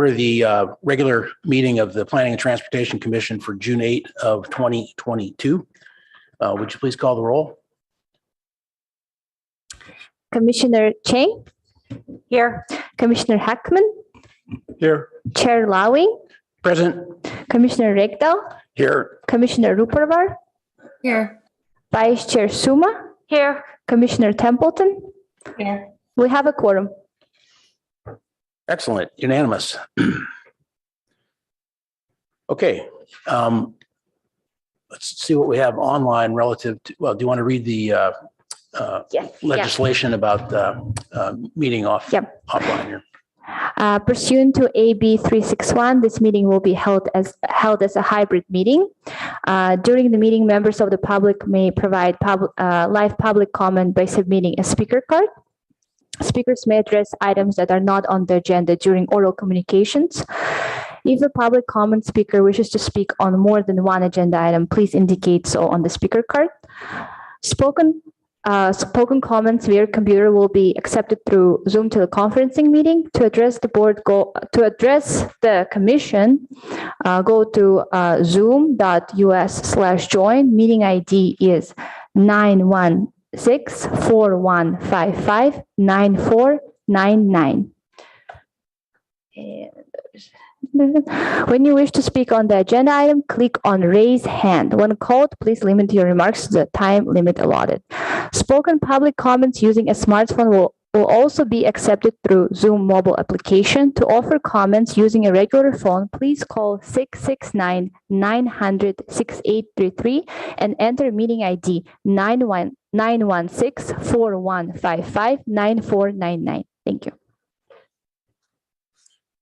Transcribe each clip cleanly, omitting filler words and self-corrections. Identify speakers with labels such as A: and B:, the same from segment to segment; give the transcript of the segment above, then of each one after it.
A: order the regular meeting of the Planning and Transportation Commission for June 8 of 2022. Would you please call the roll?
B: Commissioner Chang? Here. Commissioner Heckman?
A: Here.
B: Chair Lowing?
A: Present.
B: Commissioner Regdal?
A: Here.
B: Commissioner Rupervar?
C: Here.
B: Vice Chair Suma? Here. Commissioner Templeton?
C: Here.
B: We have a quorum.
A: Excellent. Unanimous. Okay. Let's see what we have online relative to, well, do you want to read the legislation about meeting offline here?
B: Pursuant to AB 361, this meeting will be held as a hybrid meeting. During the meeting, members of the public may provide live public comment by submitting a speaker card. Speakers may address items that are not on the agenda during oral communications. If the public comment speaker wishes to speak on more than one agenda item, please indicate so on the speaker card. Spoken comments via computer will be accepted through Zoom teleconferencing meeting. To address the board, to address the commission, go to zoom.us/join. Meeting ID is 916-4155-9499. When you wish to speak on the agenda item, click on raise hand. When called, please limit your remarks to the time limit allotted. Spoken public comments using a smartphone will also be accepted through Zoom mobile application. To offer comments using a regular phone, please call 669-900-6833 and enter meeting ID 916-4155-9499. Thank you.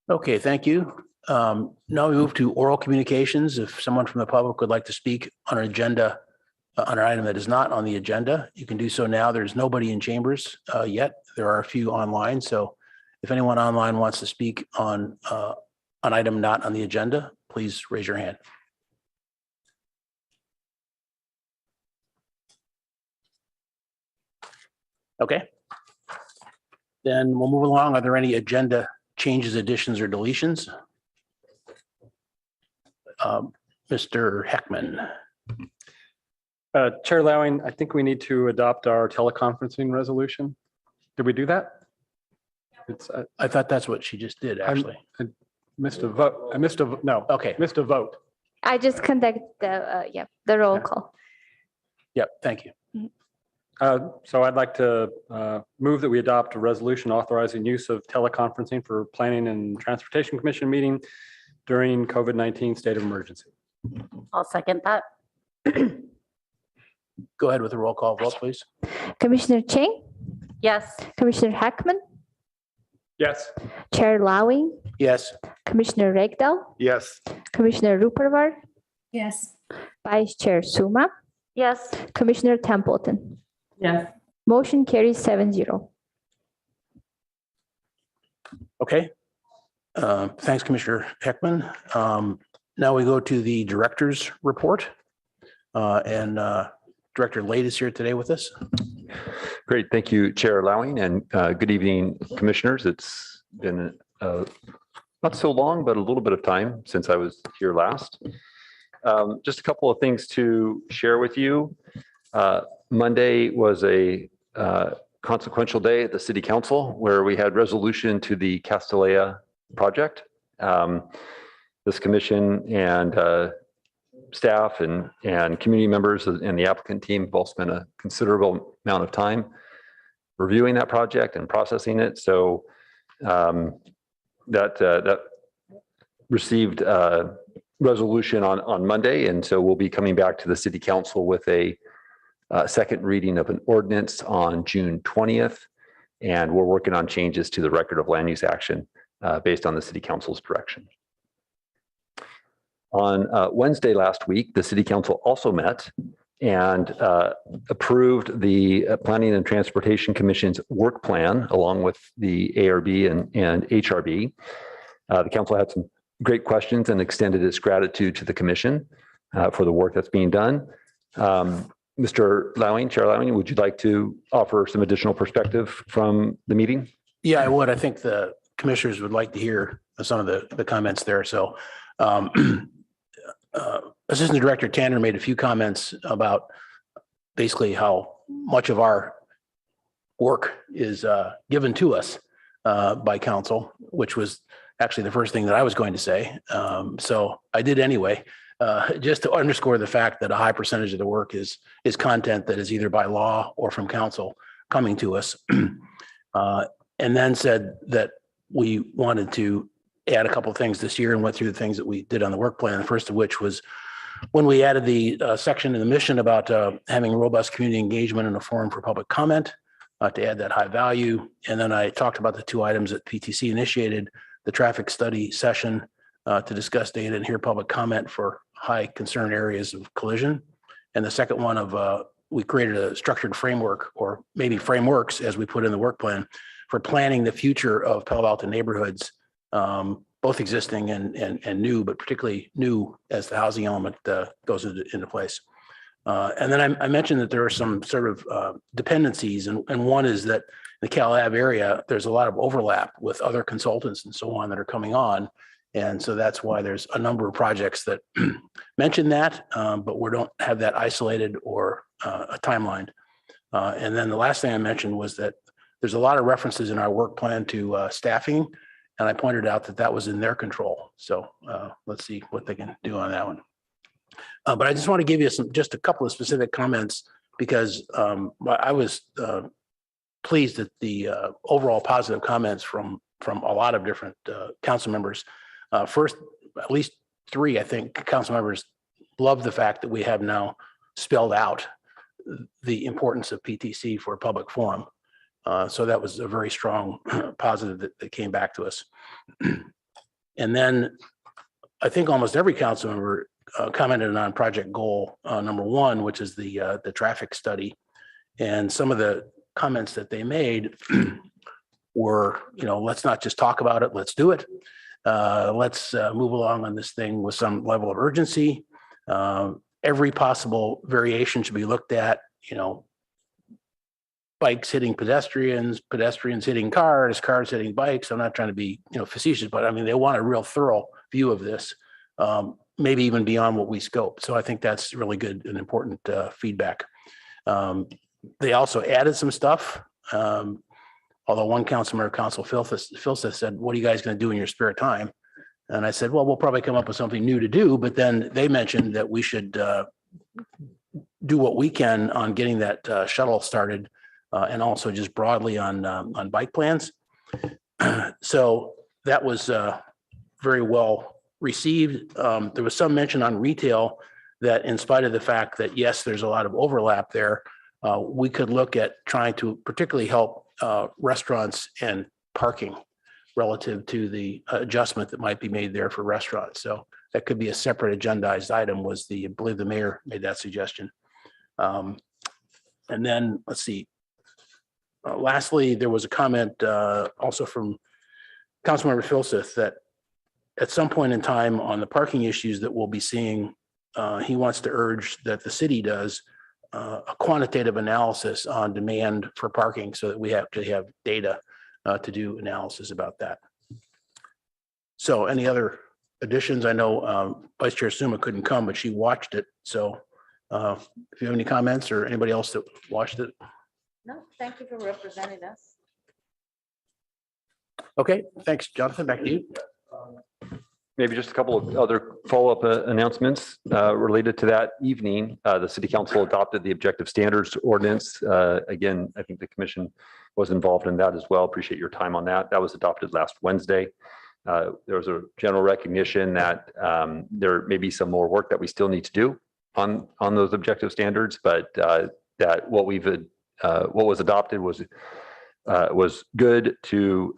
A: Okay, thank you. Now we move to oral communications. If someone from the public would like to speak on an agenda, on an item that is not on the agenda, you can do so now. There's nobody in chambers yet. There are a few online. So if anyone online wants to speak on an item not on the agenda, please raise your hand. Okay. Then we'll move along. Are there any agenda changes, additions, or deletions? Mr. Heckman.
D: Chair Lowing, I think we need to adopt our teleconferencing resolution. Did we do that?
A: I thought that's what she just did, actually.
D: I missed a vote.
A: Okay.
D: Missed a vote.
B: I just conduct the roll call.
A: Yep, thank you.
D: So I'd like to move that we adopt a resolution authorizing use of teleconferencing for Planning and Transportation Commission meeting during COVID-19 state of emergency.
C: I'll second that.
A: Go ahead with the roll call vote, please.
B: Commissioner Chang?
C: Yes.
B: Commissioner Heckman?
D: Yes.
B: Chair Lowing?
A: Yes.
B: Commissioner Regdal?
D: Yes.
B: Commissioner Rupervar?
C: Yes.
B: Vice Chair Suma?
C: Yes.
B: Commissioner Templeton?
C: Yes.
B: Motion carries 7-0.
A: Okay. Thanks, Commissioner Heckman. Now we go to the director's report. And Director Lade is here today with us.
E: Great. Thank you, Chair Lowing, and good evening, commissioners. It's been not so long, but a little bit of time since I was here last. Just a couple of things to share with you. Monday was a consequential day at the City Council where we had resolution to the Castellea project. This commission and staff and community members and the applicant team have all spent a considerable amount of time reviewing that project and processing it. So that received resolution on Monday, and so we'll be coming back to the City Council with a second reading of an ordinance on June 20th, and we're working on changes to the record of land use action based on the City Council's direction. On Wednesday last week, the City Council also met and approved the Planning and Transportation Commission's work plan along with the ARB and HRB. The council had some great questions and extended its gratitude to the commission for the work that's being done. Mr. Lowing, Chair Lowing, would you like to offer some additional perspective from the meeting?
A: Yeah, I would. I think the commissioners would like to hear some of the comments there. So Assistant Director Tanner made a few comments about basically how much of our work is given to us by council, which was actually the first thing that I was going to say. So I did anyway, just to underscore the fact that a high percentage of the work is content that is either by law or from council coming to us. And then said that we wanted to add a couple of things this year and went through the things that we did on the work plan. The first of which was when we added the section in the mission about having robust community engagement and a forum for public comment to add that high value. And then I talked about the two items that PTC initiated, the traffic study session to discuss data and hear public comment for high concern areas of collision. And the second one of we created a structured framework, or maybe frameworks as we put in the work plan, for planning the future of Palo Alto neighborhoods, both existing and new, but particularly new as the housing element goes into place. And then I mentioned that there are some sort of dependencies, and one is that in the Cal Ave area, there's a lot of overlap with other consultants and so on that are coming on. And so that's why there's a number of projects that mention that, but we don't have that isolated or a timeline. And then the last thing I mentioned was that there's a lot of references in our work plan to staffing, and I pointed out that that was in their control. So let's see what they can do on that one. But I just want to give you just a couple of specific comments because I was pleased at the overall positive comments from a lot of different council members. First, at least 3, I think, council members love the fact that we have now spelled out the importance of PTC for a public forum. So that was a very strong positive that came back to us. And then I think almost every council member commented on project goal number 1, which is the traffic study. And some of the comments that they made were, let's not just talk about it, let's do it. Let's move along on this thing with some level of urgency. Every possible variation should be looked at, bikes hitting pedestrians, pedestrians hitting cars, cars hitting bikes. I'm not trying to be, facetious, but I mean, they want a real thorough view of this, maybe even beyond what we scope. So I think that's really good and important feedback. They also added some stuff. Although one council member, Council Filsa, said, what are you guys going to do in your spare time? And I said, well, we'll probably come up with something new to do. But then they mentioned that we should do what we can on getting that shuttle started and also just broadly on bike plans. So that was very well received. There was some mention on retail that in spite of the fact that, yes, there's a lot of overlap there, we could look at trying to particularly help restaurants and parking relative to the adjustment that might be made there for restaurants. So that could be a separate agendized item I believe the mayor made that suggestion. And then let's see. Lastly, there was a comment also from Councilmember Filseth that at some point in time on the parking issues that we'll be seeing, he wants to urge that the city does a quantitative analysis on demand for parking so that we have to have data to do analysis about that. So any other additions? I know Vice Chair Suma couldn't come, but she watched it. So if you have any comments or anybody else that watched it.
C: No, thank you for representing us.
A: Okay, thanks, Jonathan. Back to you.
E: Maybe just a couple of other follow-up announcements related to that evening. The City Council adopted the Objective Standards Ordinance. Again, I think the Commission was involved in that as well. Appreciate your time on that. That was adopted last Wednesday. There was a general recognition that there may be some more work that we still need to do on those objective standards, but that what was adopted was good to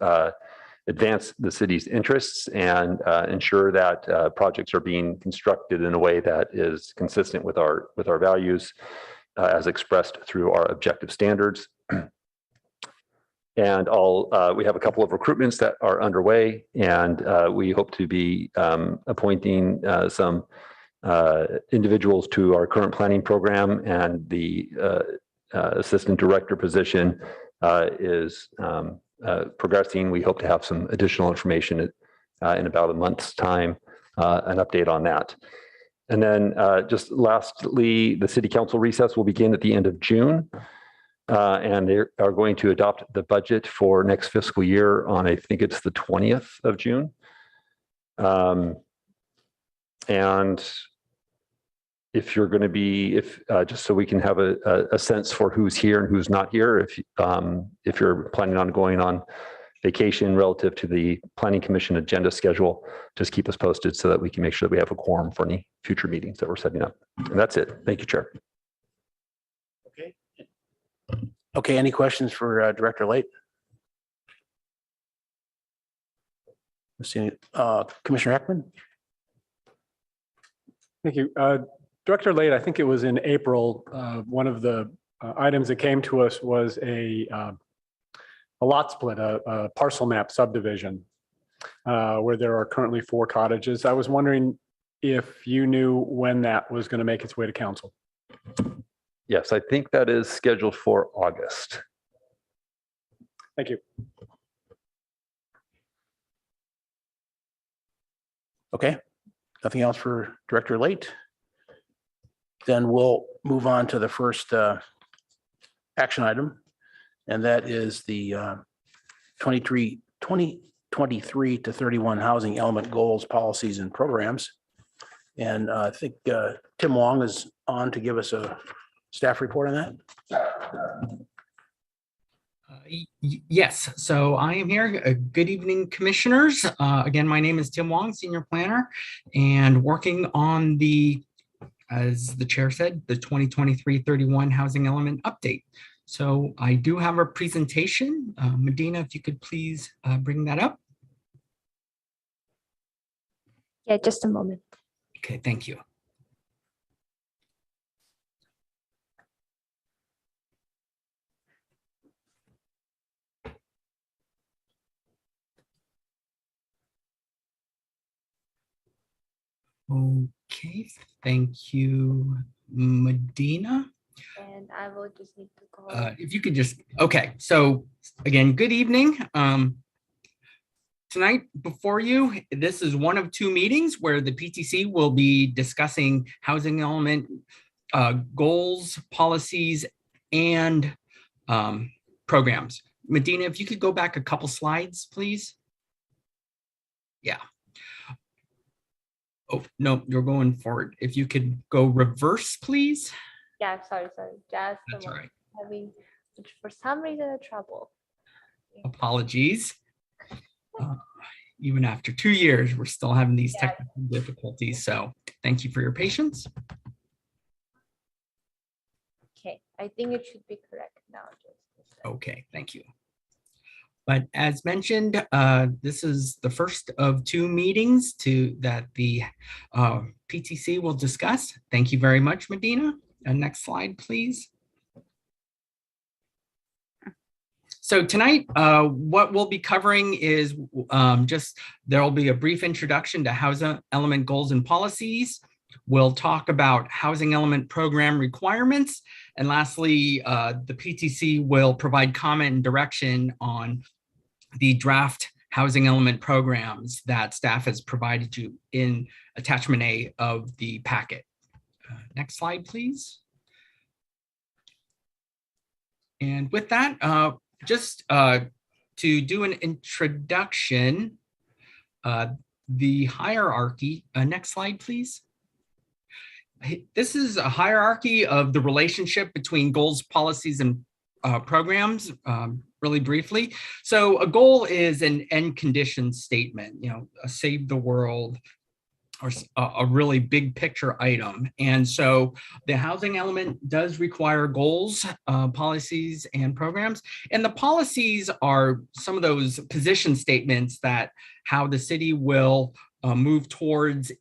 E: advance the city's interests and ensure that projects are being constructed in a way that is consistent with our values as expressed through our objective standards. And we have a couple of recruitments that are underway, and we hope to be appointing some individuals to our current planning program, and the assistant director position is progressing. We hope to have some additional information in about a month's time, an update on that. And then just lastly, the city council recess will begin at the end of June. And they are going to adopt the budget for next fiscal year on, I think it's the 20th of June. And if you're going to be, just so we can have a sense for who's here and who's not here, if you're planning on going on vacation relative to the Planning Commission agenda schedule, just keep us posted so that we can make sure that we have a quorum for any future meetings that we're setting up. And that's it. Thank you, Chair.
A: Okay. Okay, any questions for Director Late? Commissioner Heckman?
D: Thank you. Director Late, I think it was in April, one of the items that came to us was a lot split, a parcel map subdivision, where there are currently 4 cottages. I was wondering if you knew when that was going to make its way to council.
E: Yes, I think that is scheduled for August.
D: Thank you.
A: Okay, nothing else for Director Late? Then we'll move on to the first action item, and that is the 2023 to 31 housing element goals, policies, and programs. And I think Tim Wong is on to give us a staff report on that.
F: Yes, so I am here. Good evening, commissioners. Again, my name is Tim Wong, senior planner, and working on the, as the chair said, the 2023-31 housing element update. So I do have a presentation. Medina, if you could please bring that up.
B: Yeah, just a moment.
F: Okay, thank you. Okay, thank you, Medina.
B: And I will just need to go.
F: If you could just, okay, so again, good evening. Tonight before you, this is one of 2 meetings where the PTC will be discussing housing element goals, policies, and programs. Medina, if you could go back a couple slides, please. Yeah. Oh, no, you're going forward. If you could go reverse, please.
B: Yeah, sorry. Just
F: That's all right.
B: having, for some reason, a trouble.
F: Apologies. Even after 2 years, we're still having these technical difficulties. So thank you for your patience.
B: Okay, I think it should be correct now.
F: Okay, thank you. But as mentioned, this is the first of 2 meetings that the PTC will discuss. Thank you very much, Medina. Next slide, please. So tonight, what we'll be covering is there will be a brief introduction to housing element goals and policies. We'll talk about housing element program requirements. And lastly, the PTC will provide comment and direction on the draft housing element programs that staff has provided you in attachment A of the packet. Next slide, please. And with that, just to do an introduction, the hierarchy, next slide, please. This is a hierarchy of the relationship between goals, policies, and programs, really briefly. So a goal is an end condition statement, a save the world, or a really big picture item. And so the housing element does require goals, policies, and programs. And the policies are some of those position statements that how the city will move towards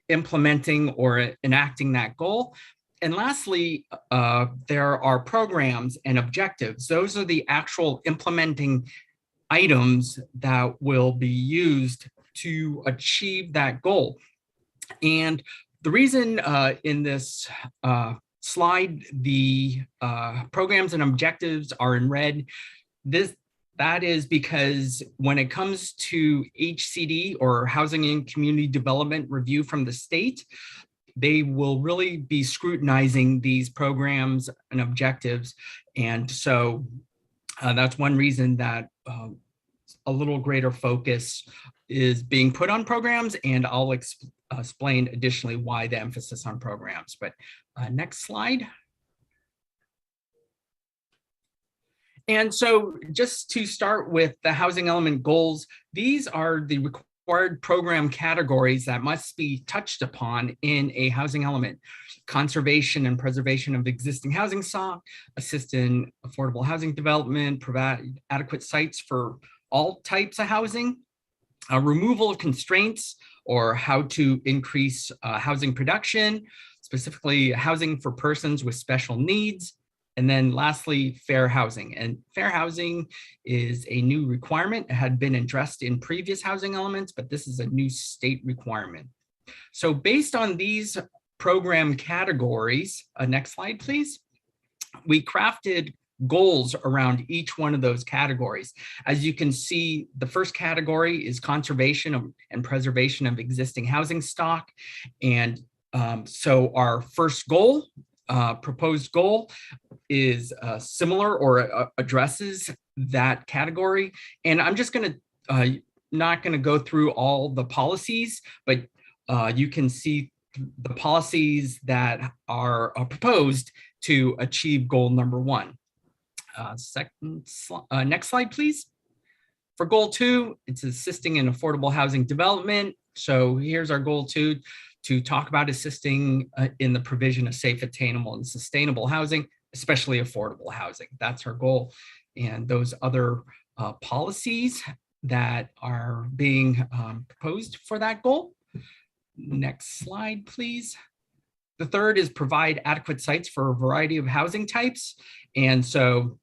F: implementing or enacting that goal. And lastly, there are programs and objectives. Those are the actual implementing items that will be used to achieve that goal. And the reason in this slide, the programs and objectives are in red, that is because when it comes to HCD, or Housing and Community Development Review from the state, they will really be scrutinizing these programs and objectives. And so that's one reason that a little greater focus is being put on programs, and I'll explain additionally why the emphasis on programs. But next slide. And so just to start with the housing element goals, these are the required program categories that must be touched upon in a housing element: conservation and preservation of existing housing stock, assist in affordable housing development, provide adequate sites for all types of housing, removal of constraints, or how to increase housing production, specifically housing for persons with special needs. And then lastly, fair housing. And fair housing is a new requirement. It had been addressed in previous housing elements, but this is a new state requirement. So based on these program categories, next slide, please, we crafted goals around each one of those categories. As you can see, the first category is conservation and preservation of existing housing stock. And so our first goal, proposed goal, is similar, or addresses that category. And I'm just going to not going to go through all the policies, but you can see the policies that are proposed to achieve goal number one. Next slide, please. For goal 2, it's assisting in affordable housing development. So here's our goal 2, to talk about assisting in the provision of safe, attainable, and sustainable housing, especially affordable housing. That's our goal. And those other policies that are being proposed for that goal. Next slide, please. The third is provide adequate sites for a variety of housing types. And so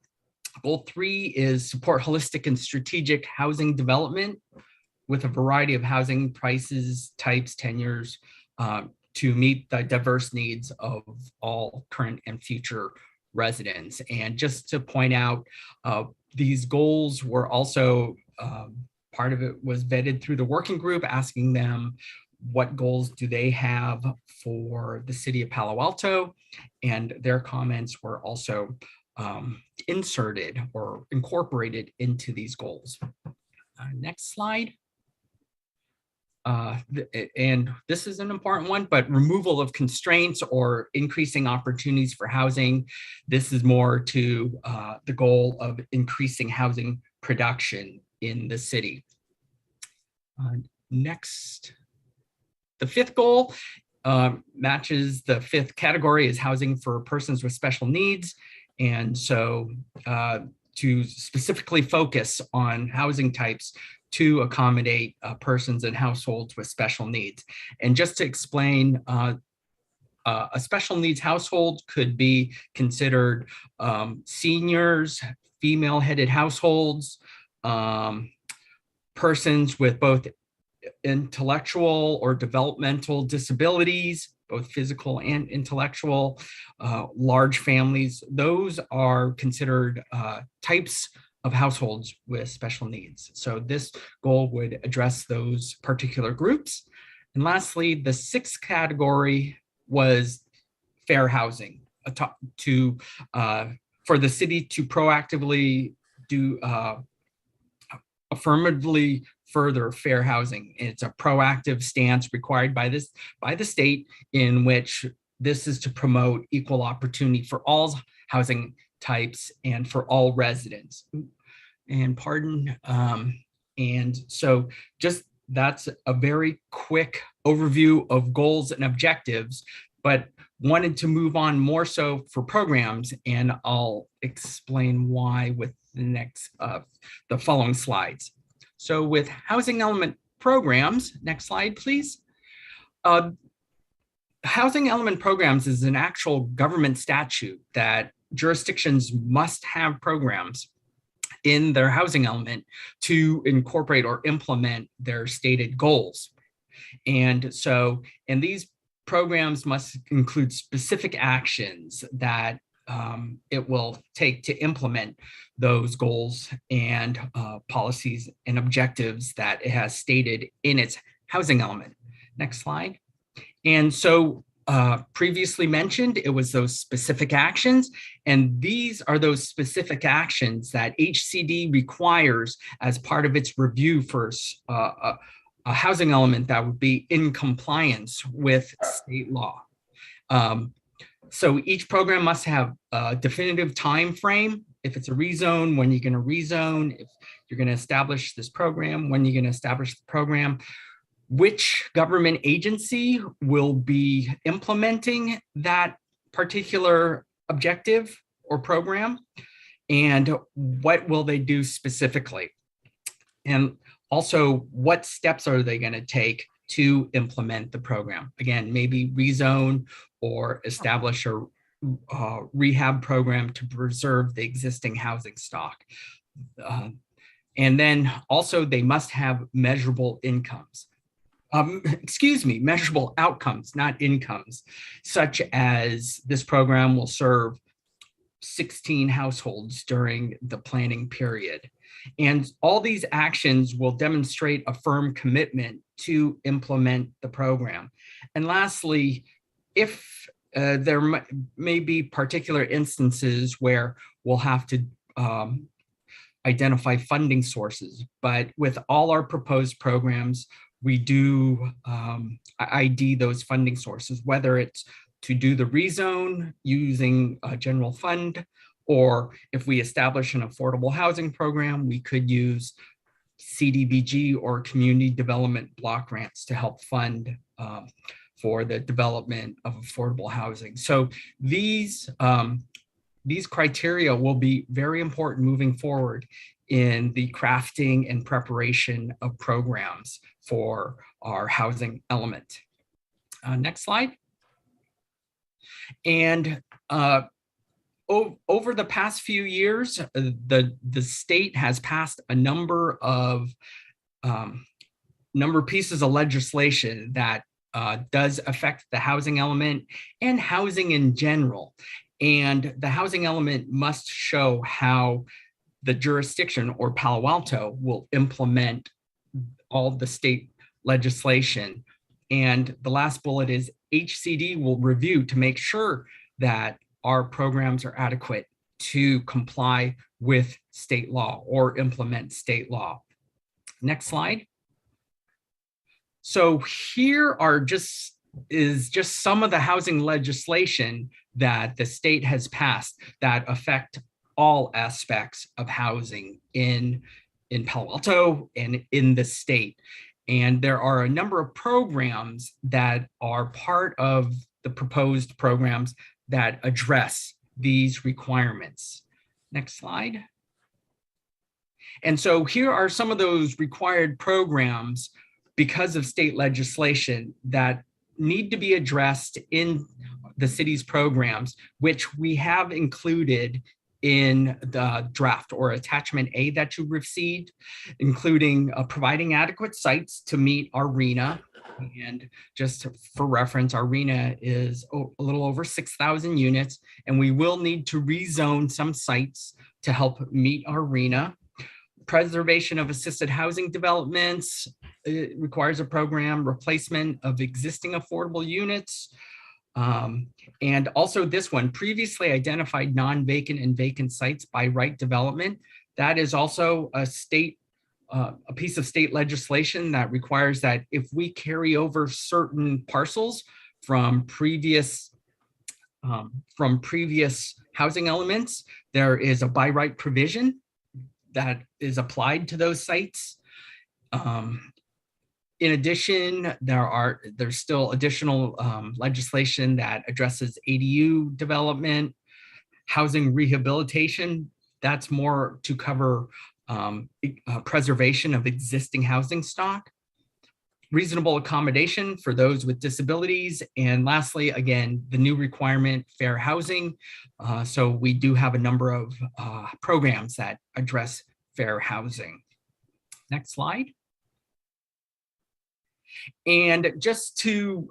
F: goal 3 is support holistic and strategic housing development with a variety of housing prices, types, tenures, to meet the diverse needs of all current and future residents. And just to point out, these goals were also, part of it was vetted through the working group, asking them what goals do they have for the city of Palo Alto, and their comments were also inserted or incorporated into these goals. Next slide. And this is an important one, but removal of constraints or increasing opportunities for housing. This is more to the goal of increasing housing production in the city. Next, the 5th goal matches the 5th category, is housing for persons with special needs. And so to specifically focus on housing types to accommodate persons and households with special needs. And just to explain, a special needs household could be considered seniors, female-headed households, persons with both intellectual or developmental disabilities, both physical and intellectual, large families. Those are considered types of households with special needs. So this goal would address those particular groups. And lastly, the 6th category was fair housing, for the city to proactively do affirmatively further fair housing. It's a proactive stance required by the state, in which this is to promote equal opportunity for all housing types and for all residents. And pardon. And so just that's a very quick overview of goals and objectives, but wanted to move on more so for programs, and I'll explain why with the following slides. So with housing element programs, next slide, please. Housing element programs is an actual government statute that jurisdictions must have programs in their housing element to incorporate or implement their stated goals. And so, and these programs must include specific actions that it will take to implement those goals and policies and objectives that it has stated in its housing element. Next slide. And so previously mentioned, it was those specific actions, and these are those specific actions that HCD requires as part of its review for a housing element that would be in compliance with state law. So each program must have a definitive time frame. If it's a rezone, when you're going to rezone, if you're going to establish this program, when you're going to establish the program, which government agency will be implementing that particular objective or program, and what will they do specifically? And also, what steps are they going to take to implement the program? Again, maybe rezone or establish a rehab program to preserve the existing housing stock. And then also they must have measurable incomes. Measurable outcomes, not incomes, such as this program will serve 16 households during the planning period. And all these actions will demonstrate a firm commitment to implement the program. And lastly, if there may be particular instances where we'll have to identify funding sources, but with all our proposed programs, we do ID those funding sources, whether it's to do the rezone using a general fund, or if we establish an affordable housing program, we could use CDBG or community development block grants to help fund for the development of affordable housing. So these criteria will be very important moving forward in the crafting and preparation of programs for our housing element. Next slide. And over the past few years, the state has passed a number of pieces of legislation that does affect the housing element and housing in general. And the housing element must show how the jurisdiction or Palo Alto will implement all the state legislation. And the last bullet is HCD will review to make sure that our programs are adequate to comply with state law or implement state law. Next slide. So here is just some of the housing legislation that the state has passed that affect all aspects of housing in Palo Alto and in the state. And there are a number of programs that are part of the proposed programs that address these requirements. Next slide. And so here are some of those required programs because of state legislation that need to be addressed in the city's programs, which we have included in the draft or attachment A that you received, including providing adequate sites to meet our RHNA. And just for reference, our RHNA is a little over 6,000 units, and we will need to rezone some sites to help meet our RHNA. Preservation of assisted housing developments, it requires a program, replacement of existing affordable units. And also this one, previously identified non-vacant and vacant sites by right development. That is also a piece of state legislation that requires that if we carry over certain parcels from previous housing elements, there is a by right provision that is applied to those sites. In addition, there's still additional legislation that addresses ADU development, housing rehabilitation. That's more to cover preservation of existing housing stock, reasonable accommodation for those with disabilities, and lastly, again, the new requirement, fair housing. So we do have a number of programs that address fair housing. Next slide. And just to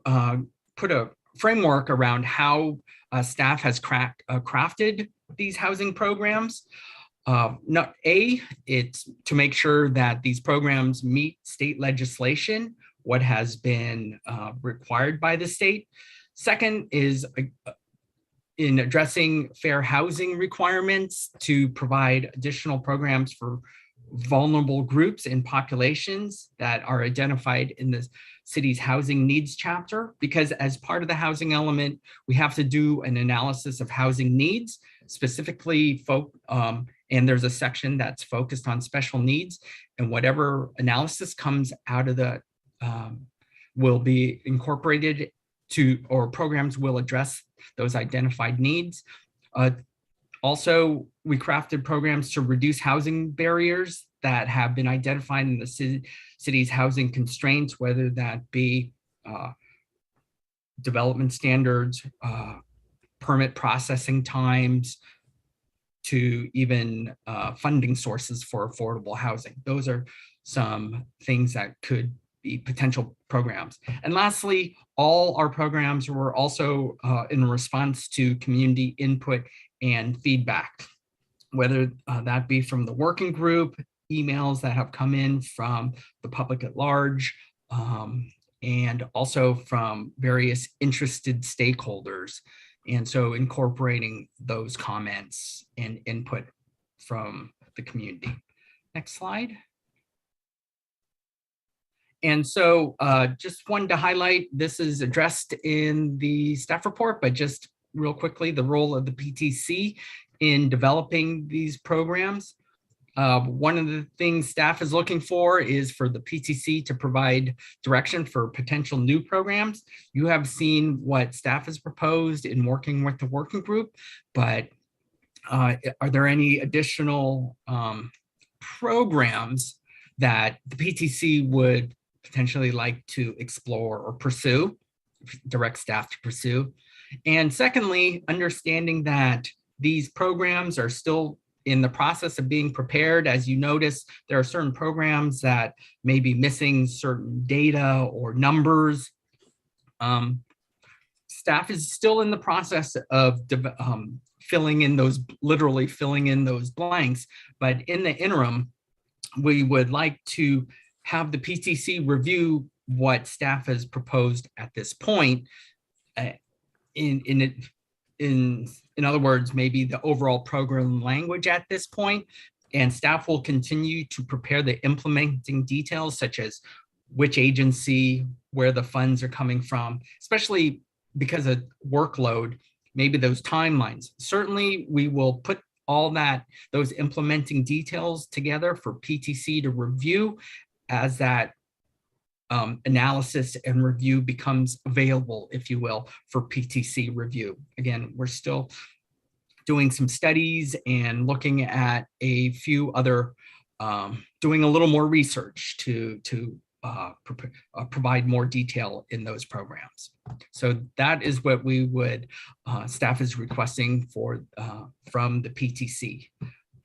F: put a framework around how staff has crafted these housing programs. It's to make sure that these programs meet state legislation, what has been required by the state. Second is in addressing fair housing requirements to provide additional programs for vulnerable groups and populations that are identified in the city's housing needs chapter, because as part of the housing element, we have to do an analysis of housing needs, specifically and there's a section that's focused on special needs, and whatever analysis comes out of the will be incorporated to, or programs will address those identified needs. Also, we crafted programs to reduce housing barriers that have been identified in the city's housing constraints, whether that be development standards, permit processing times, to even funding sources for affordable housing. Those are some things that could be potential programs. And lastly, all our programs were also in response to community input and feedback, whether that be from the working group, emails that have come in from the public at large, and also from various interested stakeholders. And so incorporating those comments and input from the community. Next slide. And so just wanted to highlight, this is addressed in the staff report, but just real quickly, the role of the PTC in developing these programs. One of the things staff is looking for is for the PTC to provide direction for potential new programs. You have seen what staff has proposed in working with the working group, but are there any additional programs that the PTC would potentially like to explore or pursue, direct staff to pursue? And secondly, understanding that these programs are still in the process of being prepared. As you notice, there are certain programs that may be missing certain data or numbers. Staff is still in the process of filling in those, literally filling in those blanks. But in the interim, we would like to have the PTC review what staff has proposed at this point. In other words, maybe the overall program language at this point, and staff will continue to prepare the implementing details, such as which agency, where the funds are coming from, especially because of workload, maybe those timelines. Certainly, we will put all those implementing details together for PTC to review as that analysis and review becomes available, if you will, for PTC review. Again, we're still doing some studies and looking at a few other, doing a little more research to provide more detail in those programs. So that is what we would, staff is requesting for from the PTC.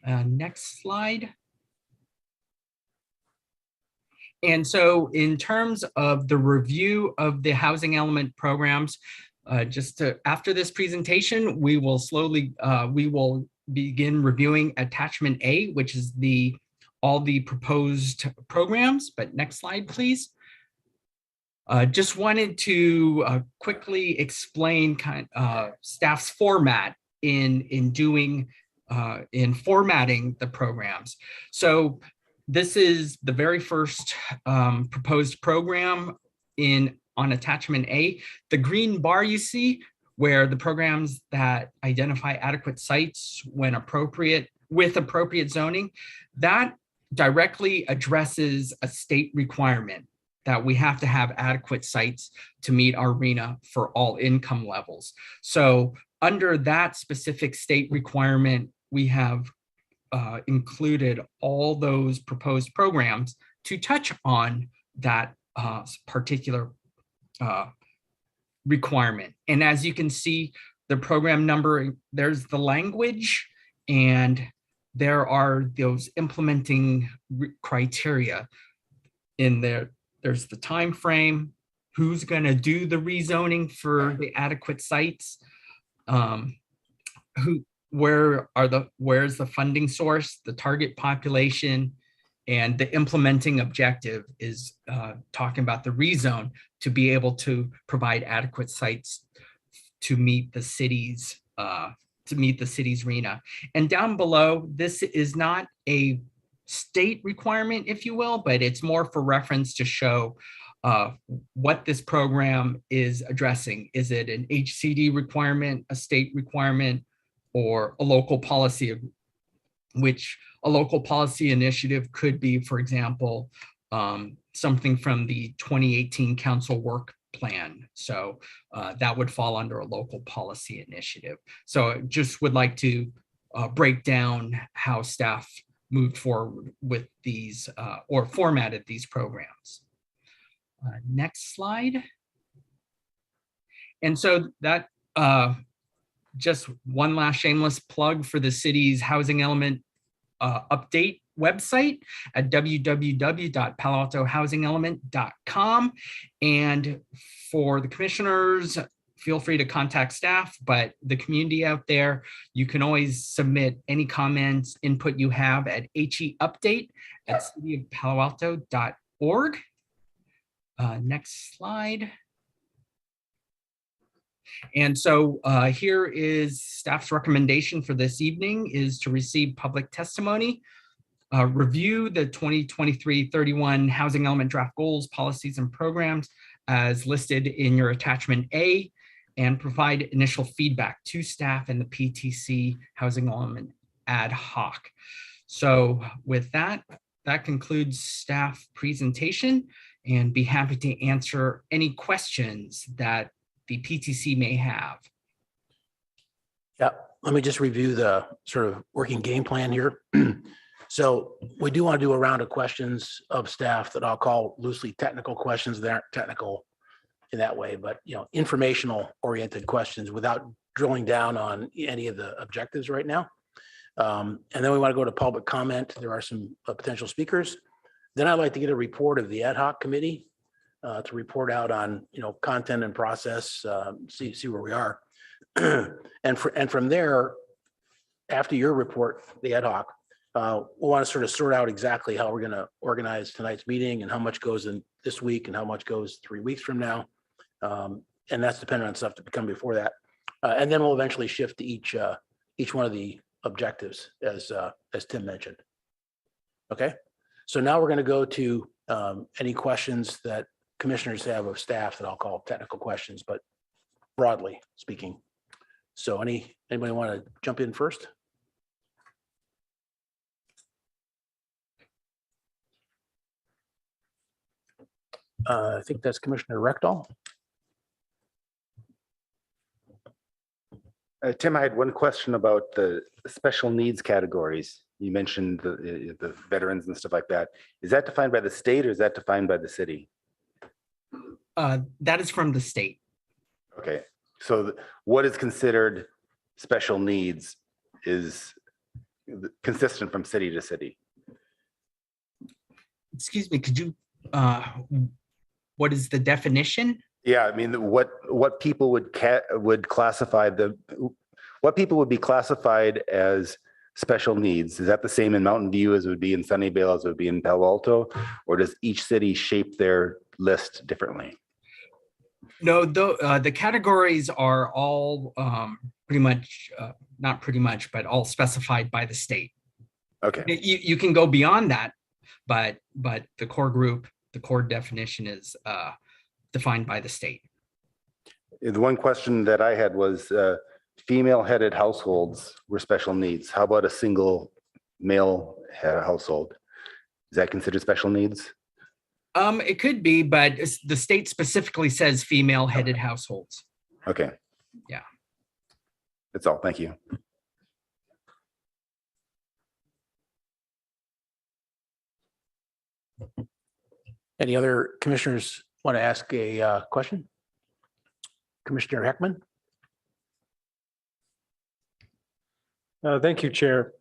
F: Next slide. And so in terms of the review of the housing element programs, after this presentation, we will begin reviewing attachment A, which is all the proposed programs. But next slide, please. Just wanted to quickly explain staff's format in formatting the programs. So this is the very first proposed program on attachment A. The green bar you see, where the programs that identify adequate sites when appropriate, with appropriate zoning, that directly addresses a state requirement that we have to have adequate sites to meet our RHNA for all income levels. So under that specific state requirement, we have included all those proposed programs to touch on that particular requirement. And as you can see, the program number, there's the language, and there are those implementing criteria in there. There's the time frame, who's going to do the rezoning for the adequate sites, where's the funding source, the target population, and the implementing objective is talking about the rezone to be able to provide adequate sites to meet the city's RENA. And down below, this is not a state requirement, if you will, but it's more for reference to show what this program is addressing. Is it an HCD requirement, a state requirement, or a local policy, which a local policy initiative could be, for example, something from the 2018 council work plan. So that would fall under a local policy initiative. So just would like to break down how staff moved forward with these or formatted these programs. Next slide. And so that just one last shameless plug for the city's housing element update website at www.paloaltohousingelement.com. And for the commissioners, feel free to contact staff, but the community out there, you can always submit any comments, input you have at heupdate@cityofpaloalto.org. Next slide. And so here is staff's recommendation for this evening is to receive public testimony, review the 2023-31 housing element draft goals, policies, and programs as listed in your attachment A, and provide initial feedback to staff and the PTC housing element ad hoc. So with that, that concludes staff presentation, and be happy to answer any questions that the PTC may have.
A: Yeah, let me just review the sort of working game plan here. So we do want to do a round of questions of staff that I'll call loosely technical questions. They aren't technical in that way, but informational oriented questions without drilling down on any of the objectives right now. And then we want to go to public comment. There are some potential speakers. Then I'd like to get a report of the ad hoc committee to report out on content and process, see where we are. And from there, after your report, the ad hoc, we'll want to sort of sort out exactly how we're going to organize tonight's meeting and how much goes in this week and how much goes 3 weeks from now. And that's dependent on stuff to come before that. And then we'll eventually shift to each one of the objectives as Tim mentioned. Okay, so now we're going to go to any questions that commissioners have of staff that I'll call technical questions, but broadly speaking. So anybody want to jump in first? I think that's Commissioner Rectal.
G: Tim, I had one question about the special needs categories. You mentioned the veterans and stuff like that. Is that defined by the state or is that defined by the city?
F: That is from the state.
G: Okay, so what is considered special needs is consistent from city to city.
F: Excuse me, could you, what is the definition?
G: Yeah, I mean, what people would classify what people would be classified as special needs? Is that the same in Mountain View as it would be in Sunnyvale, as it would be in Palo Alto, or does each city shape their list differently?
F: No, the categories are all pretty much, not pretty much, but all specified by the state.
G: Okay.
F: You can go beyond that, but the core group, the core definition is defined by the state.
G: The one question that I had was female-headed households were special needs. How about a single male household? Is that considered special needs?
F: It could be, but the state specifically says female-headed households.
G: Okay.
F: Yeah.
G: That's all. Thank you.
A: Any other commissioners want to ask a question? Commissioner Heckman?
D: Thank you, Chair.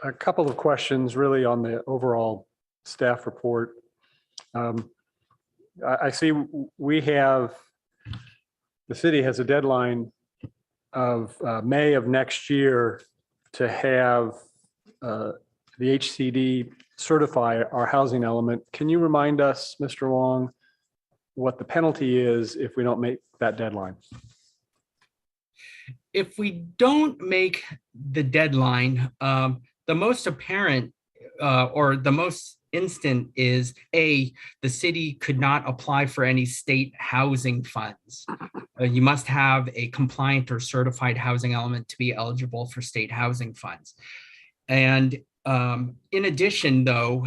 D: A couple of questions really on the overall staff report. I see we have, the city has a deadline of May of next year to have the HCD certify our housing element. Can you remind us, Mr. Wong, what the penalty is if we don't make that deadline?
F: If we don't make the deadline, the most apparent or the most instant is the city could not apply for any state housing funds. You must have a compliant or certified housing element to be eligible for state housing funds. And in addition, though,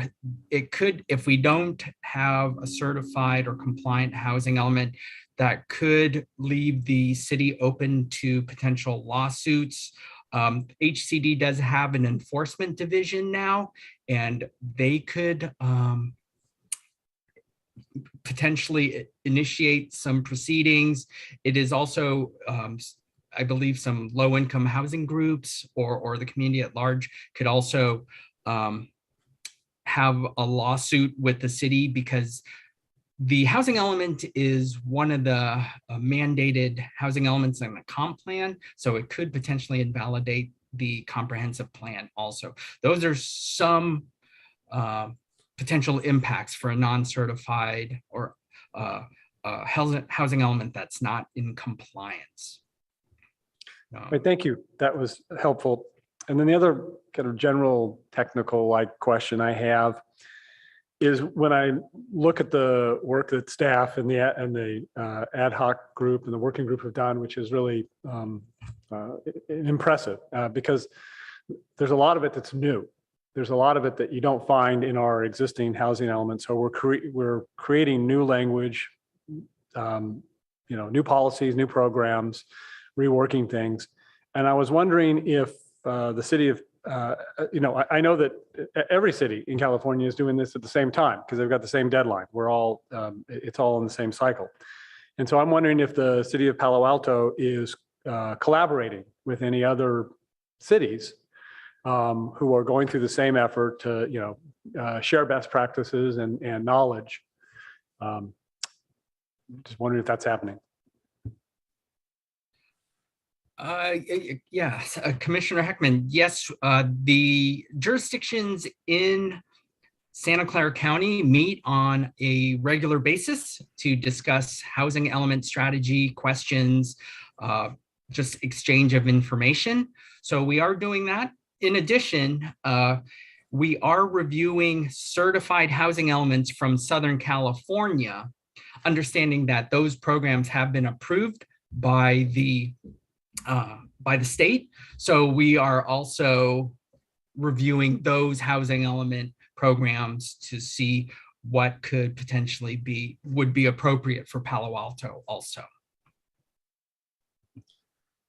F: it could, if we don't have a certified or compliant housing element, that could leave the city open to potential lawsuits. HCD does have an enforcement division now, and they could potentially initiate some proceedings. It is also, I believe, some low-income housing groups or the community at large could also have a lawsuit with the city, because the housing element is one of the mandated housing elements in the comp plan, so it could potentially invalidate the comprehensive plan also. Those are some potential impacts for a non-certified or housing element that's not in compliance.
D: Right, thank you. That was helpful. And then the other kind of general technical like question I have is, when I look at the work that staff and the ad hoc group and the working group have done, which is really impressive, because there's a lot of it that's new. There's a lot of it that you don't find in our existing housing elements. So we're creating new language, new policies, new programs, reworking things. And I was wondering if the city of, I know that every city in California is doing this at the same time because they've got the same deadline. We're all, it's all in the same cycle. And so I'm wondering if the city of Palo Alto is collaborating with any other cities who are going through the same effort to, share best practices and knowledge. Just wondering if that's happening.
F: Yes, Commissioner Heckman, yes, the jurisdictions in Santa Clara County meet on a regular basis to discuss housing element strategy, questions, just exchange of information. So we are doing that. In addition, we are reviewing certified housing elements from Southern California, understanding that those programs have been approved by the state. So we are also reviewing those housing element programs to see what could potentially would be appropriate for Palo Alto also.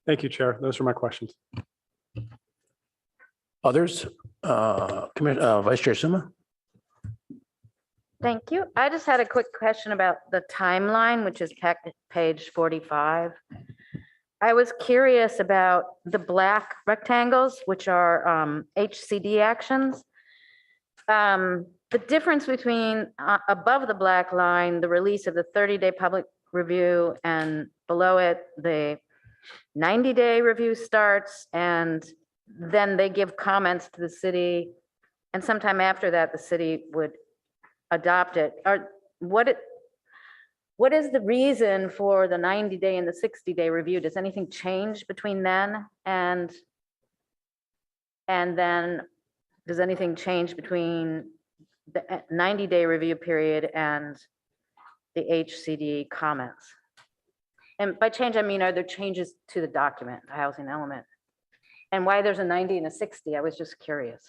D: Thank you, Chair. Those are my questions.
A: Others? Vice Chair Suma?
C: Thank you. I just had a quick question about the timeline, which is page 45. I was curious about the black rectangles, which are HCD actions. The difference between above the black line, the release of the 30-day public review, and below it, the 90-day review starts, and then they give comments to the city, and sometime after that, the city would adopt it. What is the reason for the 90-day and the 60-day review? Does anything change between then and then does anything change between the 90-day review period and the HCD comments? And by change, I mean, are there changes to the document, the housing element? And why there's a 90 and a 60? I was just curious.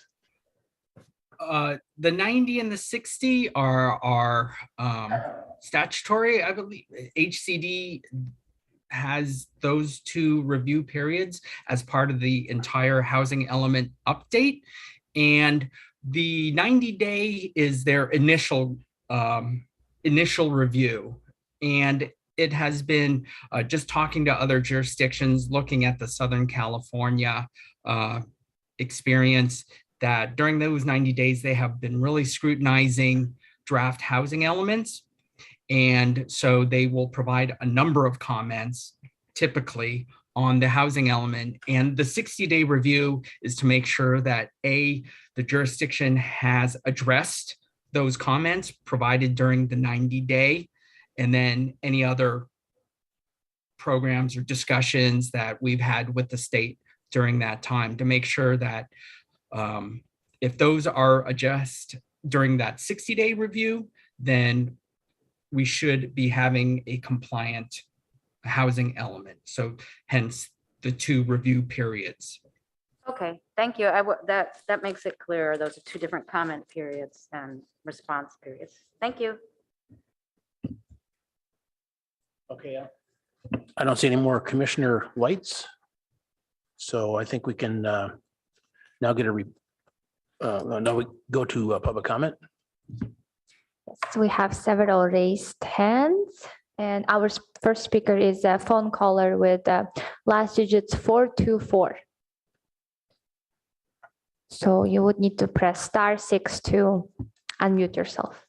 F: The 90 and the 60 are statutory, I believe. HCD has those two review periods as part of the entire housing element update. And the 90-day is their initial review. And it has been just talking to other jurisdictions, looking at the Southern California experience, that during those 90 days, they have been really scrutinizing draft housing elements. And so they will provide a number of comments, typically on the housing element. And the 60-day review is to make sure that the jurisdiction has addressed those comments provided during the 90-day, and then any other programs or discussions that we've had with the state during that time to make sure that if those are addressed during that 60-day review, then we should be having a compliant housing element. So hence the 2 review periods.
C: Okay, thank you. That makes it clearer. Those are 2 different comment periods and response periods. Thank you.
A: Okay. I don't see any more commissioner lights. So I think we can now get now we go to public comment.
B: So we have several raised hands, and our first speaker is a phone caller with last digits 424. So you would need to press *6 to unmute yourself.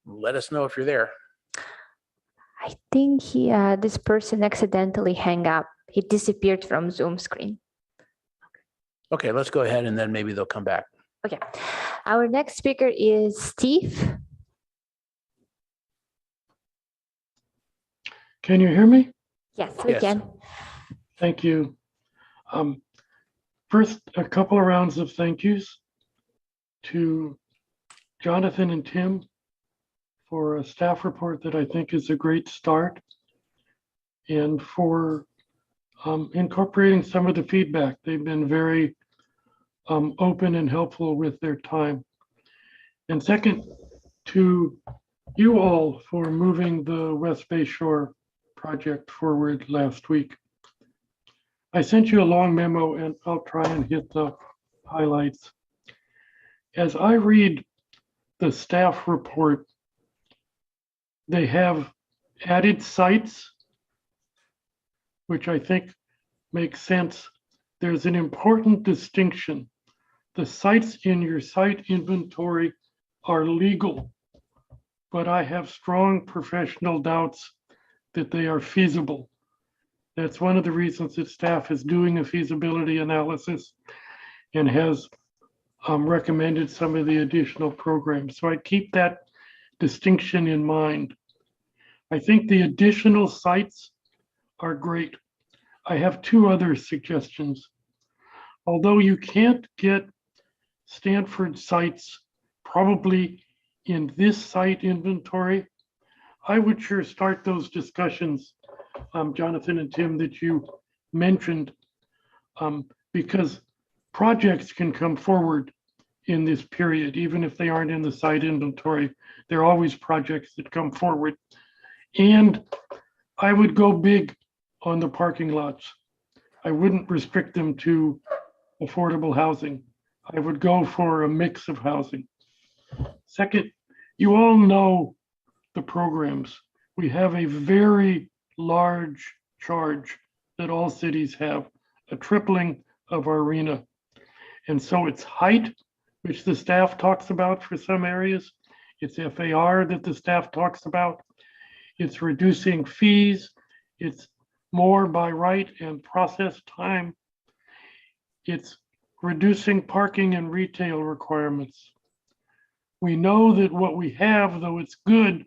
A: Let us know if you're there.
B: I think this person accidentally hung up. He disappeared from Zoom screen.
A: Okay, let's go ahead and then maybe they'll come back.
B: Okay. Our next speaker is Steve.
H: Can you hear me?
B: Yes, we
A: Yes.
B: can.
H: Thank you. First, a couple of rounds of thank yous to Jonathan and Tim for a staff report that I think is a great start, and for incorporating some of the feedback. They've been very open and helpful with their time. And second, to you all for moving the West Bay Shore project forward last week. I sent you a long memo, and I'll try and hit the highlights. As I read the staff report, they have added sites, which I think makes sense. There's an important distinction. The sites in your site inventory are legal, but I have strong professional doubts that they are feasible. That's one of the reasons that staff is doing a feasibility analysis and has recommended some of the additional programs. So I keep that distinction in mind. I think the additional sites are great. I have 2 other suggestions. Although you can't get Stanford sites probably in this site inventory, I would sure start those discussions, Jonathan and Tim, that you mentioned, because projects can come forward in this period, even if they aren't in the site inventory. There are always projects that come forward. And I would go big on the parking lots. I wouldn't restrict them to affordable housing. I would go for a mix of housing. Second, you all know the programs. We have a very large charge that all cities have, a tripling of our RENA. And so it's height, which the staff talks about for some areas. It's FAR that the staff talks about. It's reducing fees. It's more by right and process time. It's reducing parking and retail requirements. We know that what we have, though it's good,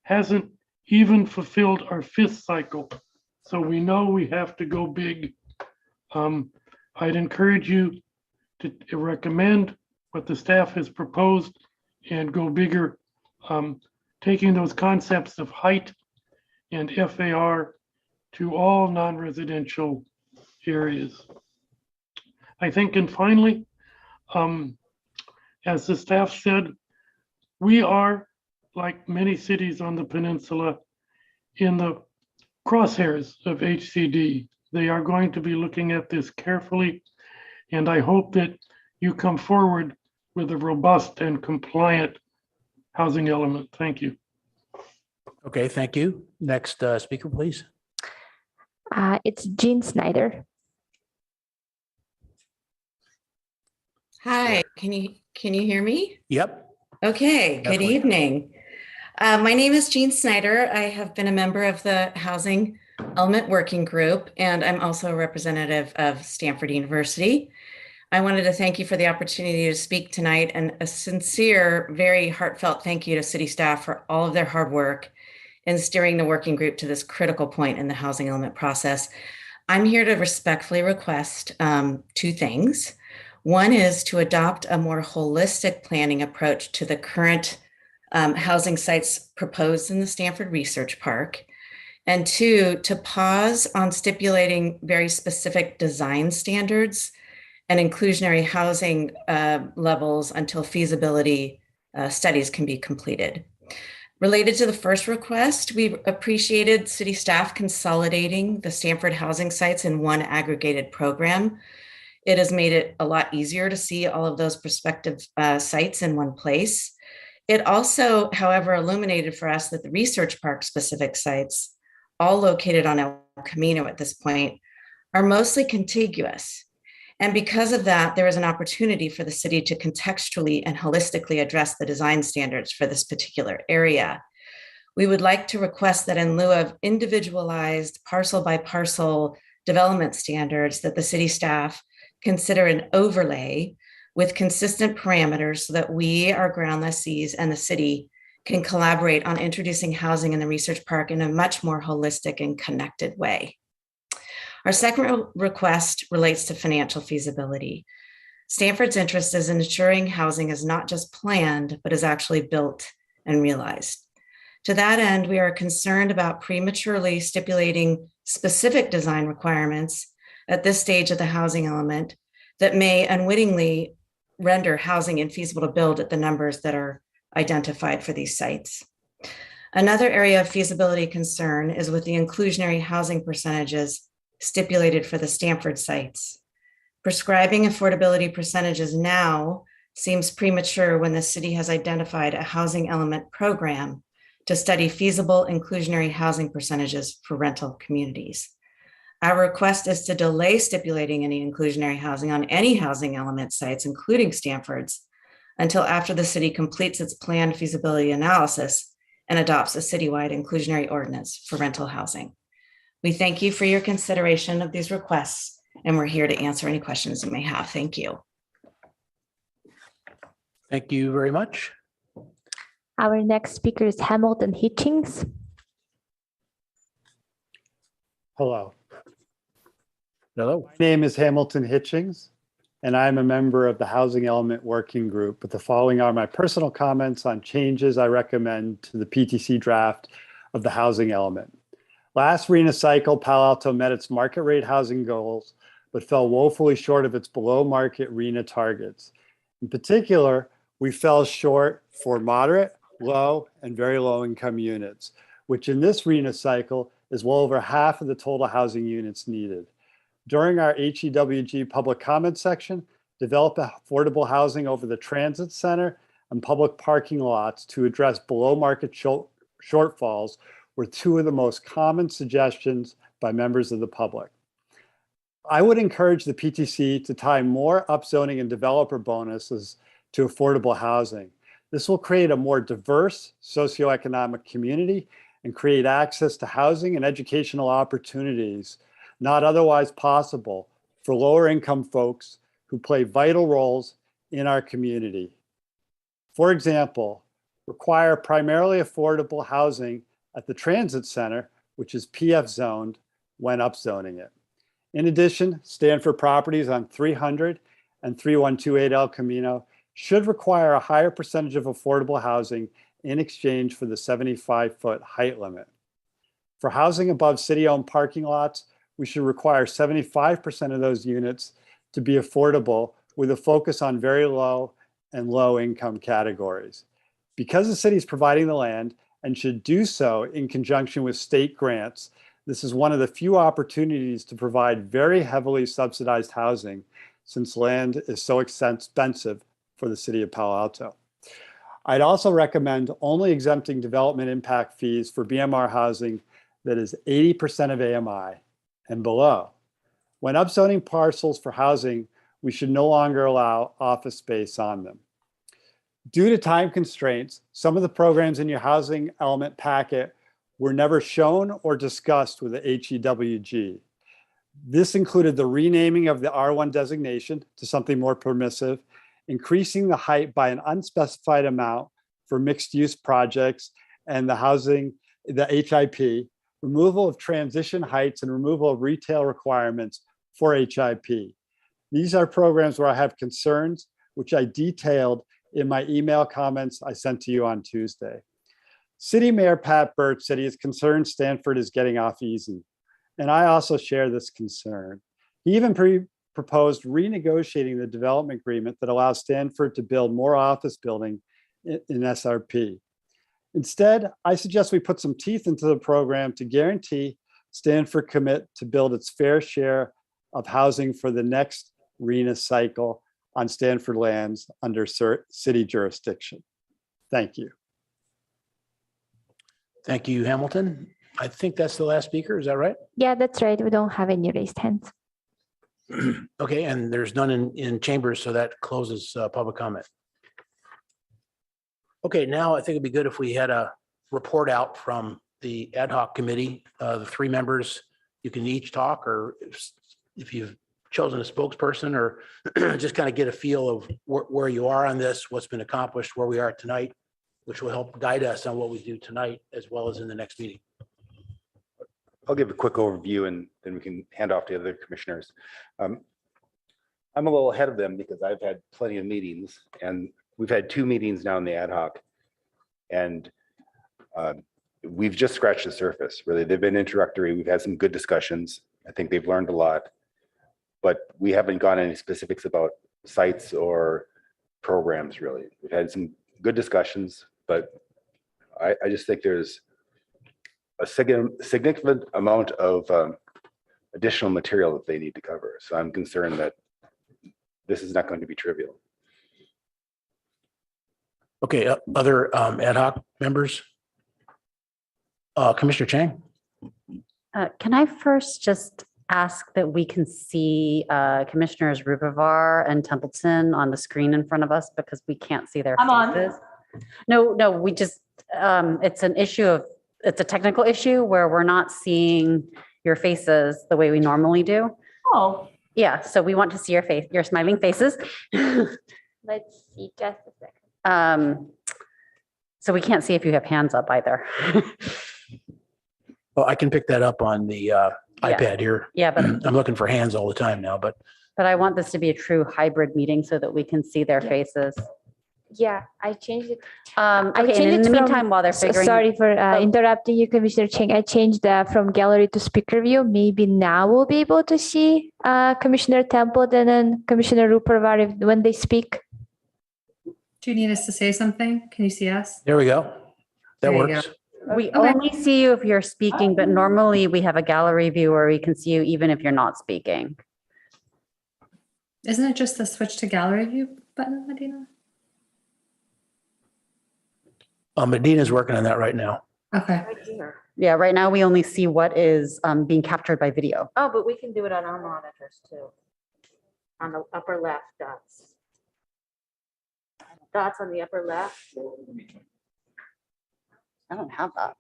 H: hasn't even fulfilled our 5th cycle. So we know we have to go big. I'd encourage you to recommend what the staff has proposed and go bigger, taking those concepts of height and FAR to all non-residential areas. I think, and finally, as the staff said, we are, like many cities on the peninsula, in the crosshairs of HCD. They are going to be looking at this carefully, and I hope that you come forward with a robust and compliant housing element. Thank you.
A: Okay, thank you. Next speaker, please.
B: It's Jean Snyder.
I: Hi, can you hear me?
A: Yep.
I: Okay, good
A: Definitely.
I: evening. My name is Jean Snyder. I have been a member of the Housing Element Working Group, and I'm also a representative of Stanford University. I wanted to thank you for the opportunity to speak tonight, and a sincere, very heartfelt thank you to city staff for all of their hard work in steering the working group to this critical point in the housing element process. I'm here to respectfully request two things. One is to adopt a more holistic planning approach to the current housing sites proposed in the Stanford Research Park. And two, to pause on stipulating very specific design standards and inclusionary housing levels until feasibility studies can be completed. Related to the first request, we appreciated city staff consolidating the Stanford housing sites in one aggregated program. It has made it a lot easier to see all of those prospective sites in one place. It also, however, illuminated for us that the research park specific sites, all located on El Camino at this point, are mostly contiguous. And because of that, there is an opportunity for the city to contextually and holistically address the design standards for this particular area. We would like to request that in lieu of individualized parcel by parcel development standards, that the city staff consider an overlay with consistent parameters so that we, our ground lessees, and the city can collaborate on introducing housing in the research park in a much more holistic and connected way. Our second request relates to financial feasibility. Stanford's interest is in ensuring housing is not just planned, but is actually built and realized. To that end, we are concerned about prematurely stipulating specific design requirements at this stage of the housing element that may unwittingly render housing infeasible to build at the numbers that are identified for these sites. Another area of feasibility concern is with the inclusionary housing percentages stipulated for the Stanford sites. Prescribing affordability percentages now seems premature when the city has identified a housing element program to study feasible inclusionary housing percentages for rental communities. Our request is to delay stipulating any inclusionary housing on any housing element sites, including Stanford's, until after the city completes its planned feasibility analysis and adopts a citywide inclusionary ordinance for rental housing. We thank you for your consideration of these requests, and we're here to answer any questions you may have. Thank you.
A: Thank you very much.
B: Our next speaker is Hamilton Hitchings.
J: Hello,
A: Hello.
J: my name is Hamilton Hitchings, and I'm a member of the Housing Element Working Group. But the following are my personal comments on changes I recommend to the PTC draft of the housing element. Last RHNA cycle, Palo Alto met its market rate housing goals, but fell woefully short of its below market RHNA targets. In particular, we fell short for moderate, low, and very low income units, which in this RHNA cycle is well over half of the total housing units needed. During our HEWG public comment section, develop affordable housing over the transit center and public parking lots to address below market shortfalls were two of the most common suggestions by members of the public. I would encourage the PTC to tie more upzoning and developer bonuses to affordable housing. This will create a more diverse socioeconomic community and create access to housing and educational opportunities not otherwise possible for lower income folks who play vital roles in our community. For example, require primarily affordable housing at the transit center, which is PF zoned when upzoning it. In addition, Stanford properties on 300 and 3128 El Camino should require a higher percentage of affordable housing in exchange for the 75-foot height limit. For housing above city-owned parking lots, we should require 75% of those units to be affordable with a focus on very low and low income categories. Because the city is providing the land and should do so in conjunction with state grants, this is one of the few opportunities to provide very heavily subsidized housing since land is so expensive for the city of Palo Alto. I'd also recommend only exempting development impact fees for BMR housing that is 80% of AMI and below. When upzoning parcels for housing, we should no longer allow office space on them. Due to time constraints, some of the programs in your housing element packet were never shown or discussed with the HEWG. This included the renaming of the R1 designation to something more permissive, increasing the height by an unspecified amount for mixed-use projects and the housing, the HIP, removal of transition heights and removal of retail requirements for HIP. These are programs where I have concerns, which I detailed in my email comments I sent to you on Tuesday. City Mayor Pat Birch said he is concerned Stanford is getting off easy, and I also share this concern. He even proposed renegotiating the development agreement that allows Stanford to build more office building in SRP. Instead, I suggest we put some teeth into the program to guarantee Stanford commit to build its fair share of housing for the next RENA cycle on Stanford lands under city jurisdiction. Thank you.
A: Thank you, Hamilton. I think that's the last speaker. Is that right?
B: Yeah, that's right. We don't have any raised hands.
A: Okay, and there's none in chambers, so that closes public comment. Okay, now I think it'd be good if we had a report out from the ad hoc committee, the three members. You can each talk, or if you've chosen a spokesperson, or just kind of get a feel of where you are on this, what's been accomplished, where we are tonight, which will help guide us on what we do tonight as well as in the next meeting.
G: I'll give a quick overview and then we can hand off to other commissioners. I'm a little ahead of them because I've had plenty of meetings, and we've had 2 meetings now in the ad hoc, and we've just scratched the surface. Really, they've been introductory. We've had some good discussions. I think they've learned a lot, but we haven't gone any specifics about sites or programs. Really, we've had some good discussions, but I just think there's a significant amount of additional material that they need to cover. So I'm concerned that this is not going to be trivial.
A: Okay, other ad hoc members? Commissioner Chang?
K: Can I first just ask that we can see Commissioners Rubivar and Templeton on the screen in front of us, because we can't see their faces? No, we just, it's an issue of, it's a technical issue where we're not seeing your faces the way we normally do.
B: Oh.
K: Yeah, so we want to see your face, your smiling faces.
B: Let's see, just a second.
K: So we can't see if you have hands up either.
A: Well, I can pick that up on the iPad here.
K: Yeah, but
A: I'm looking for hands all the time now, but
K: I want this to be a true hybrid meeting so that we can see their faces.
B: Yeah, I changed it.
K: Okay, and in the meantime, while they're figuring.
B: Sorry for interrupting you, Commissioner Chang. I changed from gallery to speaker view. Maybe now we'll be able to see Commissioner Templeton and Commissioner Rupervar when they speak.
L: Do you need us to say something? Can you see us?
A: there we go. That
L: There you
A: works.
K: We only see you if you're speaking, but normally we have a gallery view where we can see you even if you're not speaking.
L: Isn't it just the switch to gallery view button, Medina?
A: Medina's working on that right now.
L: Okay.
K: Yeah, right now we only see what is being captured by video.
C: Oh, but we can do it on our monitors too. On the upper left dots. Dots on the upper left.
K: I don't have that.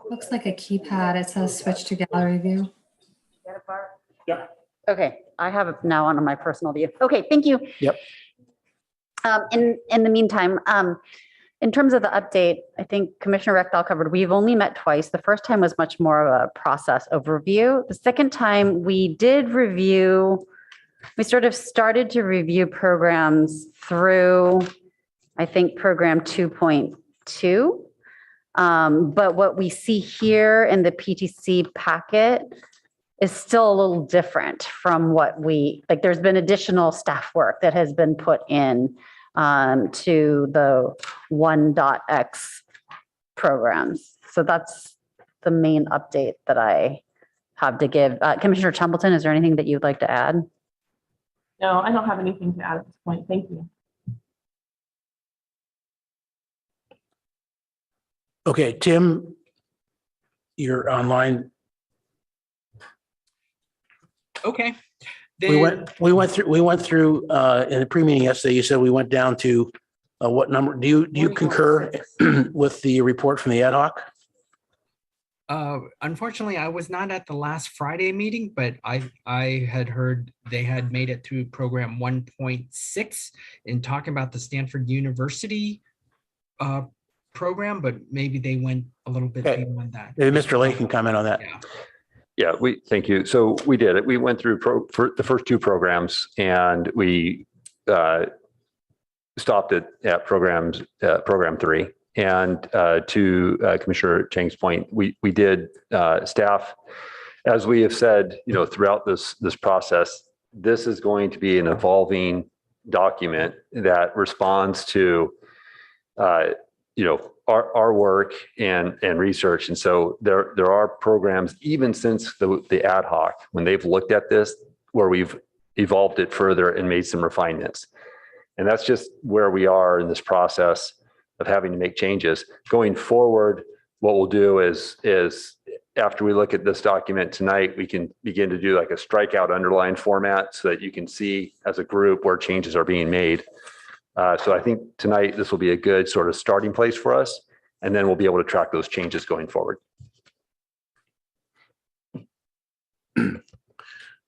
L: Looks like a keypad. It says switch to gallery view.
C: Get apart.
K: Okay, I have it now on my personal view. Okay, thank you.
A: Yep.
K: In the meantime, in terms of the update, I think Commissioner Rechdal covered, we've only met twice. The first time was much more of a process overview. The second time we did review, we sort of started to review programs through, I think, program 2.2. But what we see here in the PTC packet is still a little different from what like there's been additional staff work that has been put in to the 1.x programs. So that's the main update that I have to give. Commissioner Templeton, is there anything that you'd like to add?
M: No, I don't have anything to add at this point. Thank you.
A: Okay, Tim, you're online.
F: Okay.
A: We went through in the pre-meeting yesterday, you said we went down to what number? Do you concur with the report from the ad hoc?
F: Unfortunately, I was not at the last Friday meeting, but I had heard they had made it through program 1.6 in talking about the Stanford University program, but maybe they went a little bit
A: Okay.
F: beyond that.
A: Maybe Mr. Lake can comment on that.
F: Yeah.
E: Yeah, thank you. So we did it. We went through for the first two programs, and we stopped at program 3. And to Commissioner Chang's point, we did staff, as we have said, throughout this process, this is going to be an evolving document that responds to our work and research. And so there are programs, even since the ad hoc, when they've looked at this, where we've evolved it further and made some refinements. And that's just where we are in this process of having to make changes. Going forward, what we'll do is after we look at this document tonight, we can begin to do like a strikeout underline format so that you can see as a group where changes are being made. So I think tonight this will be a good sort of starting place for us, and then we'll be able to track those changes going forward.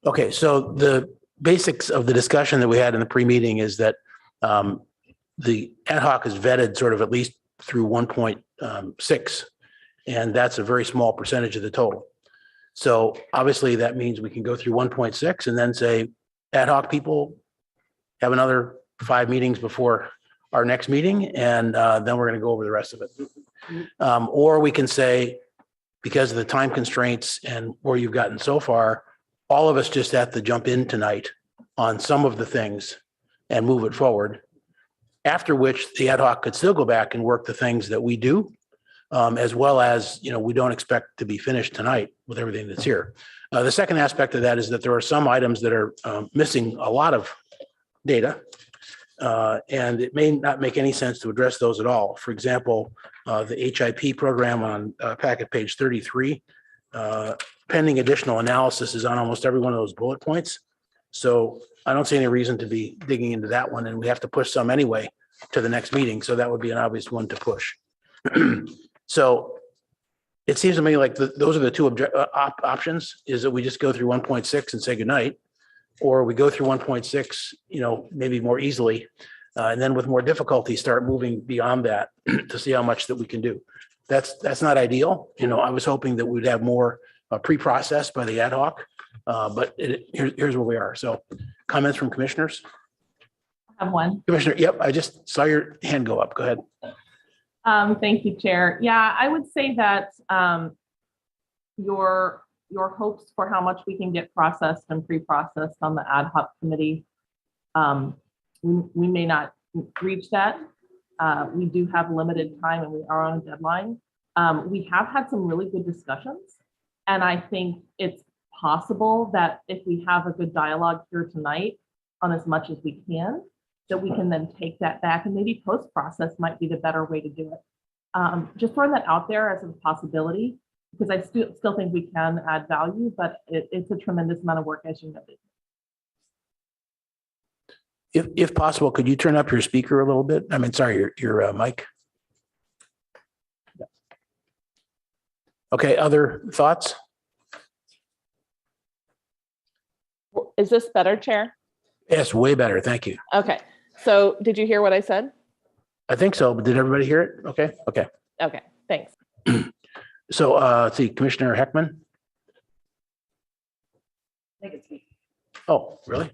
A: Okay, so the basics of the discussion that we had in the pre-meeting is that the ad hoc is vetted sort of at least through 1.6, and that's a very small percentage of the total. So obviously that means we can go through 1.6 and then say, ad hoc people have another 5 meetings before our next meeting, and then we're going to go over the rest of it. Or we can say, because of the time constraints and where you've gotten so far, all of us just have to jump in tonight on some of the things and move it forward. After which the ad hoc could still go back and work the things that we do, as well as, we don't expect to be finished tonight with everything that's here. The second aspect of that is that there are some items that are missing a lot of data, and it may not make any sense to address those at all. For example, the HIP program on packet page 33, pending additional analysis is on almost every one of those bullet points. So I don't see any reason to be digging into that one, and we have to push some anyway to the next meeting. So that would be an obvious one to push. So it seems to me like those are the two options, is that we just go through 1.6 and say goodnight, or we go through 1.6, maybe more easily, and then with more difficulty start moving beyond that to see how much that we can do. That's not ideal. I was hoping that we'd have more pre-processed by the ad hoc, but here's where we are. So comments from commissioners?
M: I have one.
A: Commissioner, yep, I just saw your hand go up. Go ahead.
M: Thank you, Chair. Yeah, I would say that your hopes for how much we can get processed and pre-processed on the ad hoc committee, we may not reach that. We do have limited time and we are on a deadline. We have had some really good discussions, and I think it's possible that if we have a good dialogue here tonight on as much as we can, that we can then take that back, and maybe post-process might be the better way to do it. Just throwing that out there as a possibility, because I still think we can add value, but it's a tremendous amount of work, as you noted.
A: If possible, could you turn up your speaker a little bit? I mean, sorry, your mic. Okay, other thoughts?
M: Is this better, Chair?
A: Yes, way better. Thank you.
M: Okay. So did you hear what I said?
A: I think so, but did everybody hear it? Okay.
M: Okay, thanks.
A: So let's see, Commissioner Heckman. Oh, really?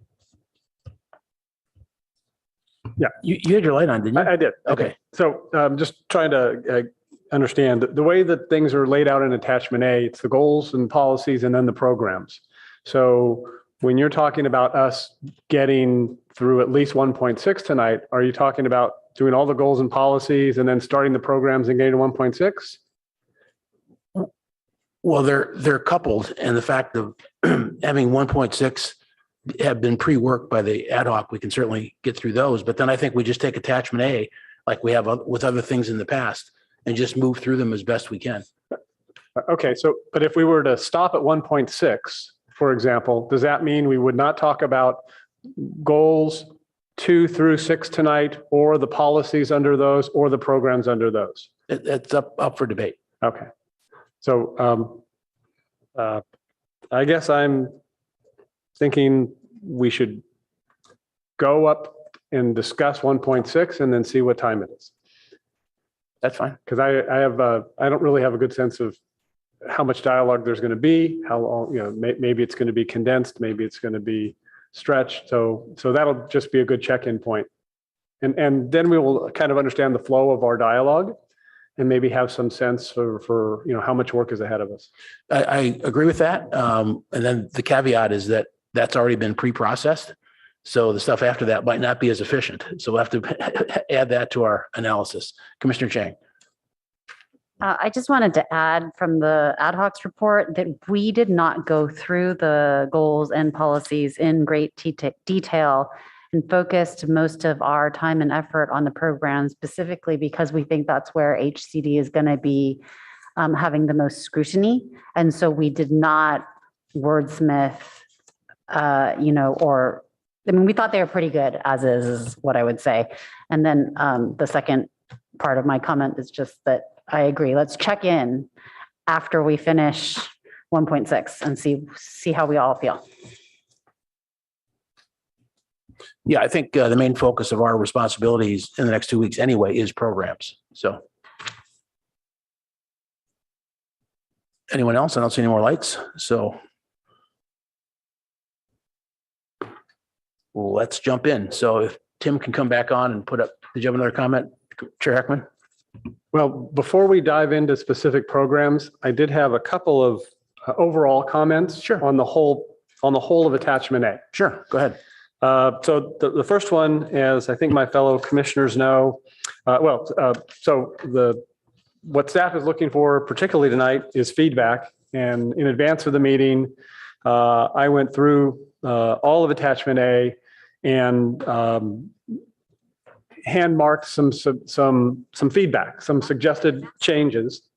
D: Yeah.
A: You had your light on, didn't you?
D: I did.
A: Okay.
D: So just trying to understand the way that things are laid out in attachment A, it's the goals and policies and then the programs. So when you're talking about us getting through at least 1.6 tonight, are you talking about doing all the goals and policies and then starting the programs and getting to 1.6?
A: Well, they're coupled, and the fact of having 1.6 have been pre-worked by the ad hoc, we can certainly get through those. But then I think we just take attachment A, like we have with other things in the past, and just move through them as best we can.
D: Okay, so, but if we were to stop at 1.6, for example, does that mean we would not talk about goals 2 through 6 tonight, or the policies under those, or the programs under those?
A: It's up for debate.
D: Okay. So I guess I'm thinking we should go up and discuss 1.6 and then see what time it is.
A: That's fine.
D: Because I don't really have a good sense of how much dialogue there's going to be, how long, maybe it's going to be condensed, maybe it's going to be stretched. So that'll just be a good check-in point. And then we will kind of understand the flow of our dialogue and maybe have some sense for how much work is ahead of us.
A: I agree with that. And then the caveat is that that's already been pre-processed. So the stuff after that might not be as efficient. So we'll have to add that to our analysis. Commissioner Chang.
K: I just wanted to add from the ad hoc report that we did not go through the goals and policies in great detail and focused most of our time and effort on the program specifically because we think that's where HCD is going to be having the most scrutiny. And so we did not wordsmith, we thought they were pretty good as is what I would say. And then the second part of my comment is just that I agree. Let's check in after we finish 1.6 and see how we all feel.
A: Yeah, I think the main focus of our responsibilities in the next 2 weeks anyway is programs. So anyone else? I don't see any more lights. So let's jump in. So if Tim can come back on and put up, did you have another comment, Chair Heckman?
D: Well, before we dive into specific programs, I did have a couple of overall comments.
A: Sure.
D: On the whole of attachment A.
A: Sure, go ahead.
D: So the first one, as I think my fellow commissioners know, what staff is looking for, particularly tonight, is feedback. And in advance of the meeting, I went through all of attachment A and hand marked some feedback, some suggested changes.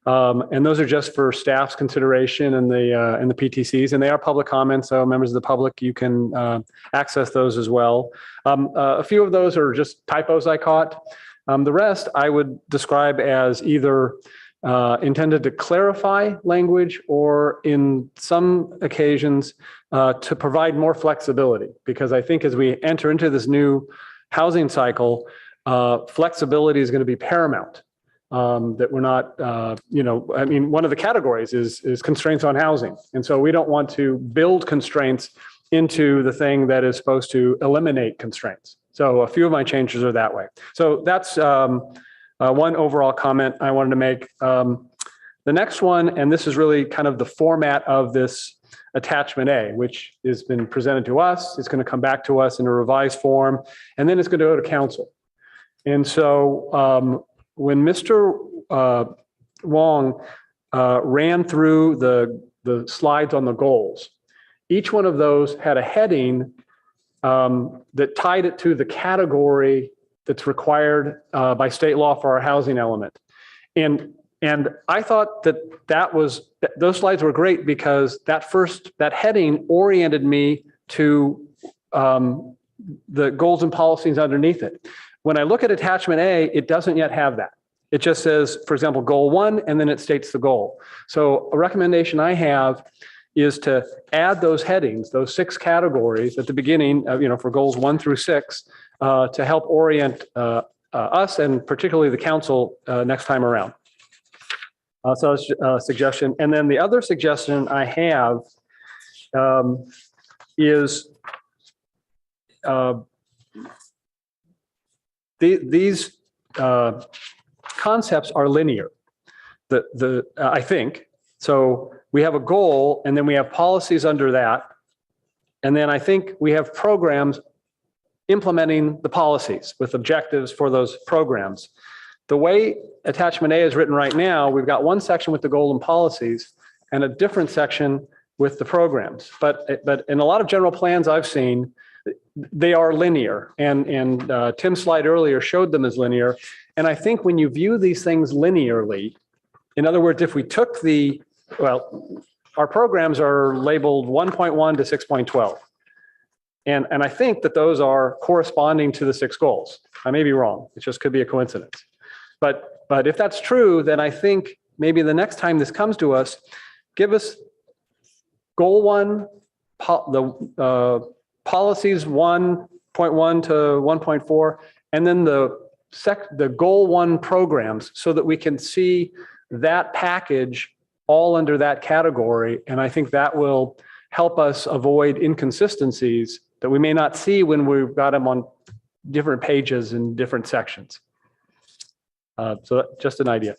D: And those are just for staff's consideration and the PTCs, and they are public comments. So members of the public, you can access those as well. A few of those are just typos I caught. The rest I would describe as either intended to clarify language or in some occasions to provide more flexibility. Because I think as we enter into this new housing cycle, flexibility is going to be paramount. That we're not, one of the categories is constraints on housing. And so we don't want to build constraints into the thing that is supposed to eliminate constraints. So a few of my changes are that way. So that's one overall comment I wanted to make. The next one, and this is really kind of the format of this attachment A, which has been presented to us. It's going to come back to us in a revised form, and then it's going to go to council. And so when Mr. Wong ran through the slides on the goals, each one of those had a heading that tied it to the category that's required by state law for our housing element. And I thought those slides were great because that heading oriented me to the goals and policies underneath it. When I look at attachment A, it doesn't yet have that. It just says, for example, goal 1, and then it states the goal. So a recommendation I have is to add those headings, those 6 categories at the beginning, for goals 1 through 6, to help orient us and particularly the council next time around. So that's a suggestion. And then the other suggestion I have is these concepts are linear. I think so. We have a goal, and then we have policies under that, and then I think we have programs implementing the policies with objectives for those programs. The way attachment A is written right now, we've got one section with the goal and policies, and a different section with the programs. But in a lot of general plans I've seen, they are linear, and Tim's slide earlier showed them as linear. And I think when you view these things linearly, in other words, if we took our programs are labeled 1.1 to 6.12. And I think that those are corresponding to the 6 goals. I may be wrong. It just could be a coincidence. But if that's true, then I think maybe the next time this comes to us, give us goal 1, the policies 1.1 to 1.4, and then the goal 1 programs, so that we can see that package all under that category. And I think that will help us avoid inconsistencies that we may not see when we've got them on different pages in different sections. So just an idea.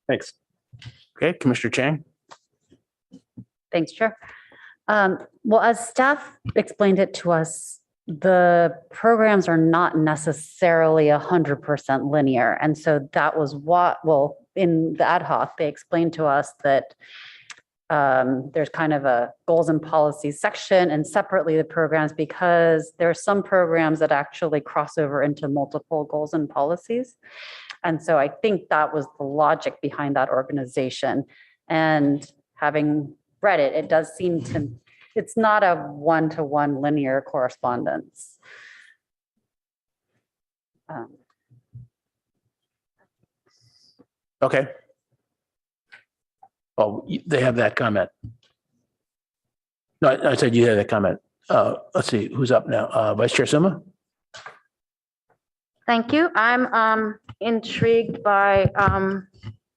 D: Thanks.
A: Okay, Commissioner Chang.
K: Thanks, Chair. Well, as staff explained it to us, the programs are not necessarily 100% linear. And so that was in the ad hoc, they explained to us that there's kind of a goals and policies section, and separately the programs, because there are some programs that actually cross over into multiple goals and policies. And so I think that was the logic behind that organization. And having read it, it does seem it's not a one-to-one linear correspondence.
A: Okay. Oh, they have that comment. No, I said you had that comment. Let's see, who's up now? Vice Chair Sima?
C: Thank you. I'm intrigued by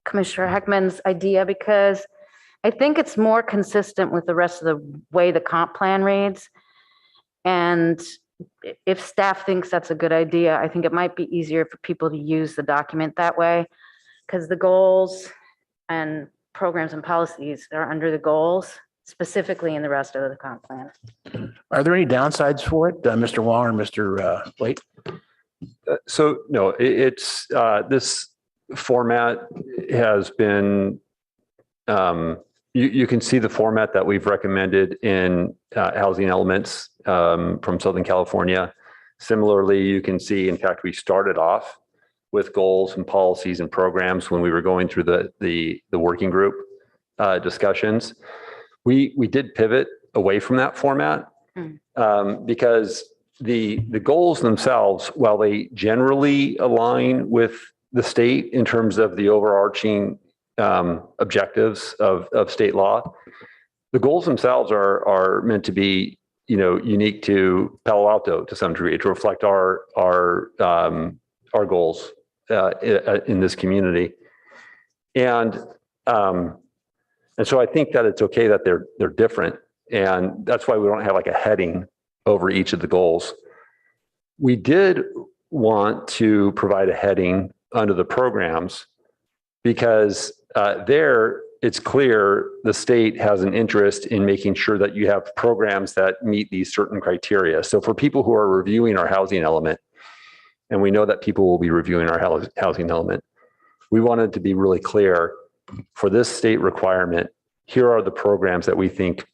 C: Commissioner Heckman's idea, because I think it's more consistent with the rest of the way the comp plan reads. And if staff thinks that's a good idea, I think it might be easier for people to use the document that way, because the goals and programs and policies are under the goals, specifically in the rest of the comp plan.
A: Are there any downsides for it, Mr. Wong or Mr. Waite?
E: So no, it's this format has been, you can see the format that we've recommended in housing elements from Southern California. Similarly, you can see, in fact, we started off with goals and policies and programs when we were going through the working group discussions. We did pivot away from that format because the goals themselves, while they generally align with the state in terms of the overarching objectives of state law, the goals themselves are meant to be, unique to Palo Alto to some degree, to reflect our goals in this community, and so I think that it's okay that they're different, and that's why we don't have like a heading over each of the goals. We did want to provide a heading under the programs because there it's clear the state has an interest in making sure that you have programs that meet these certain criteria. So for people who are reviewing our housing element, and we know that people will be reviewing our housing element, we wanted to be really clear for this state requirement, here are the programs that we think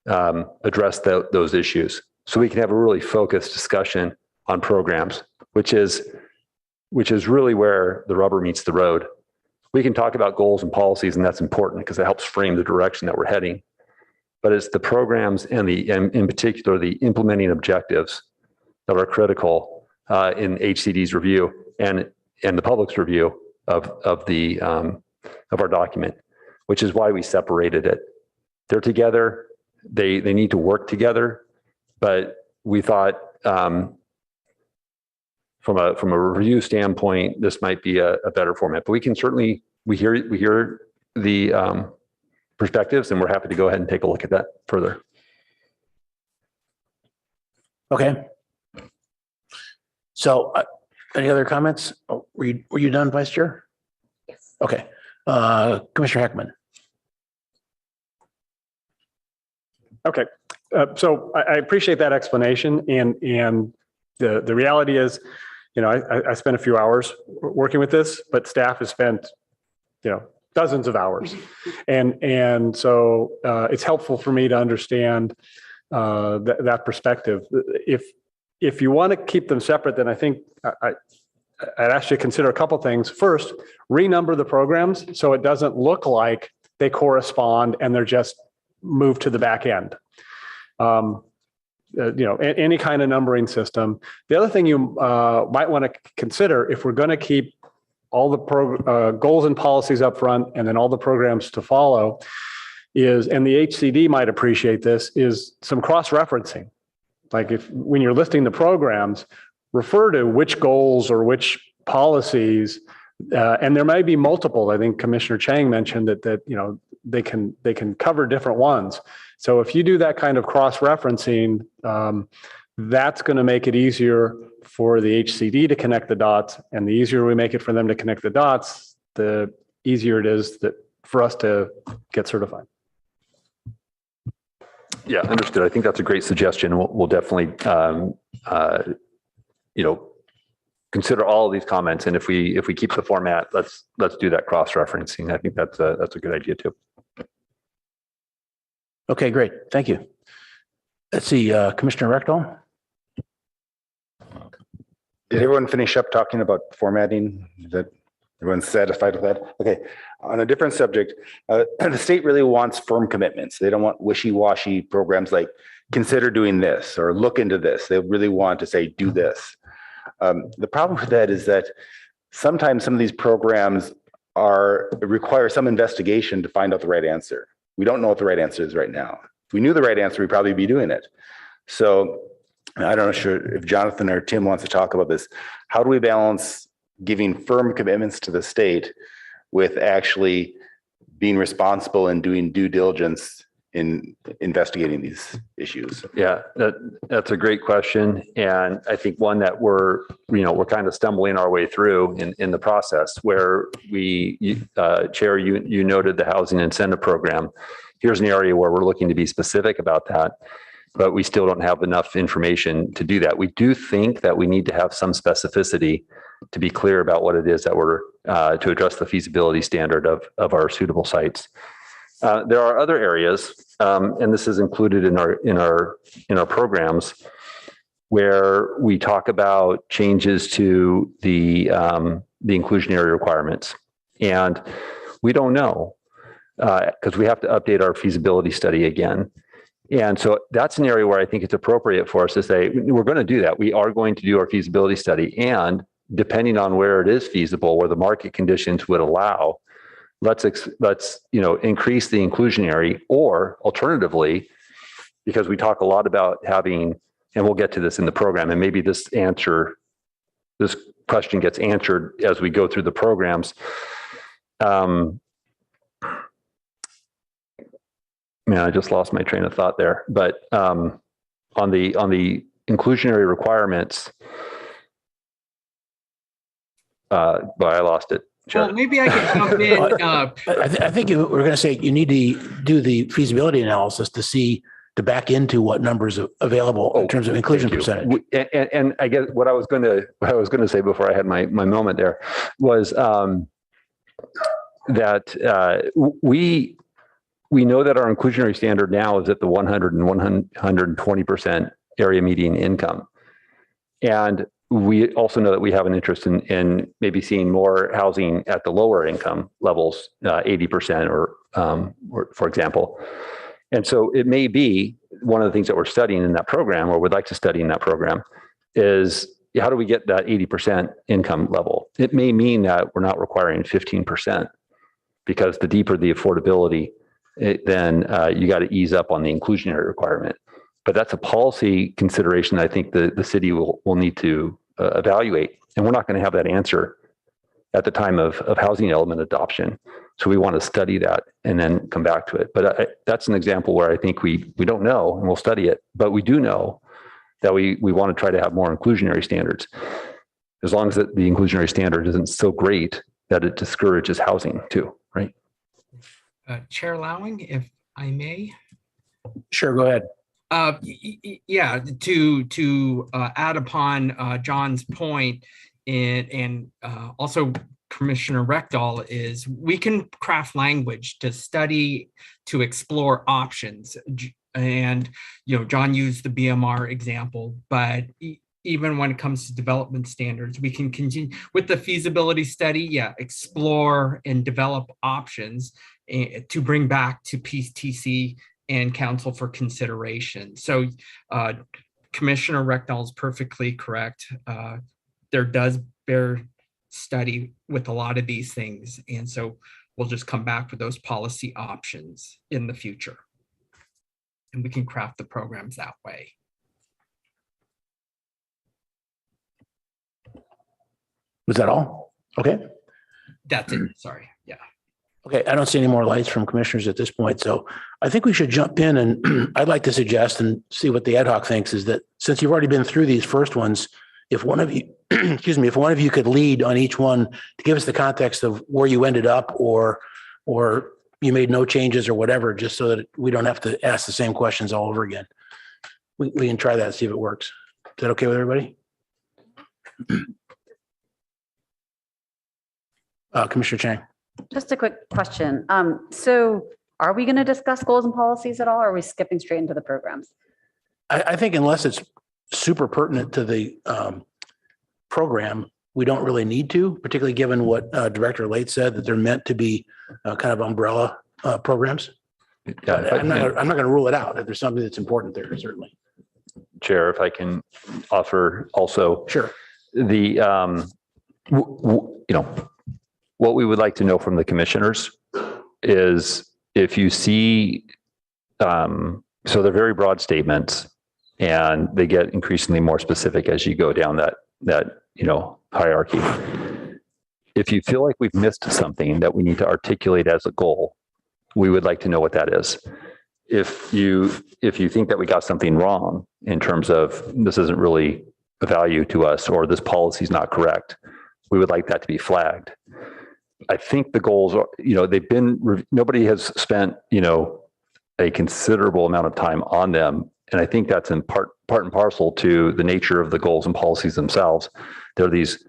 E: address those issues. So we can have a really focused discussion on programs, which is really where the rubber meets the road. We can talk about goals and policies, and that's important because it helps frame the direction that we're heading. But it's the programs and in particular, the implementing objectives that are critical in HCD's review and the public's review of our document, which is why we separated it. They're together. They need to work together, but we thought from a review standpoint, this might be a better format. But we can certainly we hear the perspectives, and we're happy to go ahead and take a look at that further.
A: Okay. So any other comments? Oh, were you done, Vice Chair?
K: Yes.
A: Okay. Commissioner Heckman.
D: Okay. So I appreciate that explanation. And the reality is, I spent a few hours working with this, but staff has spent, dozens of hours. And so it's helpful for me to understand that perspective. If you want to keep them separate, then I think I'd ask you to consider a couple things. First, renumber the programs so it doesn't look like they correspond and they're just moved to the back end. Any kind of numbering system. The other thing you might want to consider, if we're going to keep all the goals and policies up front and then all the programs to follow, and the HCD might appreciate this, is some cross-referencing. Like when you're listing the programs, refer to which goals or which policies, and there may be multiple. I think Commissioner Chang mentioned that they can cover different ones. So if you do that kind of cross-referencing, that's going to make it easier for the HCD to connect the dots, and the easier we make it for them to connect the dots, the easier it is for us to get certified.
E: Yeah, understood. I think that's a great suggestion. We'll definitely, consider all of these comments. And if we keep the format, let's do that cross-referencing. I think that's a good idea too.
A: Okay, great. Thank you. Let's see, Commissioner Rectal.
G: Did everyone finish up talking about formatting? Is that everyone's satisfied with that? Okay. On a different subject, the state really wants firm commitments. They don't want wishy-washy programs like consider doing this or look into this. They really want to say do this. The problem with that is that sometimes some of these programs require some investigation to find out the right answer. We don't know what the right answer is right now. If we knew the right answer, we'd probably be doing it. So I don't know sure if Jonathan or Tim wants to talk about this. How do we balance giving firm commitments to the state with actually being responsible and doing due diligence in investigating these issues?
E: Yeah, that's a great question. And I think one that we're kind of stumbling our way through in the process, where Chair, you noted the housing incentive program. Here's an area where we're looking to be specific about that, but we still don't have enough information to do that. We do think that we need to have some specificity to be clear about what it is that we're to address the feasibility standard of our suitable sites. There are other areas, and this is included in our programs, where we talk about changes to the inclusionary requirements, and we don't know because we have to update our feasibility study again. And so that's an area where I think it's appropriate for us to say, we're going to do that. We are going to do our feasibility study, and depending on where it is feasible, where the market conditions would allow, let's increase the inclusionary, or alternatively, because we talk a lot about having, and we'll get to this in the program, and maybe this question gets answered as we go through the programs. Man, I just lost my train of thought there. But on the inclusionary requirements, but I lost it. Sure.
F: Well, maybe I could jump in.
A: I think we're going to say you need to do the feasibility analysis to back into what numbers are available in terms of inclusion percentage.
E: And I guess what I was going to say before I had my moment there was that we know that our inclusionary standard now is at the 100 and 120% area median income. And we also know that we have an interest in maybe seeing more housing at the lower income levels, 80% or for example. And so it may be one of the things that we're studying in that program, or would like to study in that program, is how do we get that 80% income level? It may mean that we're not requiring 15%, because the deeper the affordability, then you got to ease up on the inclusionary requirement. But that's a policy consideration I think the city will need to evaluate. And we're not going to have that answer at the time of housing element adoption. So we want to study that and then come back to it. But that's an example where I think we don't know, and we'll study it. But we do know that we want to try to have more inclusionary standards, as long as the inclusionary standard isn't so great that it discourages housing too, right?
F: Chair Lowing, if I may.
A: Sure, go ahead.
F: Yeah, to add upon John's point, and also Commissioner Rectal, is we can craft language to study, to explore options. And, John used the BMR example, but even when it comes to development standards, we can continue with the feasibility study, explore and develop options to bring back to PTC and council for consideration. So Commissioner Rectal is perfectly correct. There does bear study with a lot of these things. And so we'll just come back with those policy options in the future. And we can craft the programs that way.
A: Was that all? Okay.
F: That's it. Sorry. Yeah.
A: Okay. I don't see any more lights from commissioners at this point. So I think we should jump in, and I'd like to suggest and see what the ad hoc thinks is that since you've already been through these first ones, if one of you, excuse me, if one of you could lead on each one to give us the context of where you ended up or you made no changes or whatever, just so that we don't have to ask the same questions all over again. We can try that and see if it works. Is that okay with everybody? Commissioner Chang.
K: Just a quick question. So are we going to discuss goals and policies at all? Or are we skipping straight into the programs?
A: I think unless it's super pertinent to the program, we don't really need to, particularly given what Director Late said, that they're meant to be kind of umbrella programs. I'm not going to rule it out if there's something that's important there, certainly.
E: Chair, if I can offer also.
A: Sure.
E: The, what we would like to know from the commissioners is if you see, so they're very broad statements and they get increasingly more specific as you go down that hierarchy. If you feel like we've missed something that we need to articulate as a goal, we would like to know what that is. If you think that we got something wrong in terms of this isn't really a value to us or this policy is not correct, we would like that to be flagged. I think the goals are, nobody has spent, a considerable amount of time on them. And I think that's in part and parcel to the nature of the goals and policies themselves. They're these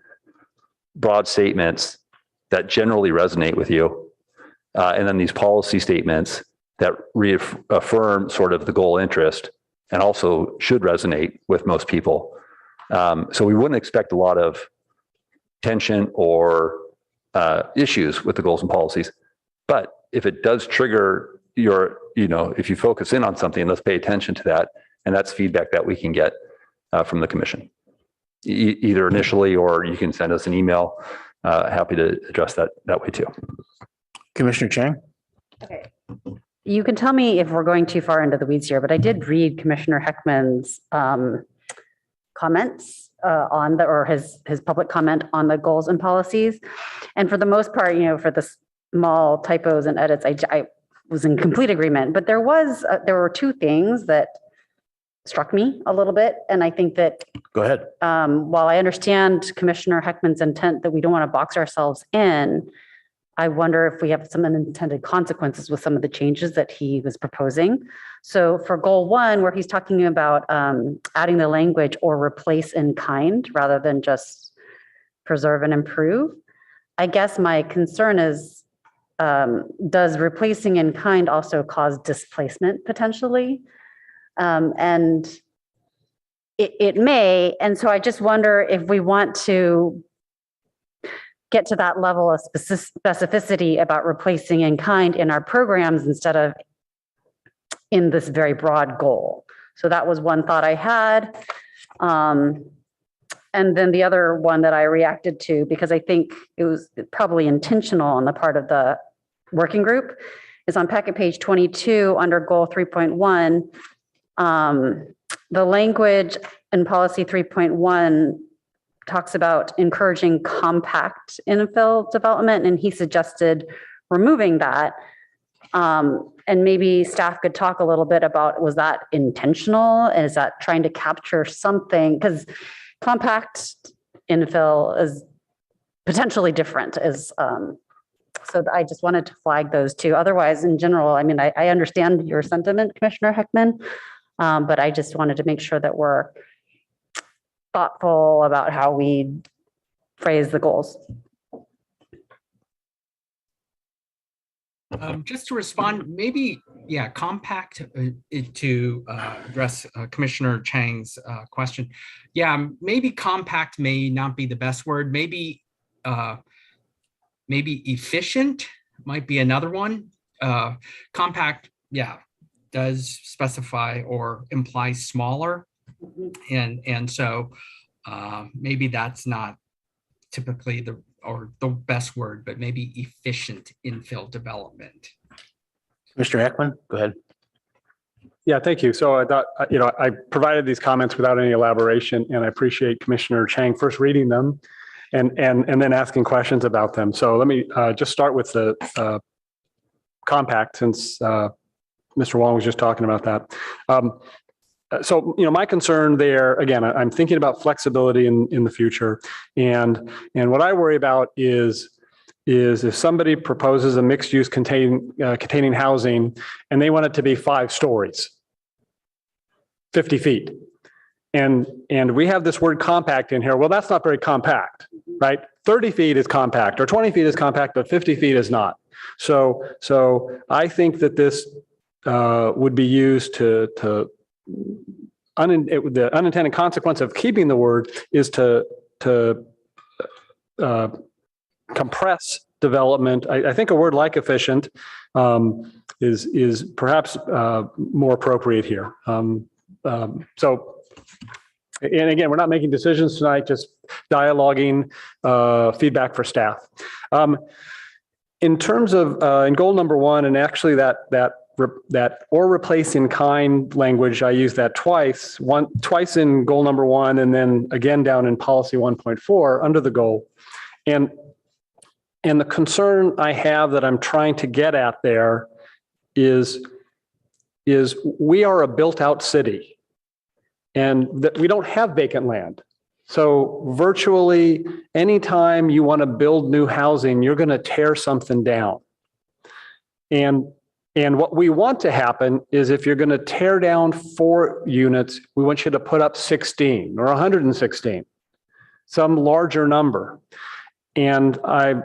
E: broad statements that generally resonate with you. And then these policy statements that reaffirm sort of the goal interest and also should resonate with most people. So we wouldn't expect a lot of tension or issues with the goals and policies. But if it does trigger if you focus in on something, let's pay attention to that. And that's feedback that we can get from the commission, either initially or you can send us an email. Happy to address that way too.
A: Commissioner Chang.
K: Okay. You can tell me if we're going too far into the weeds here, but I did read Commissioner Heckman's comments or his public comment on the goals and policies. And for the most part, for the small typos and edits, I was in complete agreement, but there were two things that struck me a little bit. And I think that,
A: go ahead.
K: While I understand Commissioner Heckman's intent that we don't want to box ourselves in, I wonder if we have some unintended consequences with some of the changes that he was proposing. So for goal 1, where he's talking about adding the language or replace in kind rather than just preserve and improve, I guess my concern is, does replacing in kind also cause displacement potentially? And it may. And so I just wonder if we want to get to that level of specificity about replacing in kind in our programs instead of in this very broad goal. So that was one thought I had. And then the other one that I reacted to, because I think it was probably intentional on the part of the working group, is on packet page 22 under goal 3.1. The language in policy 3.1 talks about encouraging compact infill development, and he suggested removing that. And maybe staff could talk a little bit about, was that intentional? Is that trying to capture something? Because compact infill is potentially different. So I just wanted to flag those two. Otherwise, in general, I mean, I understand your sentiment, Commissioner Heckman, but I just wanted to make sure that we're thoughtful about how we phrase the goals.
F: Just to respond, maybe Yeah, compact to address Commissioner Chang's question. Yeah, maybe compact may not be the best word. Maybe efficient might be another one. Compact, yeah, does specify or imply smaller, and so maybe that's not typically the best word, but maybe efficient infill development.
A: Mr. Ekman, go ahead.
D: Yeah, thank you. So I thought, I provided these comments without any elaboration, and I appreciate Commissioner Chang first reading them and then asking questions about them. So let me just start with the compact, since Mr. Wong was just talking about that. So, my concern there, again, I'm thinking about flexibility in the future. And what I worry about is if somebody proposes a mixed use containing housing and they want it to be 5 stories, 50 feet. And we have this word compact in here. Well, that's not very compact, right? 30 feet is compact, or 20 feet is compact, but 50 feet is not. So I think that this would be used the unintended consequence of keeping the word is to compress development. I think a word like efficient is perhaps more appropriate here. So, and again, we're not making decisions tonight, just dialoguing feedback for staff. In terms of in goal number 1, and actually that or replace in kind language, I use that twice in goal number 1, and then again down in policy 1.4 under the goal. And the concern I have that I'm trying to get at there is we are a built out city, and that we don't have vacant land. So virtually anytime you want to build new housing, you're going to tear something down. And what we want to happen is, if you're going to tear down 4 units, we want you to put up 16 or 116, some larger number. And I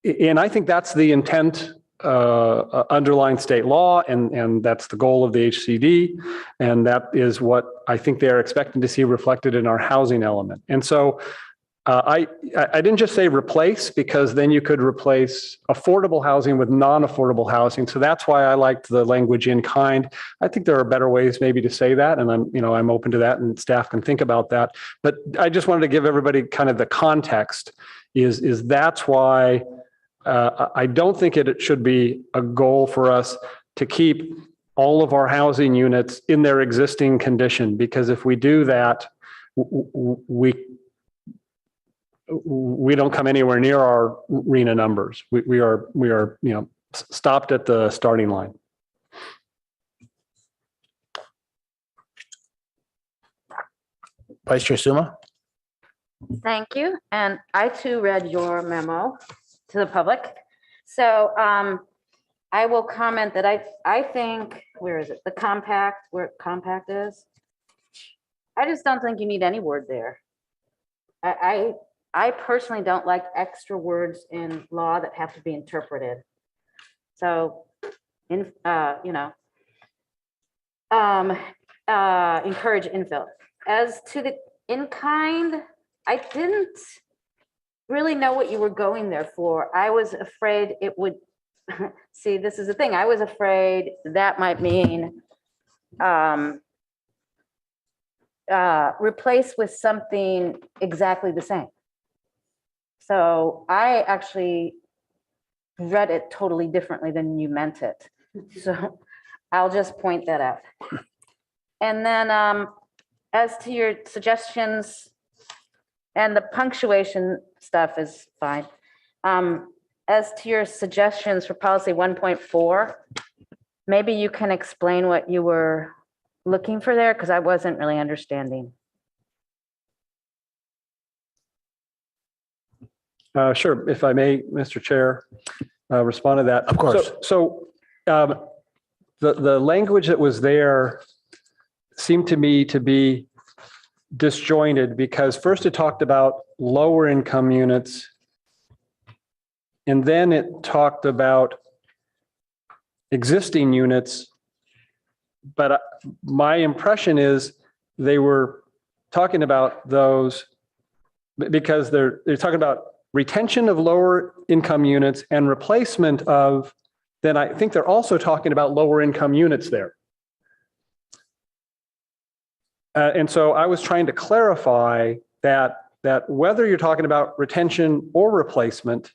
D: think that's the intent underlying state law, and that's the goal of the HCD, and that is what I think they're expecting to see reflected in our housing element. And so I didn't just say replace, because then you could replace affordable housing with non-affordable housing. So that's why I liked the language in kind. I think there are better ways maybe to say that, and I'm open to that, and staff can think about that. But I just wanted to give everybody kind of the context. Is that's why I don't think it should be a goal for us to keep all of our housing units in their existing condition, because if we do that, we don't come anywhere near our RENA numbers. We are stopped at the starting line.
A: Vice Chair Suma.
C: Thank you. And I too read your memo to the public. So I will comment that I think, where is it? The compact, where compact is. I just don't think you need any word there. I personally don't like extra words in law that have to be interpreted. So, encourage infill. As to the in kind, I didn't really know what you were going there for. I was afraid it would, see, this is the thing. I was afraid that might mean replace with something exactly the same. So I actually read it totally differently than you meant it. So I'll just point that out. And then as to your suggestions, and the punctuation stuff is fine. As to your suggestions for policy 1.4, maybe you can explain what you were looking for there, because I wasn't really understanding.
D: Sure, if I may, Mr. Chair, respond to that.
A: Of course.
D: So the language that was there seemed to me to be disjointed, because first it talked about lower income units, and then it talked about existing units. But my impression is they were talking about those because they're talking about retention of lower income units and replacement of, then I think they're also talking about lower income units there. And so I was trying to clarify that whether you're talking about retention or replacement,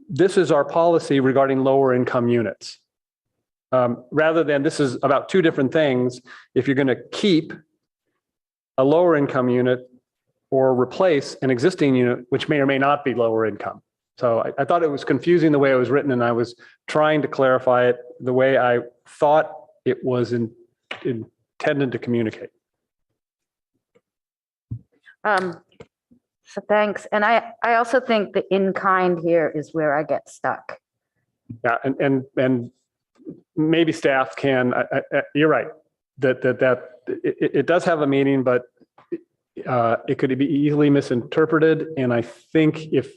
D: this is our policy regarding lower income units. Rather than this is about two different things. If you're going to keep a lower income unit or replace an existing unit, which may or may not be lower income. So I thought it was confusing the way it was written, and I was trying to clarify it the way I thought it was intended to communicate.
C: So thanks. And I also think the in kind here is where I get stuck.
D: Yeah, and maybe staff can. You're right that it does have a meaning, but it could be easily misinterpreted. And I think if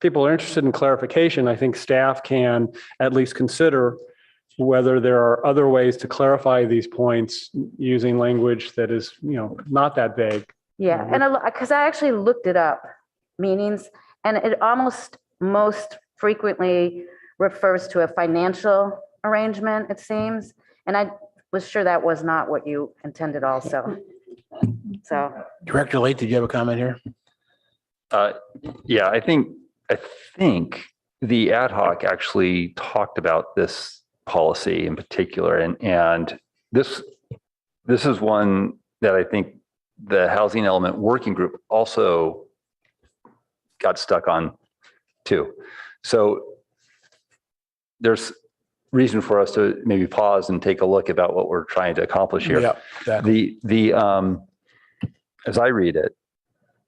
D: people are interested in clarification, I think staff can at least consider whether there are other ways to clarify these points using language that is, not that vague.
C: Yeah, and because I actually looked it up, meanings, and it almost most frequently refers to a financial arrangement, it seems. And I was sure that was not what you intended also. So.
A: Director Late, did you have a comment here?
E: Yeah, I think the ad hoc actually talked about this policy in particular, and this is one that I think the housing element working group also got stuck on too. So there's reason for us to maybe pause and take a look about what we're trying to accomplish here.
A: Yeah, exactly.
E: As I read it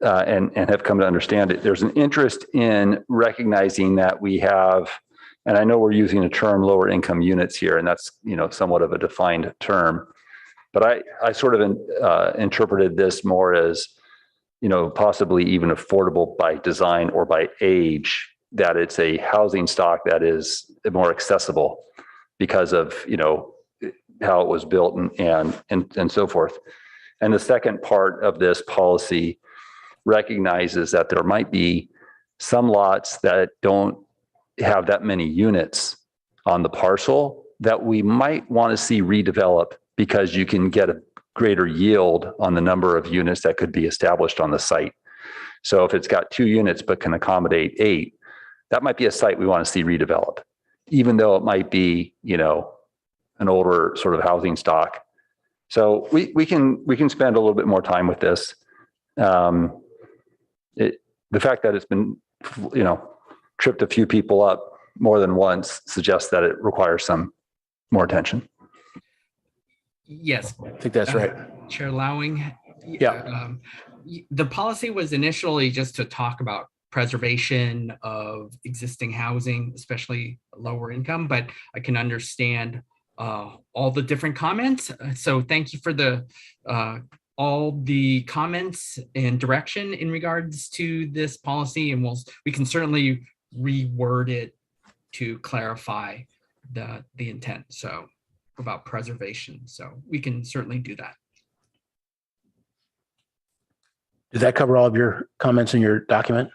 E: and have come to understand it, there's an interest in recognizing that we have, and I know we're using a term lower income units here, and that's somewhat of a defined term. But I sort of interpreted this more as, possibly even affordable by design or by age, that it's a housing stock that is more accessible because of, how it was built and so forth. And the second part of this policy recognizes that there might be some lots that don't have that many units on the parcel that we might want to see redevelop, because you can get a greater yield on the number of units that could be established on the site. So if it's got 2 units but can accommodate 8, that might be a site we want to see redevelop, even though it might be, an older sort of housing stock. So we can spend a little bit more time with this. The fact that it's been, tripped a few people up more than once suggests that it requires some more attention.
F: Yes.
A: I think that's right.
F: Chair Lowing.
A: Yeah.
F: The policy was initially just to talk about preservation of existing housing, especially lower income, but I can understand all the different comments. So thank you for all the comments and direction in regards to this policy, and we can certainly reword it to clarify the intent. So about preservation. So we can certainly do that.
A: Does that cover all of your comments in your document?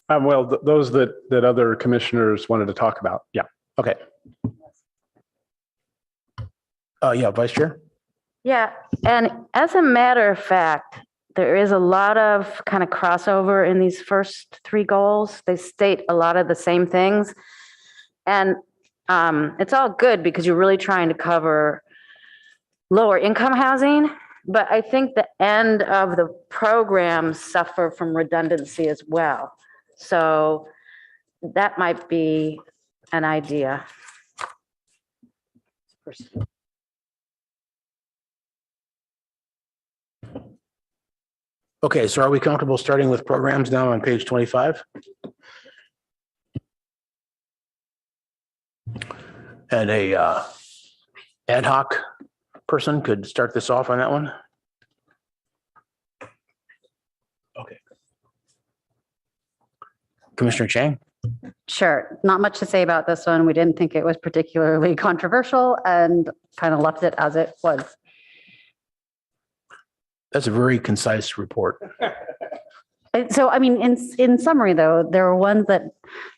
D: Well, those that other commissioners wanted to talk about. Yeah.
A: Okay. Yeah, Vice Chair.
C: Yeah, and as a matter of fact, there is a lot of kind of crossover in these first 3 goals. They state a lot of the same things. And it's all good because you're really trying to cover lower income housing. But I think the end of the programs suffer from redundancy as well. So that might be an idea.
A: Okay, so are we comfortable starting with programs now on page 25? And a ad hoc person could start this off on that one? Okay. Commissioner Chang?
K: Sure, not much to say about this one. We didn't think it was particularly controversial and kind of left it as it was.
A: That's a very concise report.
K: So, I mean, in summary, though, there are ones that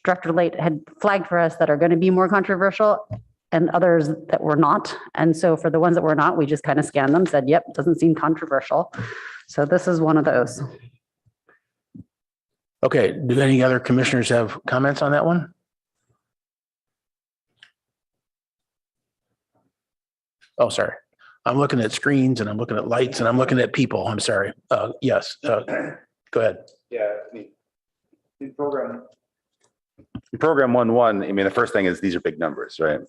K: Director Late had flagged for us that are going to be more controversial and others that were not. And so for the ones that were not, we just kind of scanned them, said, yep, doesn't seem controversial. So this is one of those.
A: Okay, do any other commissioners have comments on that one? Oh, sorry. I'm looking at screens and I'm looking at lights and I'm looking at people. I'm sorry. Yes, go ahead.
G: Yeah, in program 1.1, I mean, the first thing is these are big numbers, right?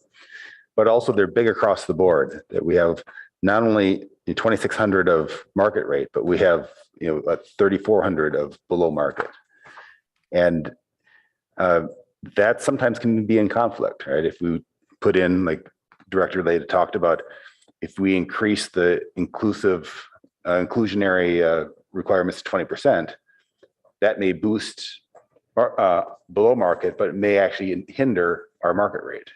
G: But also they're big across the board, that we have not only 2,600 of market rate, but we have 3,400 of below market. And that sometimes can be in conflict, right? If we put in, like Director Leda talked about, if we increase the inclusionary requirements to 20%, that may boost below market, but it may actually hinder our market rate.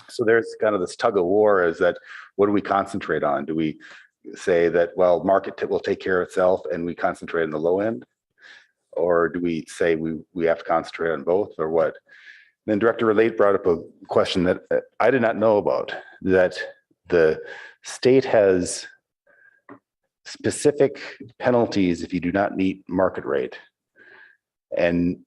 G: So there's kind of this tug of war, is that what do we concentrate on? Do we say that, well, market will take care of itself and we concentrate on the low end? Or do we say we have to concentrate on both, or what? Then Director Relate brought up a question that I did not know about, that the state has specific penalties if you do not meet market rate, and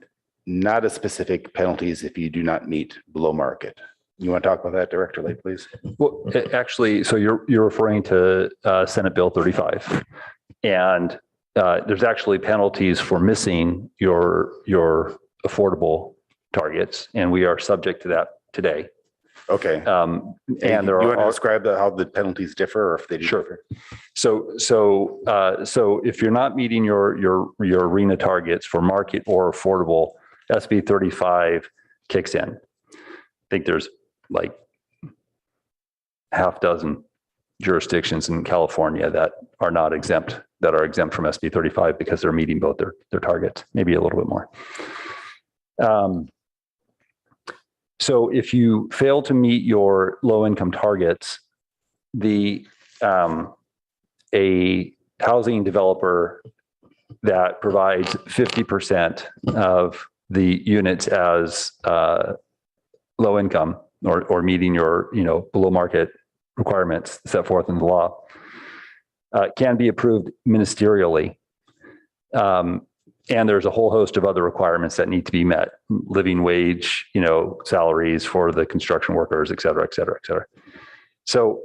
G: not as specific penalties if you do not meet below market. You want to talk about that, Director Late, please?
E: Well, actually, so you're referring to Senate Bill 35, and there's actually penalties for missing your affordable targets, and we are subject to that today.
G: Okay.
E: And
G: there you want to describe how the penalties differ, or if they do differ?
E: So if you're not meeting your arena targets for market or affordable, SB 35 kicks in. I think there's like half dozen jurisdictions in California that are not exempt, that are exempt from SB 35 because they're meeting both their targets, maybe a little bit more. So if you fail to meet your low income targets, a housing developer that provides 50% of the units as low income or meeting your below market requirements set forth in the law can be approved ministerially. And there's a whole host of other requirements that need to be met: living wage, salaries for the construction workers, et cetera, et cetera, et cetera. So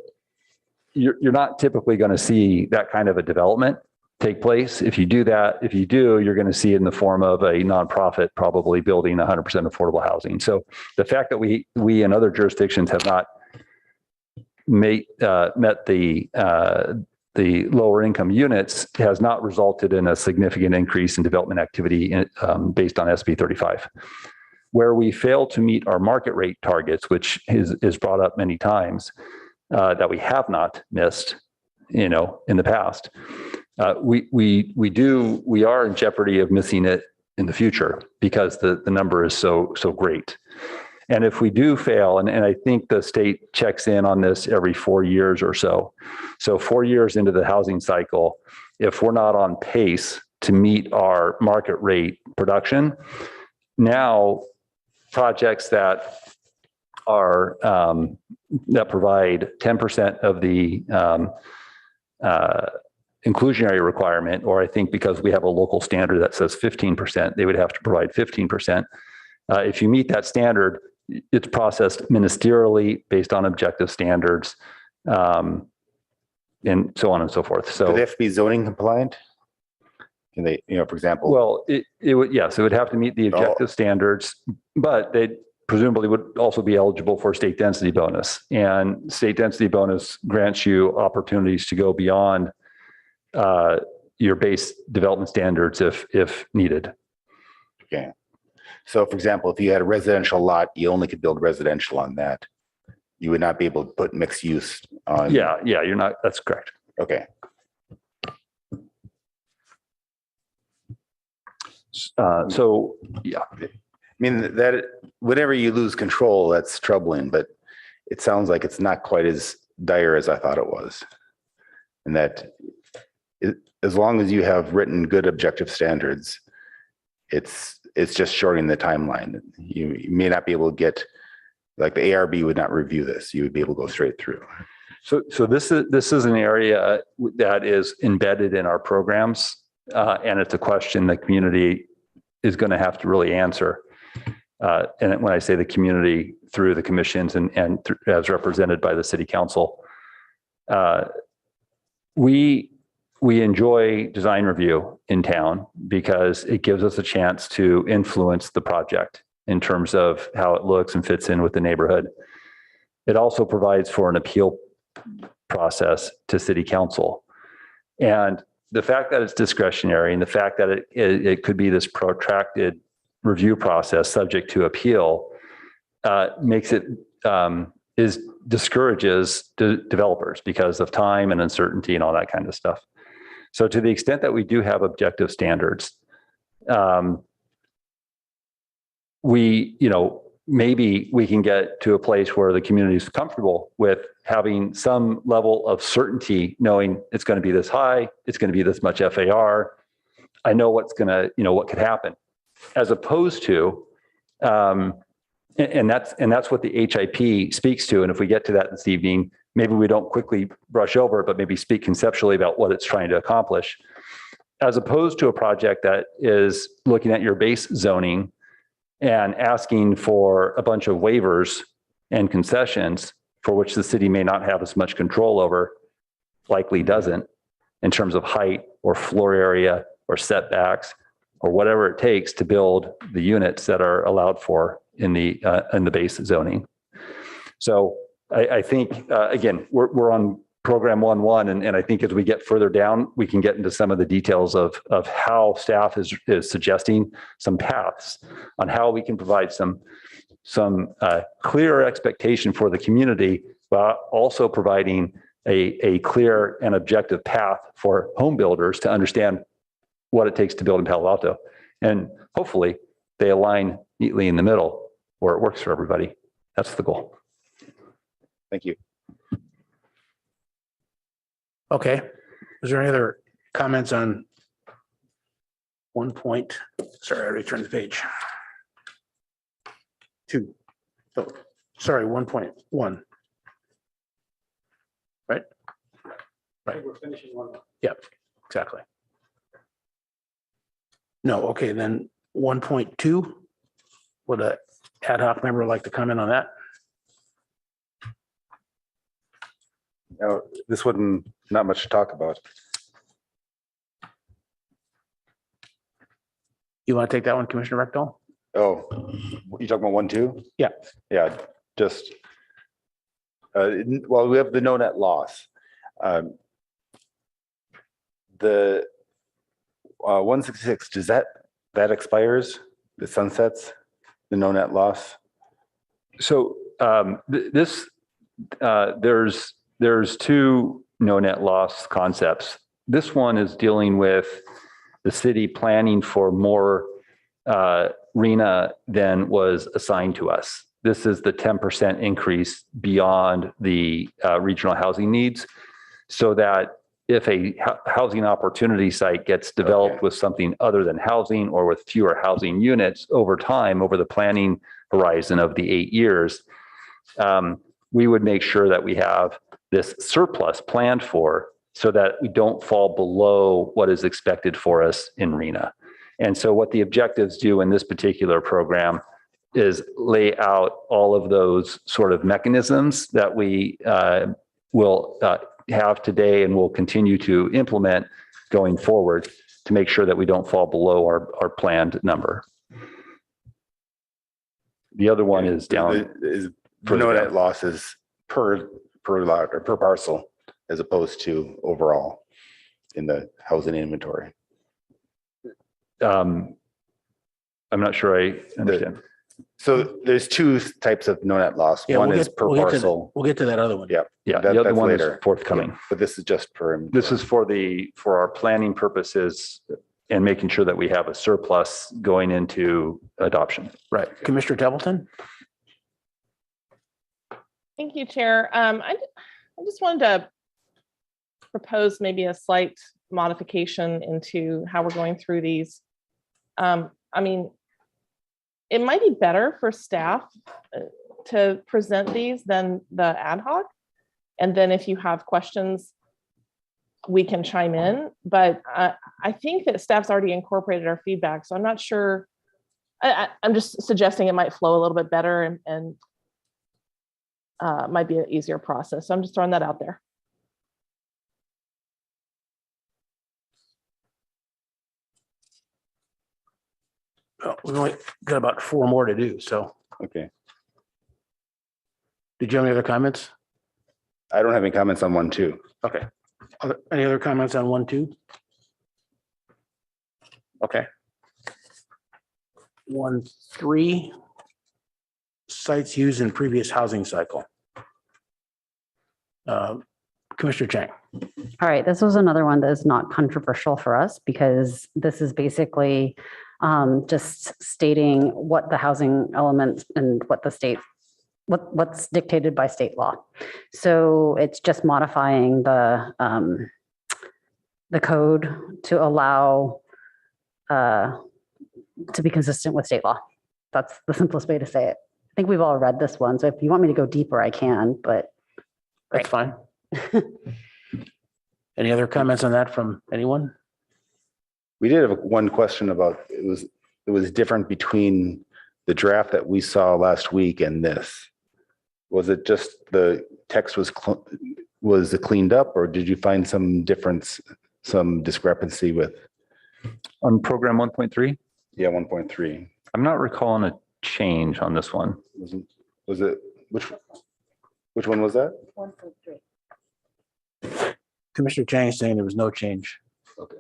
E: you're not typically going to see that kind of a development take place. If you do, you're going to see it in the form of a nonprofit probably building 100% affordable housing. So the fact that we in other jurisdictions have not met the lower income units has not resulted in a significant increase in development activity based on SB 35. Where we fail to meet our market rate targets, which is brought up many times, that we have not missed, in the past, we are in jeopardy of missing it in the future because the number is so great. And if we do fail, and I think the state checks in on this every 4 years or so. So 4 years into the housing cycle, if we're not on pace to meet our market rate production, now projects that are that provide 10% of the inclusionary requirement, or I think because we have a local standard that says 15%, they would have to provide 15%. If you meet that standard, it's processed ministerially based on objective standards, and so on and so forth. So
G: do they have to be zoning compliant? Can they, for example?
E: Well, it would, yes, it would have to meet the objective standards, but they presumably would also be eligible for state density bonus. And state density bonus grants you opportunities to go beyond your base development standards if needed.
G: Okay. So for example, if you had a residential lot, you only could build residential on that. You would not be able to put mixed use on.
E: Yeah, you're not, that's correct.
G: Okay.
E: So yeah.
G: mean, that whenever you lose control, that's troubling, but it sounds like it's not quite as dire as I thought it was. And that as long as you have written good objective standards, it's just shortening the timeline. You may not be able to get, like the ARB would not review this. You would be able to go straight through.
E: So this is an area that is embedded in our programs, and it's a question the community is going to have to really answer. And when I say the community, through the commissions and as represented by the city council, we enjoy design review in town because it gives us a chance to influence the project in terms of how it looks and fits in with the neighborhood. It also provides for an appeal process to city council. And the fact that it's discretionary and the fact that it could be this protracted review process subject to appeal makes it discourages developers because of time and uncertainty and all that kind of stuff. So to the extent that we do have objective standards, maybe we can get to a place where the community is comfortable with having some level of certainty, knowing it's going to be this high, it's going to be this much FAR. I know what could happen, as opposed to, and that's what the HIP speaks to. And if we get to that this evening, maybe we don't quickly brush over it, but maybe speak conceptually about what it's trying to accomplish, as opposed to a project that is looking at your base zoning and asking for a bunch of waivers and concessions for which the city may not have as much control over, likely doesn't, in terms of height or floor area or setbacks or whatever it takes to build the units that are allowed for in the base zoning. So I think, again, we're on program 1.1, and I think as we get further down, we can get into some of the details of how staff is suggesting some paths on how we can provide some clear expectation for the community, but also providing a clear and objective path for home builders to understand what it takes to build in Palo Alto. And hopefully they align neatly in the middle where it works for everybody. That's the goal.
G: Thank you.
A: Okay. Is there any other comments on 1 point? Sorry, I already turned the page. 2. Oh, sorry, 1.1. Right? Right.
D: We're finishing 1.
A: Yep, exactly. No, okay, then 1.2. Would an ad hoc member like to comment on that?
G: No, this wouldn't, not much to talk about.
A: You want to take that one, Commissioner Rectal?
G: Oh, you talking about 1.2?
A: Yeah.
G: Yeah, just, well, we have the no net loss. The 166, does that expires, the sunsets, the no net loss?
E: So there's 2 no net loss concepts. This one is dealing with the city planning for more RENA than was assigned to us. This is the 10% increase beyond the regional housing needs, so that if a housing opportunity site gets developed with something other than housing or with fewer housing units over time, over the planning horizon of the 8 years, we would make sure that we have this surplus planned for so that we don't fall below what is expected for us in RENA. And so what the objectives do in this particular program is lay out all of those sort of mechanisms that we will have today and will continue to implement going forward to make sure that we don't fall below our planned number. The other one is down.
G: The no net losses per lot or per parcel as opposed to overall in the housing inventory.
E: I'm not sure I understand.
G: So there's 2 types of no net loss.
A: Yeah,
G: One is per parcel.
A: We'll get to that other one.
G: Yeah.
E: Yeah, the other one is forthcoming.
G: Yeah, but this is just per.
E: This is for our planning purposes and making sure that we have a surplus going into adoption.
A: Right. Commissioner Templeton?
M: Thank you, Chair. I just wanted to propose maybe a slight modification into how we're going through these. I mean, it might be better for staff to present these than the ad hoc. And then if you have questions, we can chime in. But I think that staff's already incorporated our feedback. So I'm not sure. I'm just suggesting it might flow a little bit better and might be an easier process. So I'm just throwing that out there.
A: Well, we've only got about 4 more to do. So,
G: Okay.
A: did you have any other comments?
G: I don't have any comments on 1, 2.
A: Okay. Any other comments on 1, 2? Okay. 1, 3. Sites used in previous housing cycle. Commissioner Chang.
K: All right, this was another one that is not controversial for us because this is basically just stating what the housing elements and what the state, what's dictated by state law. So it's just modifying the code to allow to be consistent with state law. That's the simplest way to say it. I think we've all read this one, so if you want me to go deeper, I can, but.
A: That's fine. Any other comments on that from anyone?
G: We did have one question about, it was different between the draft that we saw last week and this. Was it just the text was it cleaned up, or did you find some difference, some discrepancy with?
E: On program 1.3?
G: Yeah, 1.3.
E: I'm not recalling a change on this one.
G: Was it, which one was that?
K: 1.3.
A: Commissioner Chang is saying there was no change.
G: Okay.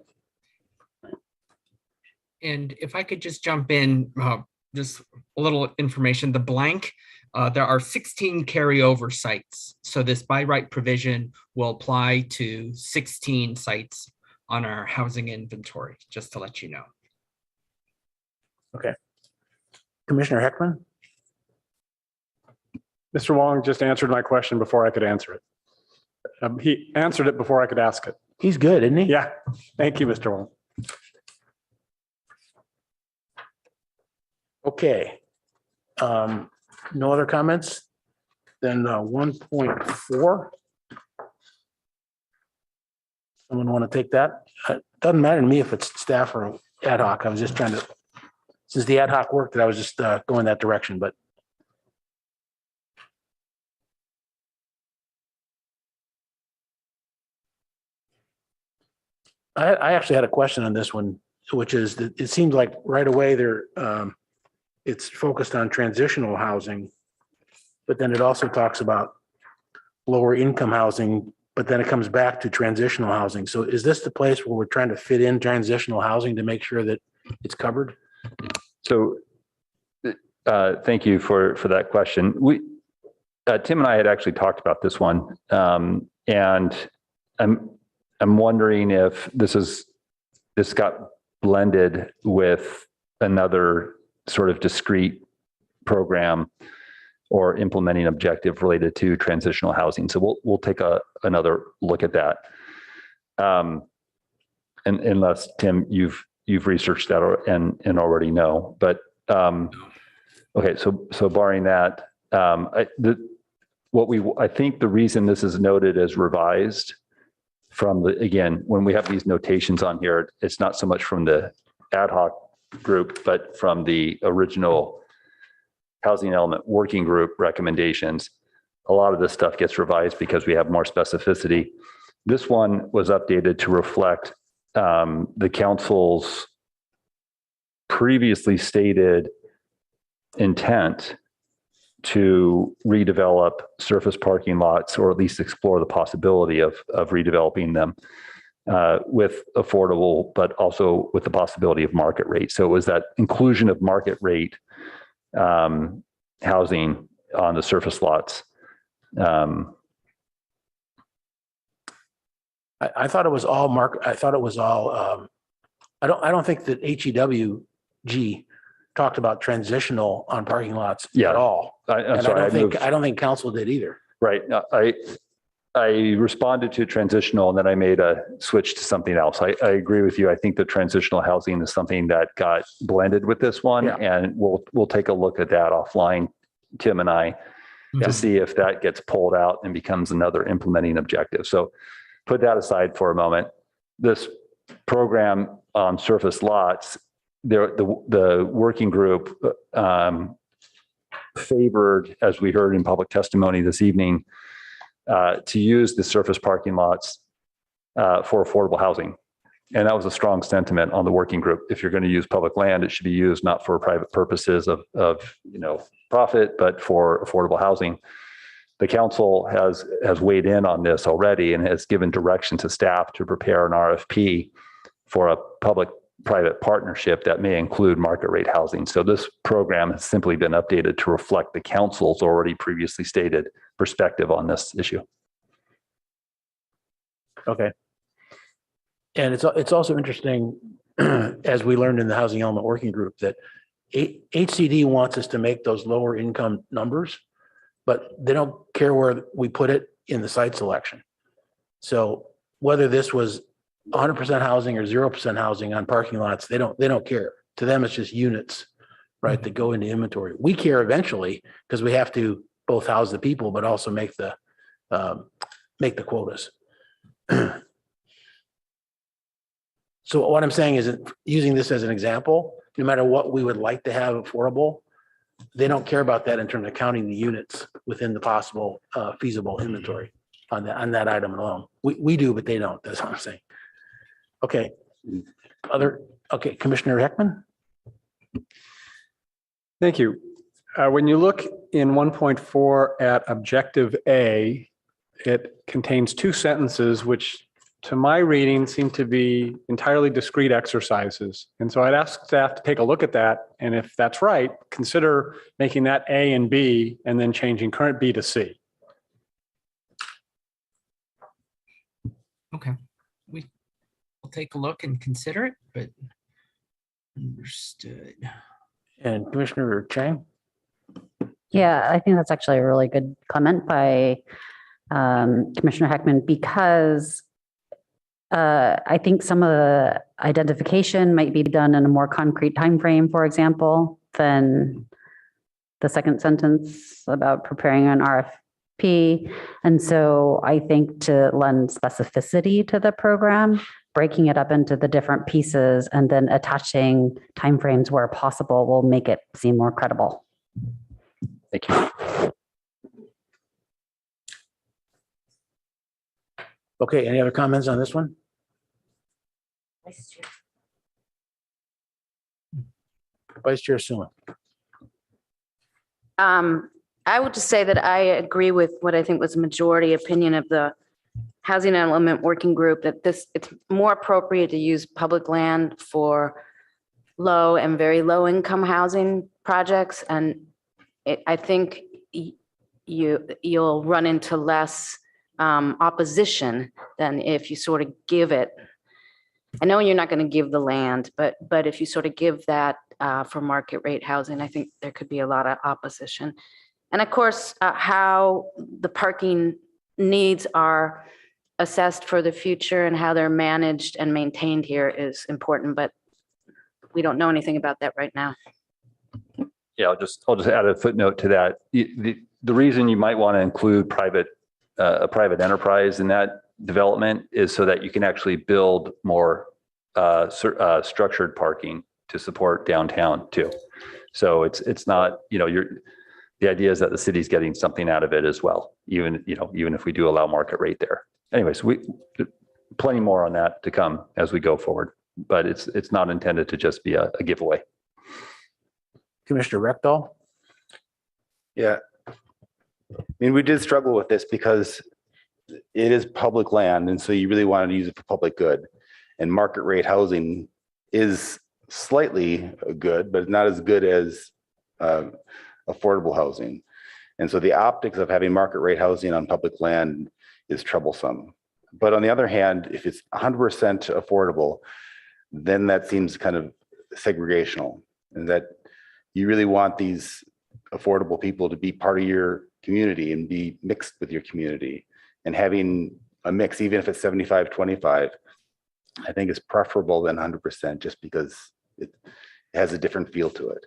F: And if I could just jump in, just a little information, the blank, there are 16 carryover sites. So this by right provision will apply to 16 sites on our housing inventory, just to let you know.
A: Okay. Commissioner Heckman?
D: Mr. Wong just answered my question before I could answer it. He answered it before I could ask it.
A: He's good, isn't he?
D: Yeah, thank you, Mr. Wong.
A: Okay. No other comments? Then 1.4. Someone want to take that? Doesn't matter to me if it's staff or ad hoc. I was just trying to, since the ad hoc worked, I was just going that direction, but. I actually had a question on this one, which is that it seems like right away there, it's focused on transitional housing, but then it also talks about lower income housing, but then it comes back to transitional housing. So is this the place where we're trying to fit in transitional housing to make sure that it's covered?
E: So thank you for that question. Tim and I had actually talked about this one, and I'm wondering if this got blended with another sort of discrete program or implementing objective related to transitional housing. So we'll take another look at that. And unless Tim, you've researched that and already know, but okay. So barring that, I think the reason this is noted as revised from again, when we have these notations on here, it's not so much from the ad hoc group, but from the original housing element working group recommendations. A lot of this stuff gets revised because we have more specificity. This one was updated to reflect the council's previously stated intent to redevelop surface parking lots, or at least explore the possibility of redeveloping them with affordable, but also with the possibility of market rate. So it was that inclusion of market rate housing on the surface lots.
A: I thought it was all I don't think that HEWG talked about transitional on parking lots
E: Yeah.
A: at all.
E: I'm
A: And
E: sorry,
A: I don't think council did either.
E: right. I responded to transitional and then I made a switch to something else. I agree with you. I think the transitional housing is something that got blended with this one,
A: Yeah.
E: and we'll take a look at that offline, Tim and I,
F: Yeah.
E: to see if that gets pulled out and becomes another implementing objective. So put that aside for a moment. This program on surface lots, the working group favored, as we heard in public testimony this evening, to use the surface parking lots for affordable housing. And that was a strong sentiment on the working group. If you're going to use public land, it should be used not for private purposes of profit, but for affordable housing. The council has weighed in on this already and has given direction to staff to prepare an RFP for a public-private partnership that may include market rate housing. So this program has simply been updated to reflect the council's already previously stated perspective on this issue.
A: Okay. And it's also interesting, as we learned in the Housing Element Working Group, that HCD wants us to make those lower income numbers, but they don't care where we put it in the site selection. So whether this was 100% housing or 0% housing on parking lots, they don't care. To them, it's just units, right, that go into inventory. We care eventually because we have to both house the people, but also make the quotas. So what I'm saying is, using this as an example, no matter what we would like to have affordable, they don't care about that in terms of counting the units within the possible feasible inventory on that item alone. We do, but they don't. That's what I'm saying. Okay. Okay, Commissioner Heckman?
D: Thank you. When you look in 1.4 at objective A, it contains two sentences which to my reading seem to be entirely discrete exercises. And so I'd ask staff to take a look at that. And if that's right, consider making that A and B and then changing current B to C.
F: Okay. We'll take a look and consider it, but understood.
A: And Commissioner Chang?
K: Yeah, I think that's actually a really good comment by Commissioner Heckman, because I think some of the identification might be done in a more concrete time frame, for example, than the second sentence about preparing an RFP. And so I think to lend specificity to the program, breaking it up into the different pieces and then attaching timeframes where possible will make it seem more credible.
E: Thank you.
A: Okay, any other comments on this one? Vice Chair Suma.
C: I would just say that I agree with what I think was the majority opinion of the Housing Element Working Group, that it's more appropriate to use public land for low and very low income housing projects. And I think you'll run into less opposition than if you sort of give it. I know you're not going to give the land, but if you sort of give that for market rate housing, I think there could be a lot of opposition. And of course, how the parking needs are assessed for the future and how they're managed and maintained here is important, but we don't know anything about that right now.
E: Yeah, I'll just add a footnote to that. The reason you might want to include a private enterprise in that development is so that you can actually build more structured parking to support downtown too. So it's not, the idea is that the city's getting something out of it as well, even if we do allow market rate there. Anyways, plenty more on that to come as we go forward, but it's not intended to just be a giveaway.
A: Commissioner Rectal?
G: Yeah. I mean, we did struggle with this because it is public land, and so you really want to use it for public good. And market rate housing is slightly good, but not as good as affordable housing. And so the optics of having market rate housing on public land is troublesome. But on the other hand, if it's 100% affordable, then that seems kind of segregational, and that you really want these affordable people to be part of your community and be mixed with your community. And having a mix, even if it's 75-25, I think is preferable than 100%, just because it has a different feel to it.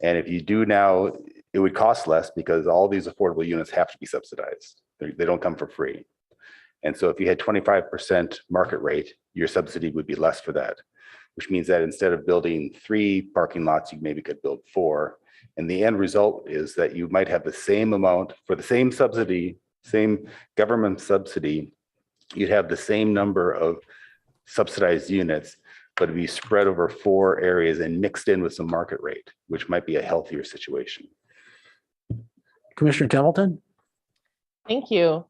G: And if you do now, it would cost less because all these affordable units have to be subsidized. They don't come for free. And so if you had 25% market rate, your subsidy would be less for that, which means that instead of building 3 parking lots, you maybe could build 4. And the end result is that you might have the same amount for the same subsidy, same government subsidy. You'd have the same number of subsidized units, but it'd be spread over 4 areas and mixed in with some market rate, which might be a healthier situation.
A: Commissioner Templeton?
M: Thank you.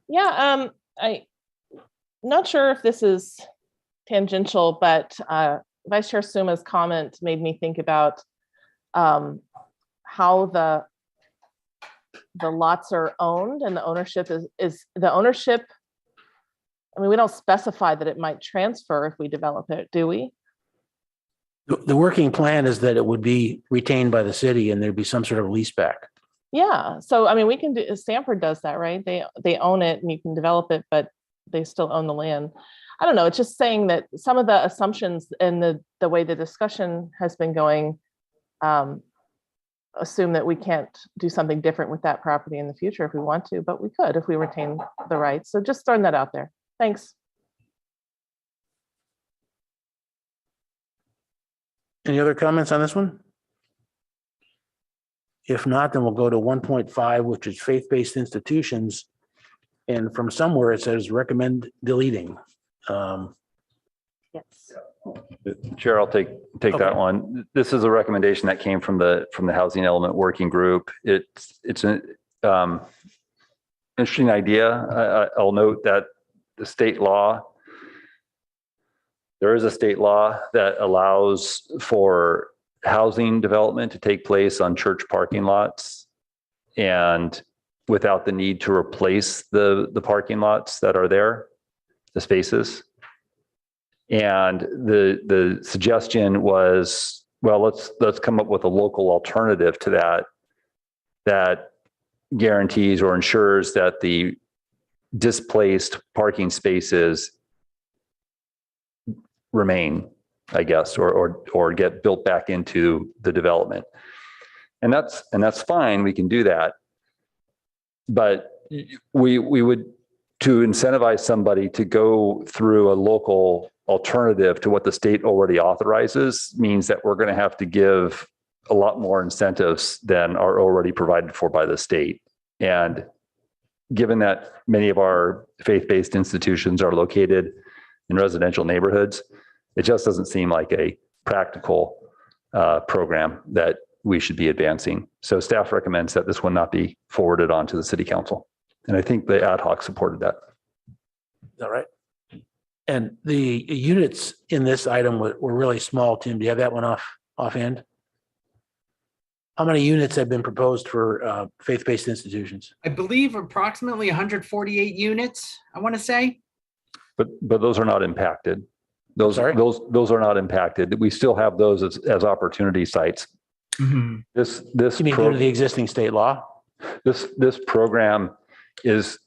M: Yeah, I'm not sure if this is tangential, but Vice Chair Suma's comment made me think about how the lots are owned, and the ownership is the ownership. I mean, we don't specify that it might transfer if we develop it, do we?
A: The working plan is that it would be retained by the city and there'd be some sort of lease back.
M: Yeah. So, I mean, we can do, Stanford does that, right? They own it and you can develop it, but they still own the land. I don't know. It's just saying that some of the assumptions and the way the discussion has been going assume that we can't do something different with that property in the future if we want to, but we could if we retain the rights. So just throwing that out there. Thanks.
A: Any other comments on this one? If not, then we'll go to 1.5, which is faith-based institutions. And from somewhere it says recommend deleting.
C: Yes.
E: Chair, I'll take
A: Okay.
E: that one. This is a recommendation that came from the Housing Element Working Group. It's an interesting idea. I'll note that the state law, there is a state law that allows for housing development to take place on church parking lots and without the need to replace the parking lots that are there, the spaces. And the suggestion was, well, let's come up with a local alternative to that guarantees or ensures that the displaced parking spaces remain, I guess, or get built back into the development. And that's fine, we can do that. But we would, to incentivize somebody to go through a local alternative to what the state already authorizes, means that we're going to have to give a lot more incentives than are already provided for by the state. And given that many of our faith-based institutions are located in residential neighborhoods, it just doesn't seem like a practical program that we should be advancing. So staff recommends that this one not be forwarded on to the city council. And I think the ad hoc supported that.
A: Is that right? And the units in this item were really small, Tim. Do you have that one offhand? How many units have been proposed for faith-based institutions?
F: I believe approximately 148 units, I want to say.
E: But those are not impacted. Those are not impacted. We still have those as opportunity sites.
F: Mm-hmm.
E: This
A: You mean due to the existing state law?
E: This program is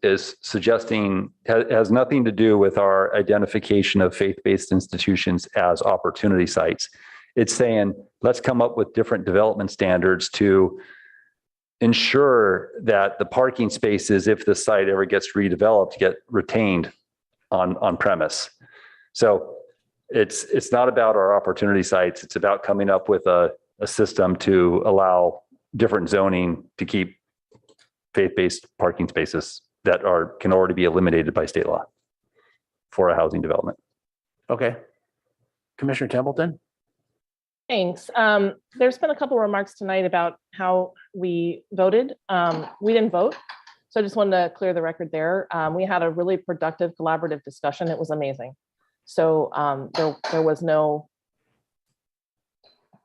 E: suggesting, has nothing to do with our identification of faith-based institutions as opportunity sites. It's saying, let's come up with different development standards to ensure that the parking spaces, if the site ever gets redeveloped, get retained on premise. So it's not about our opportunity sites. It's about coming up with a system to allow different zoning to keep faith-based parking spaces that can already be eliminated by state law for a housing development.
A: Okay. Commissioner Templeton?
M: Thanks. There's been a couple of remarks tonight about how we voted. We didn't vote. So I just wanted to clear the record there. We had a really productive collaborative discussion. It was amazing. So there was no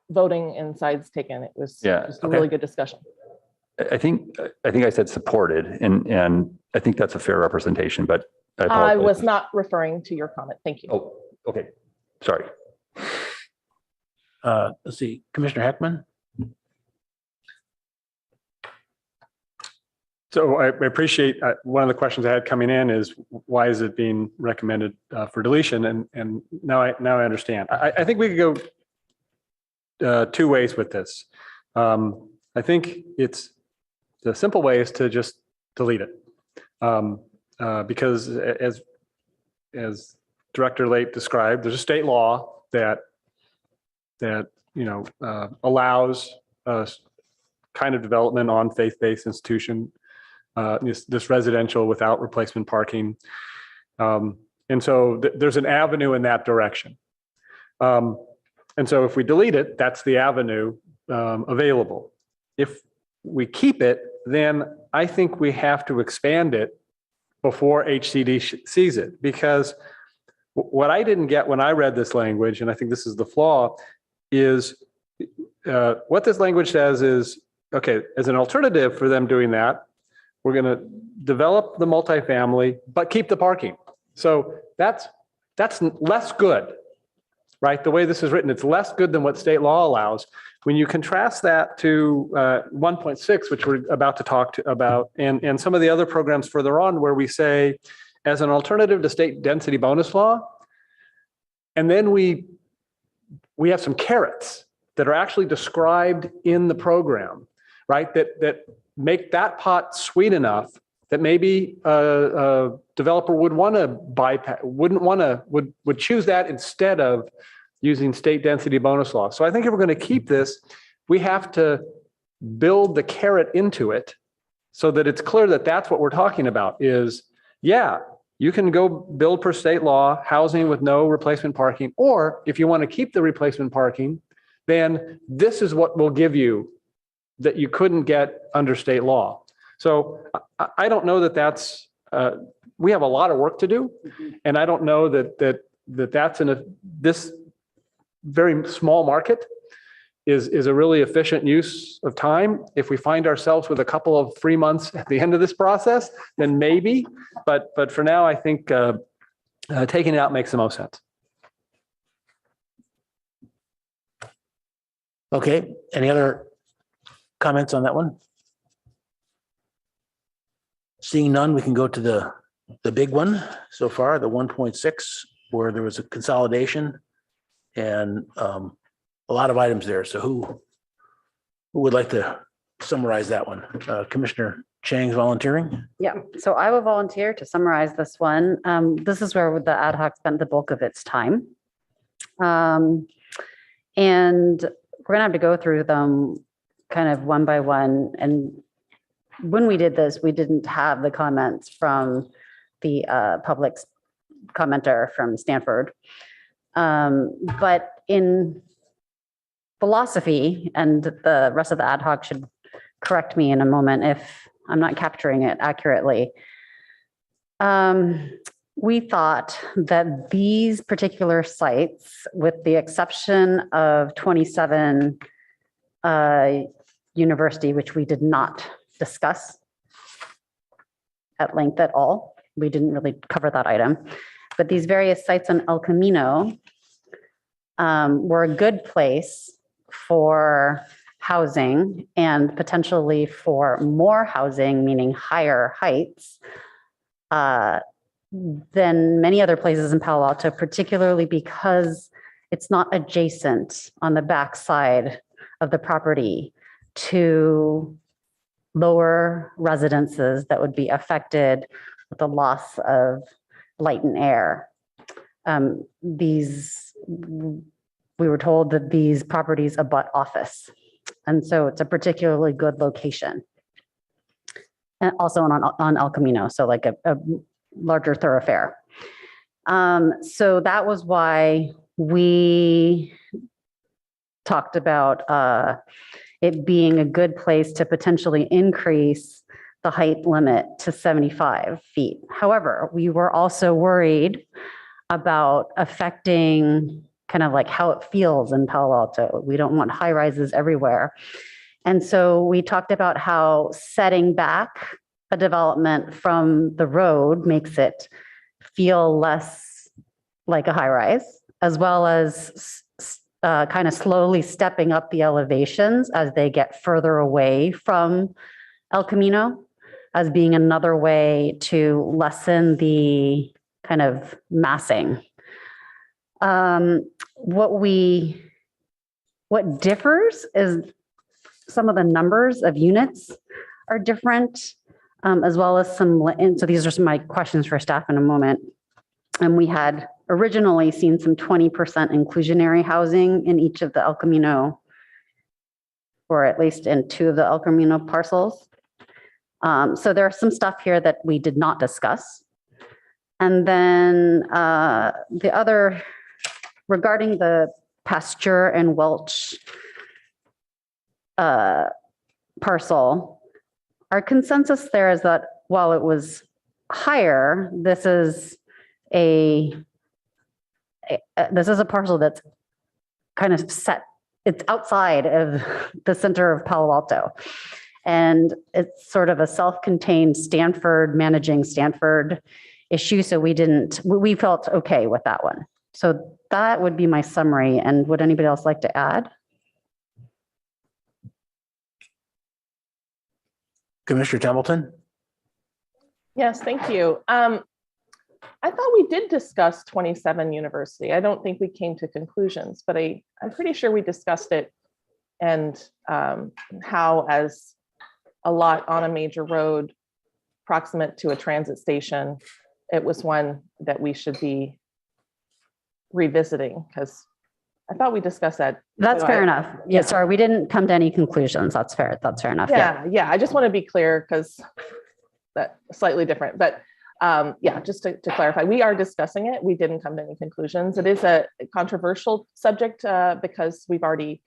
M: voting and sides taken. It was just a really good discussion.
E: I think I said supported, and I think that's a fair representation, but I
M: was not referring to your comment. Thank you.
E: Oh, okay. Sorry.
A: Let's see, Commissioner Heckman?
D: So I appreciate, one of the questions I had coming in is why is it being recommended for deletion? And now I understand. I think we could go two ways with this. I think the simple way is to just delete it. Because as Director Late described, there's a state law that allows kind of development on faith-based institution, this residential without replacement parking. And so there's an avenue in that direction. And so if we delete it, that's the avenue available. If we keep it, then I think we have to expand it before HCD sees it, because what I didn't get when I read this language, and I think this is the flaw, is what this language says is, okay, as an alternative for them doing that, we're going to develop the multifamily, but keep the parking. So that's less good, right? The way this is written, it's less good than what state law allows. When you contrast that to 1.6, which we're about to talk about, and some of the other programs further on where we say, as an alternative to state density bonus law, and then we have some carrots that are actually described in the program, right? That make that pot sweet enough that maybe a developer would want to bypass, would choose that instead of using state density bonus law. So I think if we're going to keep this, we have to build the carrot into it so that it's clear that that's what we're talking about is, yeah, you can go build per state law housing with no replacement parking, or if you want to keep the replacement parking, then this is what we'll give you that you couldn't get under state law. So I don't know that that's, we have a lot of work to do. And I don't know that's in this very small market is a really efficient use of time. If we find ourselves with a couple of free months at the end of this process, then maybe, but for now, I think taking it out makes the most sense.
A: Okay, any other comments on that one? Seeing none, we can go to the big one so far, the 1.6, where there was a consolidation and a lot of items there. So who would like to summarize that one? Commissioner Chang's volunteering?
K: Yeah, so I will volunteer to summarize this one. This is where the ad hoc spent the bulk of its time. And we're gonna have to go through them kind of one by one. And when we did this, we didn't have the comments from the public commenter from Stanford. But in philosophy, and the rest of the ad hoc should correct me in a moment if I'm not capturing it accurately. We thought that these particular sites, with the exception of 27 University, which we did not discuss at length at all. We didn't really cover that item. But these various sites on El Camino were a good place for housing and potentially for more housing, meaning higher heights, than many other places in Palo Alto, particularly because it's not adjacent on the backside of the property to lower residences that would be affected with the loss of light and air. We were told that these properties abut office. And so it's a particularly good location. And also on El Camino, so like a larger thoroughfare. So that was why we talked about it being a good place to potentially increase the height limit to 75 feet. However, we were also worried about affecting kind of like how it feels in Palo Alto. We don't want high rises everywhere. And so we talked about how setting back a development from the road makes it feel less like a high rise, as well as kind of slowly stepping up the elevations as they get further away from El Camino as being another way to lessen the kind of massing. What differs is some of the numbers of units are different, as well as and so these are some of my questions for staff in a moment. And we had originally seen some 20% inclusionary housing in each of the El Camino, or at least in 2 of the El Camino parcels. So there's some stuff here that we did not discuss. And then the other, regarding the pasture and Welch parcel, our consensus there is that while it was higher, this is a parcel that's kind of set, it's outside of the center of Palo Alto. And it's sort of a self-contained managing Stanford issue. So we felt okay with that one. So that would be my summary. And would anybody else like to add?
A: Commissioner Templeton?
M: Yes, thank you. I thought we did discuss 27 University. I don't think we came to conclusions, but I'm pretty sure we discussed it and how as a lot on a major road proximate to a transit station, it was one that we should be revisiting, because I thought we discussed that.
K: That's fair enough. Yeah, sorry, we didn't come to any conclusions. That's fair. That's fair enough.
M: Yeah. I just want to be clear because that's slightly different. But yeah, just to clarify, we are discussing it. We didn't come to any conclusions. It is a controversial subject because we've already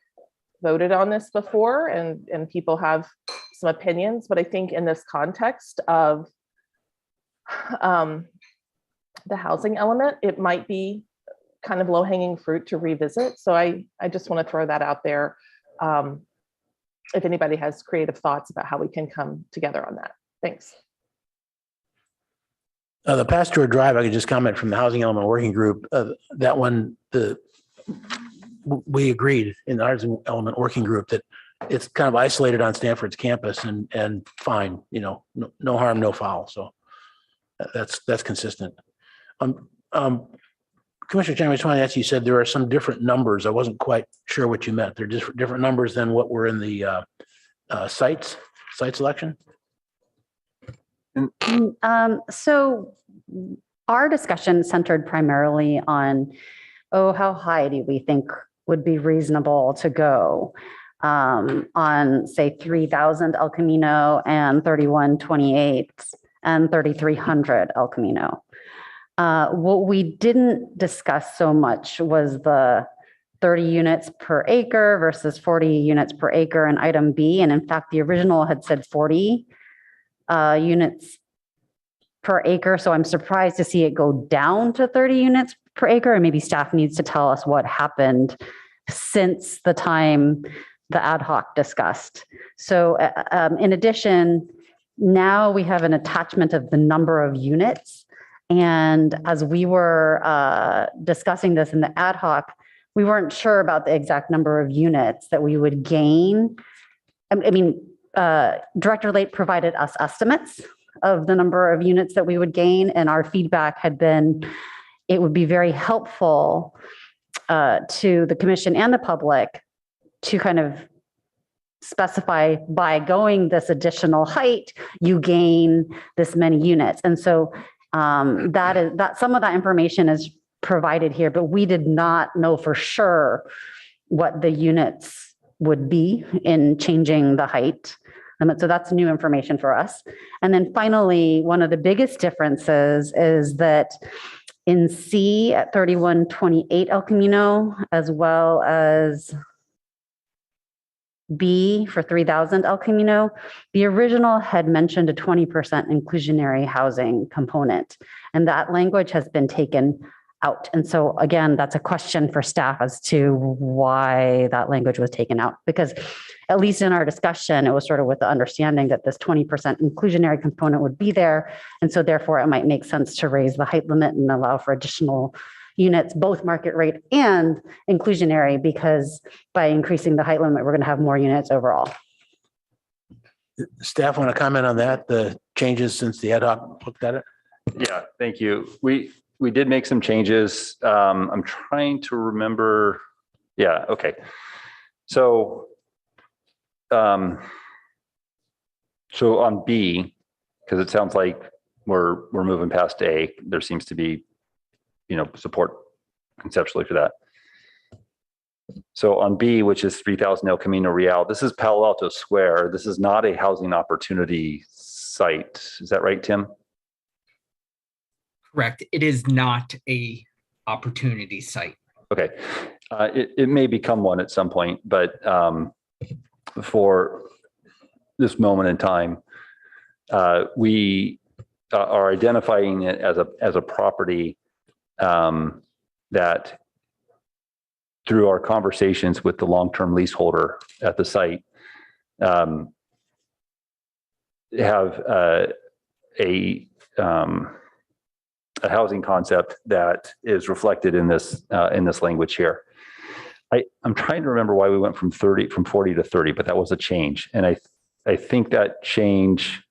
M: voted on this before and people have some opinions. But I think in this context of the housing element, it might be kind of low-hanging fruit to revisit. So I just want to throw that out there. If anybody has creative thoughts about how we can come together on that. Thanks.
A: The Pasteur Drive, I could just comment from the Housing Element Working Group. That one, we agreed in the Housing Element Working Group that it's kind of isolated on Stanford's campus and fine, no harm, no foul. So that's consistent. Commissioner Chen, I just want to ask you, said there are some different numbers. I wasn't quite sure what you meant. They're just different numbers than what were in the site selection?
K: So our discussion centered primarily on, how high do we think would be reasonable to go on, say, 3,000 El Camino and 3128 and 3,300 El Camino. What we didn't discuss so much was the 30 units per acre versus 40 units per acre in item B. And in fact, the original had said 40 units per acre. So I'm surprised to see it go down to 30 units per acre. And maybe staff needs to tell us what happened since the time the ad hoc discussed. So in addition, now we have an attachment of the number of units. And as we were discussing this in the ad hoc, we weren't sure about the exact number of units that we would gain. Director Late provided us estimates of the number of units that we would gain, and our feedback had been it would be very helpful to the commission and the public to kind of specify by going this additional height, you gain this many units. And so that some of that information is provided here, but we did not know for sure what the units would be in changing the height limit. So that's new information for us. And then finally, one of the biggest differences is that in C at 3128 El Camino, as well as B for 3,000 El Camino, the original had mentioned a 20% inclusionary housing component, and that language has been taken out. And so again, that's a question for staff as to why that language was taken out, because at least in our discussion, it was sort of with the understanding that this 20% inclusionary component would be there. And so therefore it might make sense to raise the height limit and allow for additional units, both market rate and inclusionary, because by increasing the height limit, we're going to have more units overall.
A: Staff want to comment on that, the changes since the ad hoc looked at it?
E: Yeah, thank you. We did make some changes. I'm trying to remember. Yeah, okay. So, so on B, because it sounds like we're moving past A, there seems to be, support conceptually for that. So on B, which is 3000 El Camino Real, this is Palo Alto Square. This is not a housing opportunity site. Is that right, Tim?
F: Correct. It is not a opportunity site.
E: Okay. It may become one at some point, but for this moment in time, we are identifying it as a property that, through our conversations with the long-term leaseholder at the site, have a housing concept that is reflected in this language here. I'm trying to remember why we went from 40 to 30, but that was a change. And I think that change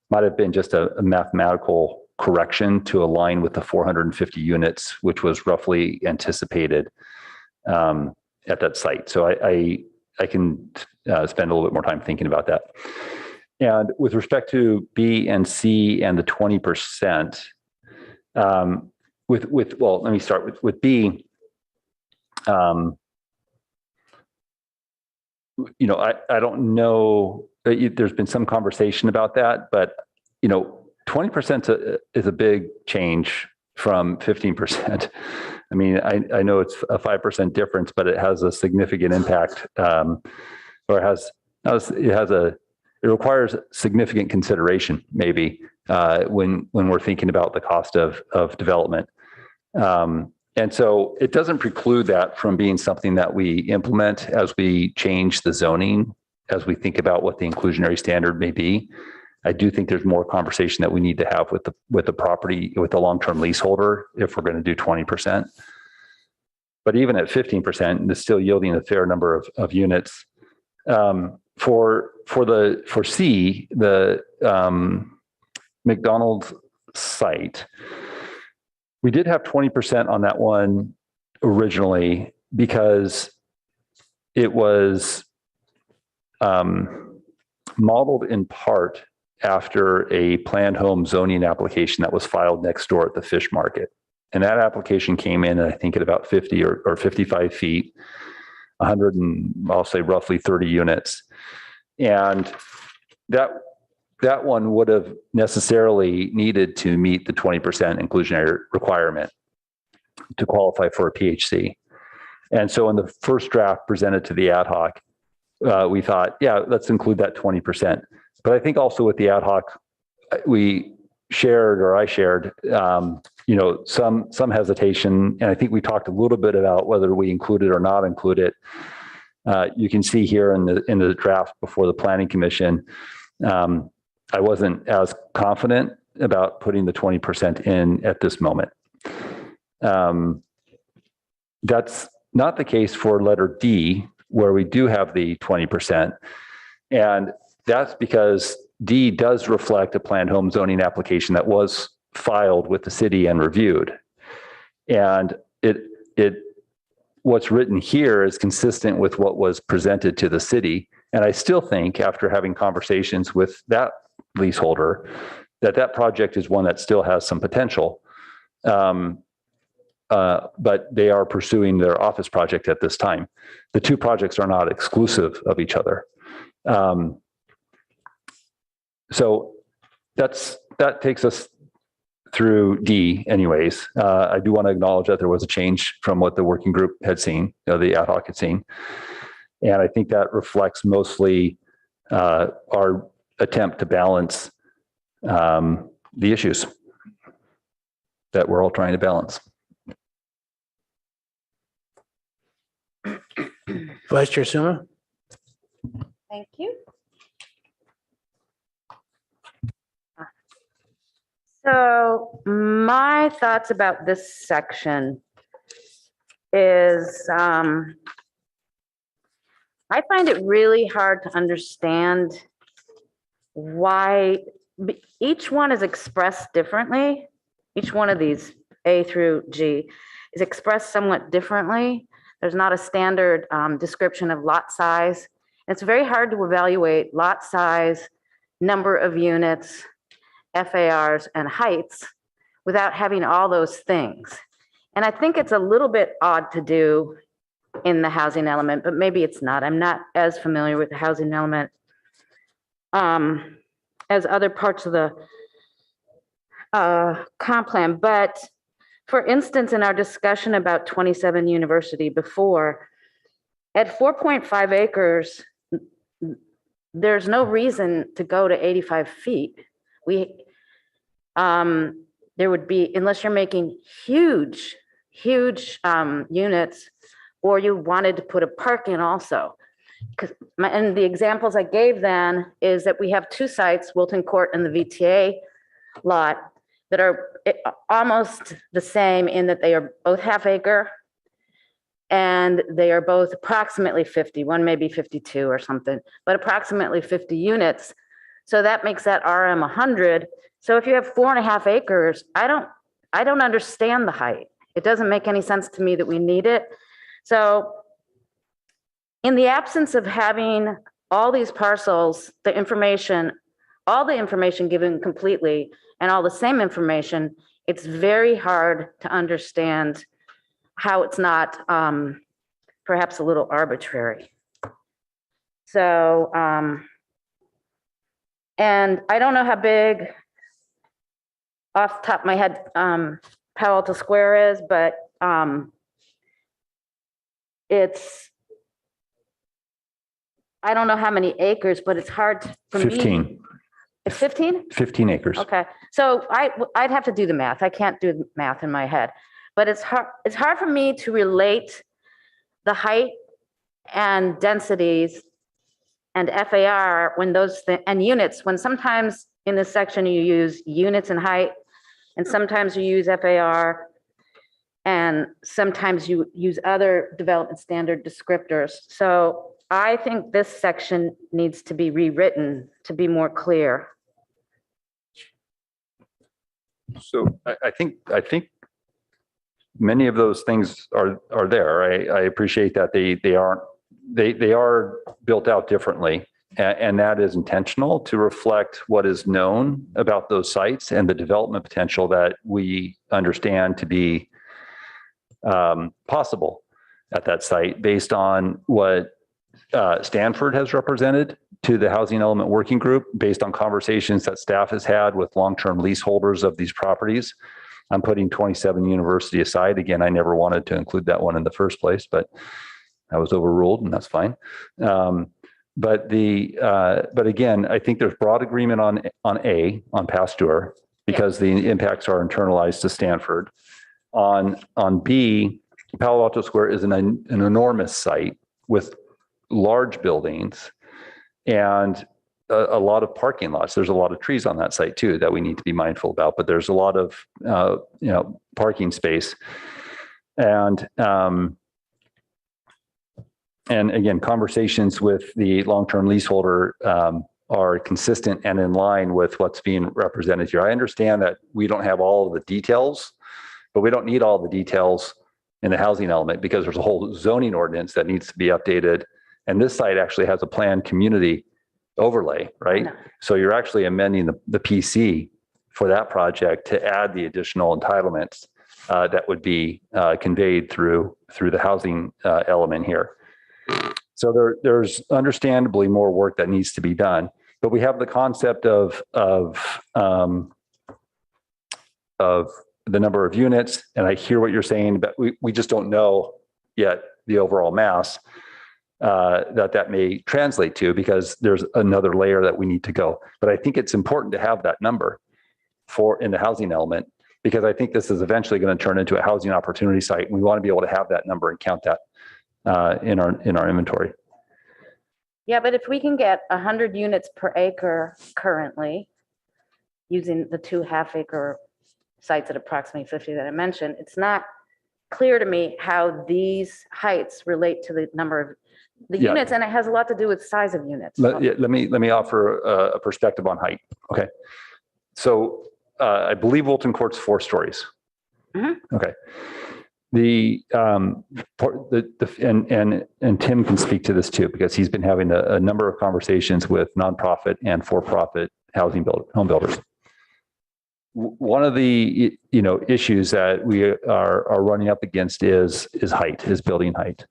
E: might have been just a mathematical correction to align with the 450 units, which was roughly anticipated at that site. So I can spend a little bit more time thinking about that. And with respect to B and C and the 20%, well, let me start with B. I don't know. There's been some conversation about that, but 20% is a big change from 15%. I mean, I know it's a 5% difference, but it has a significant impact, or it requires significant consideration, maybe, when we're thinking about the cost of development. And so it doesn't preclude that from being something that we implement as we change the zoning, as we think about what the inclusionary standard may be. I do think there's more conversation that we need to have with the property, with the long-term leaseholder, if we're going to do 20%. But even at 15%, it's still yielding a fair number of units. For C, the McDonald's site, we did have 20% on that one originally because it was modeled in part after a planned home zoning application that was filed next door at the fish market. And that application came in, I think, at about 50 or 55 feet, 100 and I'll say roughly 30 units. And that one would have necessarily needed to meet the 20% inclusionary requirement to qualify for a PHC. And so in the first draft presented to the ad hoc, we thought, yeah, let's include that 20%. But I think also with the ad hoc, I shared, some hesitation. And I think we talked a little bit about whether we include it or not include it. You can see here in the draft before the Planning Commission, I wasn't as confident about putting the 20% in at this moment. That's not the case for letter D, where we do have the 20%. And that's because D does reflect a planned home zoning application that was filed with the city and reviewed. And what's written here is consistent with what was presented to the city. And I still think, after having conversations with that leaseholder, that project is one that still has some potential. But they are pursuing their office project at this time. The two projects are not exclusive of each other. So that takes us through D anyways. I do want to acknowledge that there was a change from what the working group had seen, the ad hoc had seen. And I think that reflects mostly our attempt to balance the issues that we're all trying to balance.
A: Vice Chair Suma?
C: Thank you. So my thoughts about this section is, I find it really hard to understand why each one is expressed differently. Each one of these, A through G, is expressed somewhat differently. There's not a standard description of lot size. It's very hard to evaluate lot size, number of units, FARs, and heights without having all those things. And I think it's a little bit odd to do in the housing element, but maybe it's not. I'm not as familiar with the housing element as other parts of the comp plan. But for instance, in our discussion about 27 University before, at 4.5 acres, there's no reason to go to 85 feet. There would be, unless you're making huge units, or you wanted to put a park in also. And the examples I gave then is that we have two sites, Wilton Court and the VTA lot, that are almost the same in that they are both half acre and they are both approximately 50, one maybe 52 or something, but approximately 50 units. So that makes that RM 100. So if you have 4.5 acres, I don't understand the height. It doesn't make any sense to me that we need it. So in the absence of having all these parcels, all the information given completely and all the same information, it's very hard to understand how it's not perhaps a little arbitrary. So, and I don't know how big, off the top of my head, Palo Alto Square is, but I don't know how many acres, but it's hard for me.
E: 15.
C: It's 15?
E: 15 acres.
C: Okay, so I'd have to do the math. I can't do the math in my head, but it's hard for me to relate the height and densities and FAR when and units, when sometimes in this section you use units and height, and sometimes you use FAR, and sometimes you use other development standard descriptors. So I think this section needs to be rewritten to be more clear.
E: So I think many of those things are there. I appreciate that they are built out differently, and that is intentional to reflect what is known about those sites and the development potential that we understand to be possible at that site based on what Stanford has represented to the Housing Element Working Group, based on conversations that staff has had with long-term leaseholders of these properties. I'm putting 27 University aside. Again, I never wanted to include that one in the first place, but I was overruled, and that's fine. But again, I think there's broad agreement on Pasteur, because the impacts are internalized to Stanford. On B, Palo Alto Square is an enormous site with large buildings and a lot of parking lots. There's a lot of trees on that site too that we need to be mindful about, but there's a lot of parking space. And again, conversations with the long-term leaseholder are consistent and in line with what's being represented here. I understand that we don't have all of the details, but we don't need all the details in the housing element because there's a whole zoning ordinance that needs to be updated. And this site actually has a planned community overlay, right?
C: No.
E: So you're actually amending the PC for that project to add the additional entitlements that would be conveyed through the housing element here. So there's understandably more work that needs to be done, but we have the concept of the number of units, and I hear what you're saying, but we just don't know yet the overall mass that may translate to, because there's another layer that we need to go. But I think it's important to have that number in the housing element, because I think this is eventually going to turn into a housing opportunity site. And we want to be able to have that number and count that in our inventory.
C: Yeah, but if we can get 100 units per acre currently, using the 2 half-acre sites at approximately 50 that I mentioned, it's not clear to me how these heights relate to the number of the
E: Yeah.
C: units, and it has a lot to do with size of units.
E: Let me offer a perspective on height. Okay. So I believe Wilton Court's 4 stories.
C: Mhm.
E: Okay. And Tim can speak to this too, because he's been having a number of conversations with nonprofit and for-profit home builders. One of the issues that we are running up against is building height.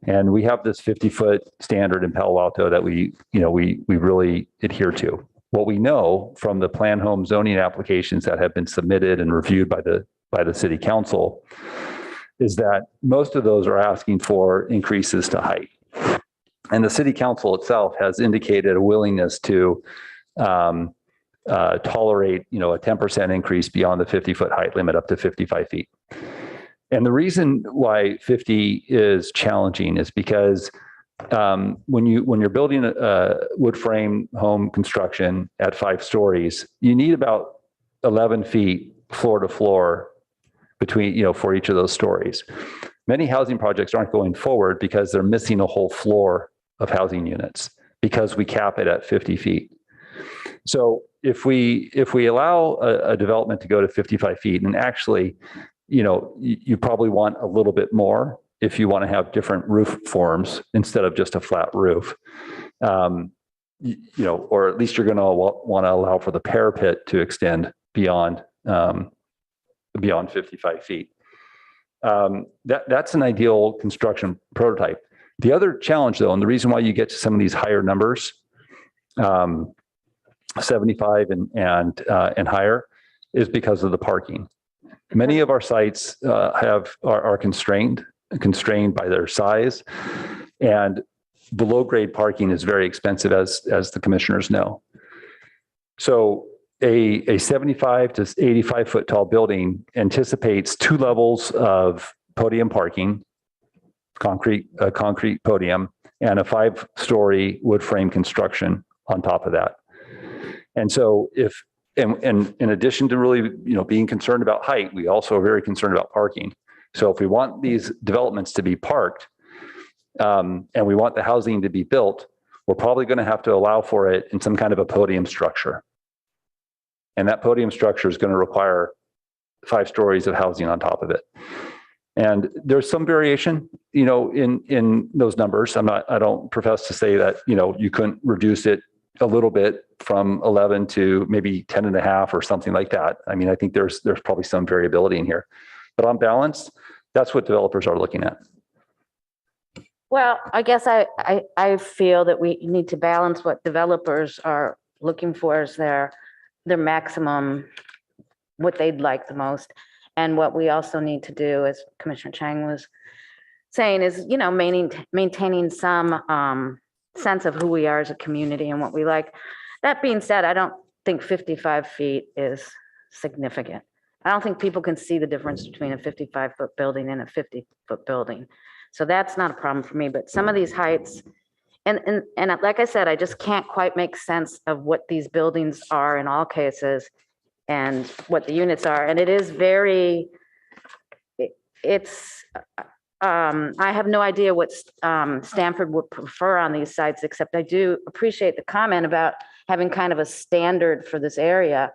E: And we have this 50-foot standard in Palo Alto that we really adhere to. What we know from the plan home zoning applications that have been submitted and reviewed by the city council is that most of those are asking for increases to height. And the city council itself has indicated a willingness to tolerate, a 10% increase beyond the 50-foot height limit up to 55 feet. And the reason why 50 is challenging is because when you're building a wood frame home construction at 5 stories, you need about 11 feet floor to floor between, for each of those stories. Many housing projects aren't going forward because they're missing a whole floor of housing units because we cap it at 50 feet. So if we allow a development to go to 55 feet, and actually, you probably want a little bit more if you want to have different roof forms instead of just a flat roof, or at least you're going to want to allow for the parapet to extend beyond 55 feet. That's an ideal construction prototype. The other challenge, though, and the reason why you get to some of these higher numbers, 75 and higher, is because of the parking. Many of our sites are constrained by their size, and below grade parking is very expensive, as the commissioners know. So a 75 to 85 foot tall building anticipates 2 levels of podium parking, concrete podium, and a 5-story wood frame construction on top of that. And so and in addition to really, being concerned about height, we also are very concerned about parking. So if we want these developments to be parked, and we want the housing to be built, we're probably going to have to allow for it in some kind of a podium structure. And that podium structure is going to require 5 stories of housing on top of it. And there's some variation, in those numbers. I don't profess to say that, you couldn't reduce it a little bit from 11 to maybe 10 and a half or something like that. I mean, I think there's probably some variability in here, but on balance, that's what developers are looking at.
C: Well, I guess I feel that we need to balance what developers are looking for as their maximum, what they'd like the most. And what we also need to do, as Commissioner Chang was saying, is, maintaining some sense of who we are as a community and what we like. That being said, I don't think 55 feet is significant. I don't think people can see the difference between a 55-foot building and a 50-foot building. So that's not a problem for me, but some of these heights, and like I said, I just can't quite make sense of what these buildings are in all cases and what the units are. And it is I have no idea what Stanford would prefer on these sites, except I do appreciate the comment about having kind of a standard for this area.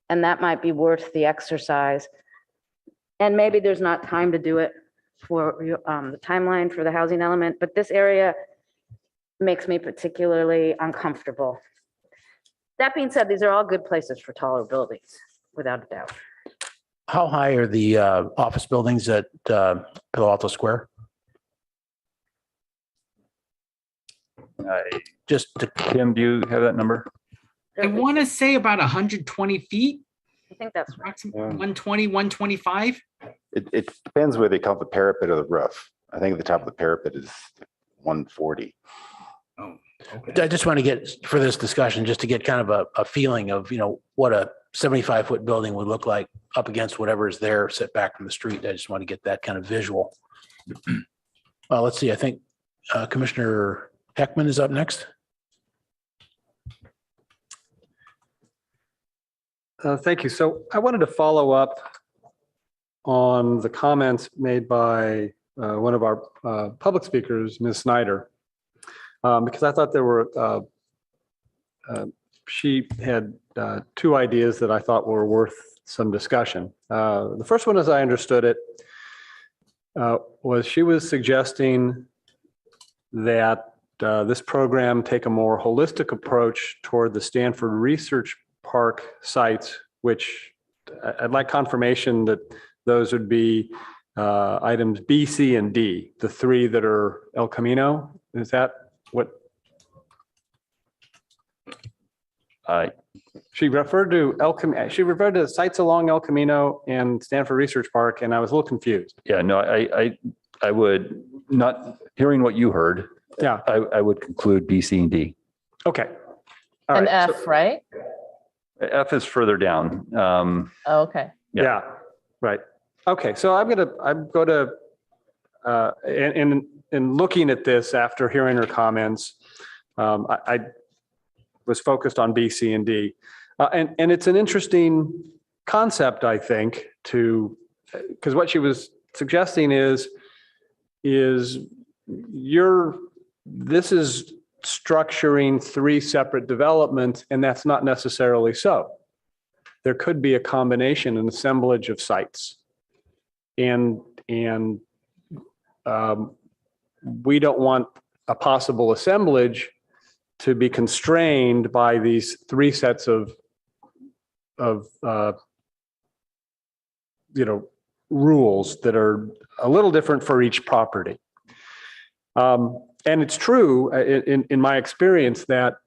C: And that might be worth the exercise. And maybe there's not time to do it for the timeline for the housing element, but this area makes me particularly uncomfortable. That being said, these are all good places for taller buildings, without a doubt.
A: How high are the office buildings at Palo Alto Square?
E: Tim, do you have that number?
F: I want to say about 120 feet.
C: I think that's right.
F: 120, 125.
G: It depends where they count the parapet or the roof. I think the top of the parapet is 140.
F: Oh, okay.
A: I just want to get, for this discussion, just to get kind of a feeling of, what a 75-foot building would look like up against whatever is there set back from the street. I just want to get that kind of visual. Well, let's see. I think Commissioner Heckman is up next.
D: Thank you. So I wanted to follow up on the comments made by one of our public speakers, Ms. Snyder, because I thought there were, she had two ideas that I thought were worth some discussion. The first one, as I understood it, was she was suggesting that this program take a more holistic approach toward the Stanford Research Park sites, which I'd like confirmation that those would be items B, C, and D, the three that are El Camino. Is that what? She referred to she referred to sites along El Camino and Stanford Research Park, and I was a little confused.
E: Yeah, no, I would not, hearing what you heard,
D: Yeah.
E: I would conclude B, C, and D.
D: Okay. All
M: And
D: right.
M: F, right?
E: F is further down.
M: Oh, okay.
D: Yeah. Right. Okay. So I'm going to, in looking at this after hearing her comments, I was focused on B, C, and D. And it's an interesting concept, I think, because what she was suggesting is this is structuring three separate developments, and that's not necessarily so. There could be a combination, an assemblage of sites. And we don't want a possible assemblage to be constrained by these three sets of rules that are a little different for each property. And it's true in my experience that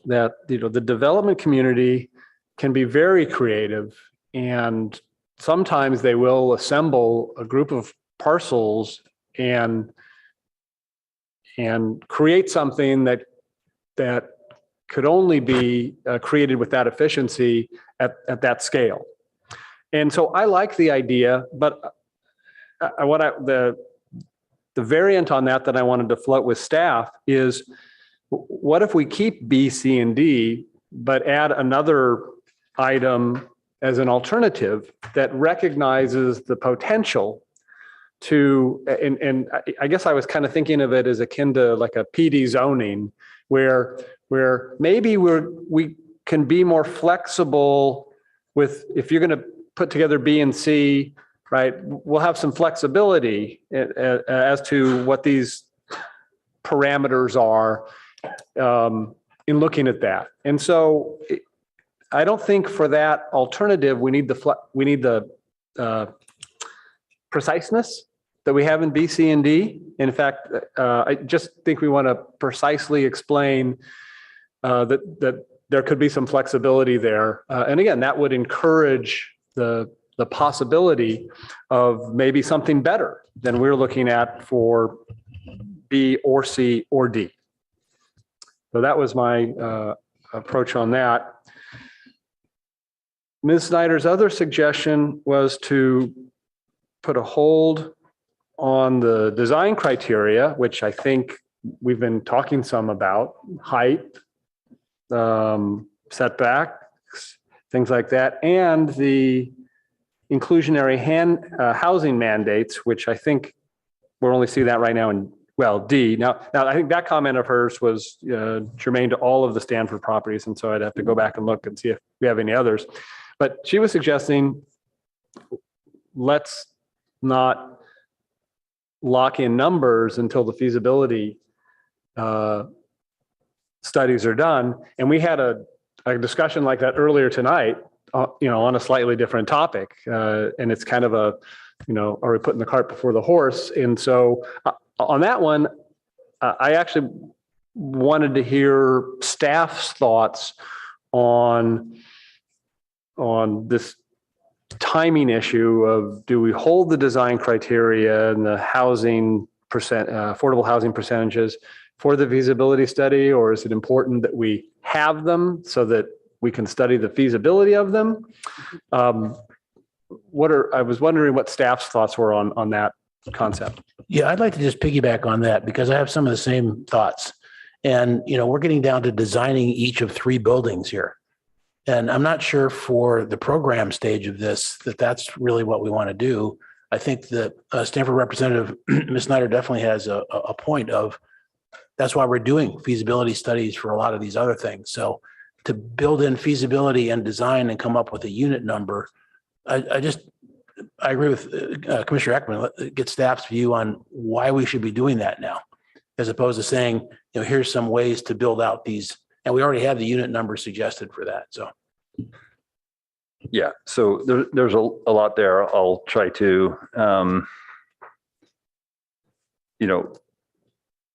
D: the development community can be very creative, and sometimes they will assemble a group of parcels and create something that could only be created with that efficiency at that scale. And so I like the idea, but the variant on that I wanted to float with staff is, what if we keep B, C, and D, but add another item as an alternative that recognizes the potential to, and I guess I was kind of thinking of it as akin to like a PD zoning, where maybe we can be more flexible with, if you're going to put together B and C, right, we'll have some flexibility as to what these parameters are in looking at that. And so I don't think for that alternative, we need the preciseness that we have in B, C, and D. In fact, I just think we want to precisely explain that there could be some flexibility there. And again, that would encourage the possibility of maybe something better than we're looking at for B or C or D. So that was my approach on that. Ms. Snyder's other suggestion was to put a hold on the design criteria, which I think we've been talking some about: height, setbacks, things like that, and the inclusionary housing mandates, which I think we'll only see that right now in, well, D. Now I think that comment of hers was germane to all of the Stanford properties, and so I'd have to go back and look and see if we have any others. But she was suggesting, let's not lock in numbers until the feasibility studies are done. And we had a discussion like that earlier tonight, on a slightly different topic. And it's kind of a, are we putting the cart before the horse? And so on that one, I actually wanted to hear staff's thoughts on this timing issue of, do we hold the design criteria and the housing affordable housing percentages for the feasibility study, or is it important that we have them so that we can study the feasibility of them? I was wondering what staff's thoughts were on that concept.
A: Yeah, I'd like to just piggyback on that because I have some of the same thoughts. And, we're getting down to designing each of three buildings here. And I'm not sure for the program stage of this, that's really what we want to do. I think that Stanford Representative Ms. Snyder definitely has a point of, that's why we're doing feasibility studies for a lot of these other things. So to build in feasibility and design and come up with a unit number, I agree with Commissioner Ekman, get staff's view on why we should be doing that now, as opposed to saying, here's some ways to build out these, and we already have the unit number suggested for that. So.
E: Yeah, so there's a lot there. I'll try to, I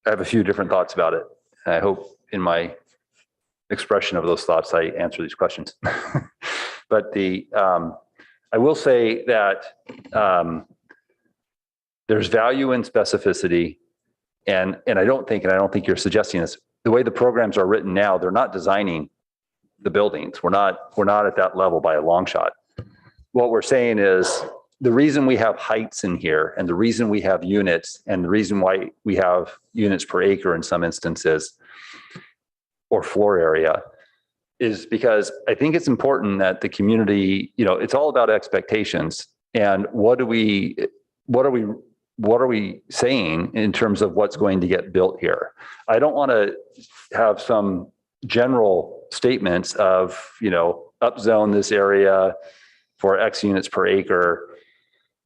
E: have a few different thoughts about it. I hope in my expression of those thoughts, I answer these questions. But I will say that there's value in specificity, and I don't think you're suggesting this. The way the programs are written now, they're not designing the buildings. We're not at that level by a long shot. What we're saying is the reason we have heights in here, and the reason we have units, and the reason why we have units per acre in some instances, or floor area, is because I think it's important that the community, it's all about expectations, and what are we saying in terms of what's going to get built here? I don't want to have some general statements of, upzone this area for X units per acre.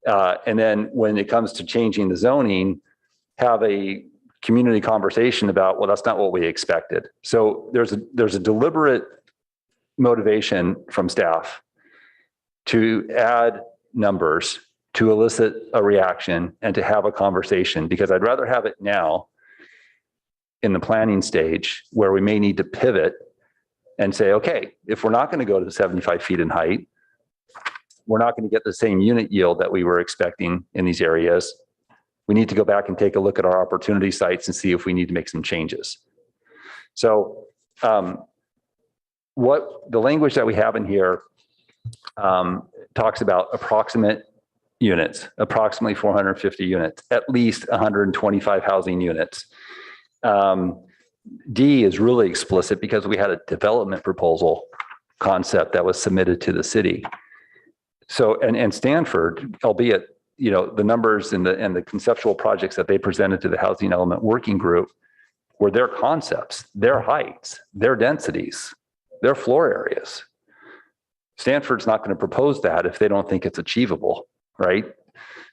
E: And then when it comes to changing the zoning, have a community conversation about, well, that's not what we expected. So there's a deliberate motivation from staff to add numbers to elicit a reaction and to have a conversation, because I'd rather have it now in the planning stage where we may need to pivot and say, okay, if we're not going to go to the 75 feet in height, we're not going to get the same unit yield that we were expecting in these areas. We need to go back and take a look at our opportunity sites and see if we need to make some changes. So what the language that we have in here talks about approximate units, approximately 450 units, at least 125 housing units. D is really explicit because we had a development proposal concept that was submitted to the city. So, and Stanford, albeit, the numbers and the conceptual projects that they presented to the Housing Element Working Group were their concepts, their heights, their densities, their floor areas. Stanford's not going to propose that if they don't think it's achievable, right?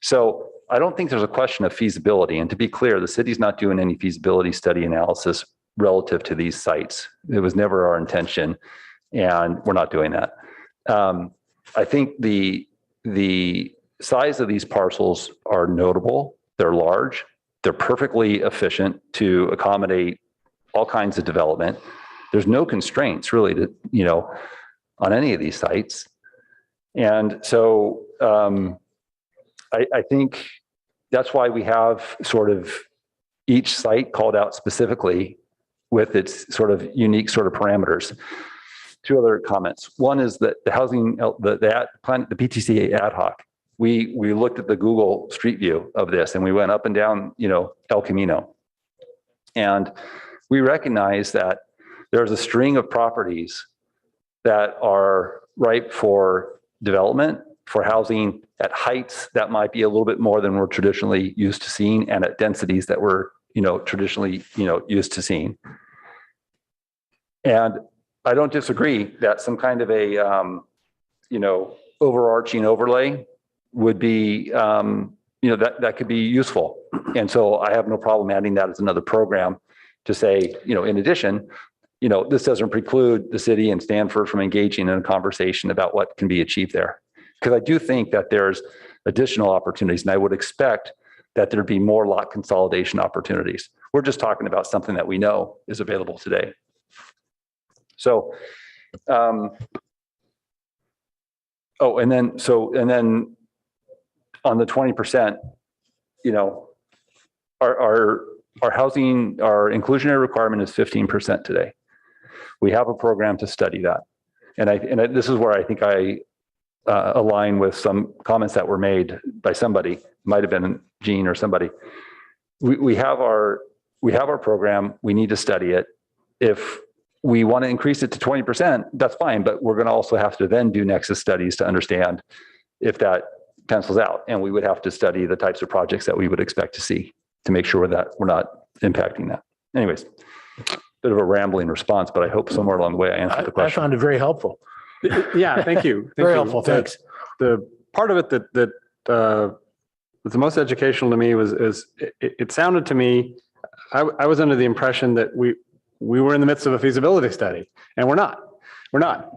E: So I don't think there's a question of feasibility. And to be clear, the city's not doing any feasibility study analysis relative to these sites. It was never our intention, and we're not doing that. I think the size of these parcels are notable. They're large. They're perfectly efficient to accommodate all kinds of development. There's no constraints really to, on any of these sites. And so I think that's why we have sort of each site called out specifically with its sort of unique sort of parameters. Two other comments. One is that the housing, the PTC ad hoc, we looked at the Google Street View of this, and we went up and down, El Camino. And we recognize that there's a string of properties that are ripe for development, for housing at heights that might be a little bit more than we're traditionally used to seeing, and at densities that we're, traditionally, used to seeing. And I don't disagree that some kind of a, overarching overlay would be, that could be useful. And so I have no problem adding that as another program to say, in addition, this doesn't preclude the city and Stanford from engaging in a conversation about what can be achieved there. Because I do think that there's additional opportunities, and I would expect that there'd be more lot consolidation opportunities. We're just talking about something that we know is available today. So, and then on the 20%, our housing, our inclusionary requirement is 15% today. We have a program to study that. And this is where I think I align with some comments that were made by somebody, might have been Gene or somebody. We have our program, we need to study it. If we want to increase it to 20%, that's fine, but we're going to also have to then do nexus studies to understand if that pencils out. And we would have to study the types of projects that we would expect to see to make sure that we're not impacting that. Anyways, bit of a rambling response, but I hope somewhere along the way I answered the
A: I
E: question.
A: found it very helpful.
D: Yeah, thank you. Thank
A: Very
D: you.
A: helpful. Thanks.
D: The part of it that was the most educational to me is it sounded to me, I was under the impression that we were in the midst of a feasibility study, and we're not. Not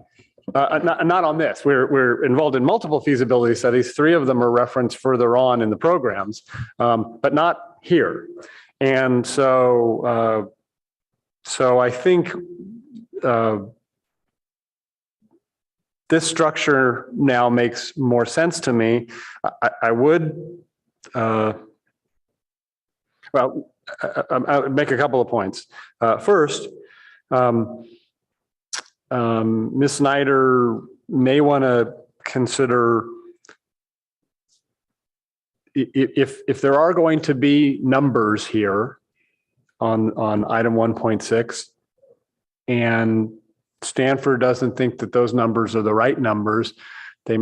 D: on this. We're involved in multiple feasibility studies. 3 of them are referenced further on in the programs, but not here. And so I think this structure now makes more sense to me. I would, I would make a couple of points. First, Ms. Snyder may want to consider if there are going to be numbers here on item 1.6 and Stanford doesn't think that those numbers are the right numbers, they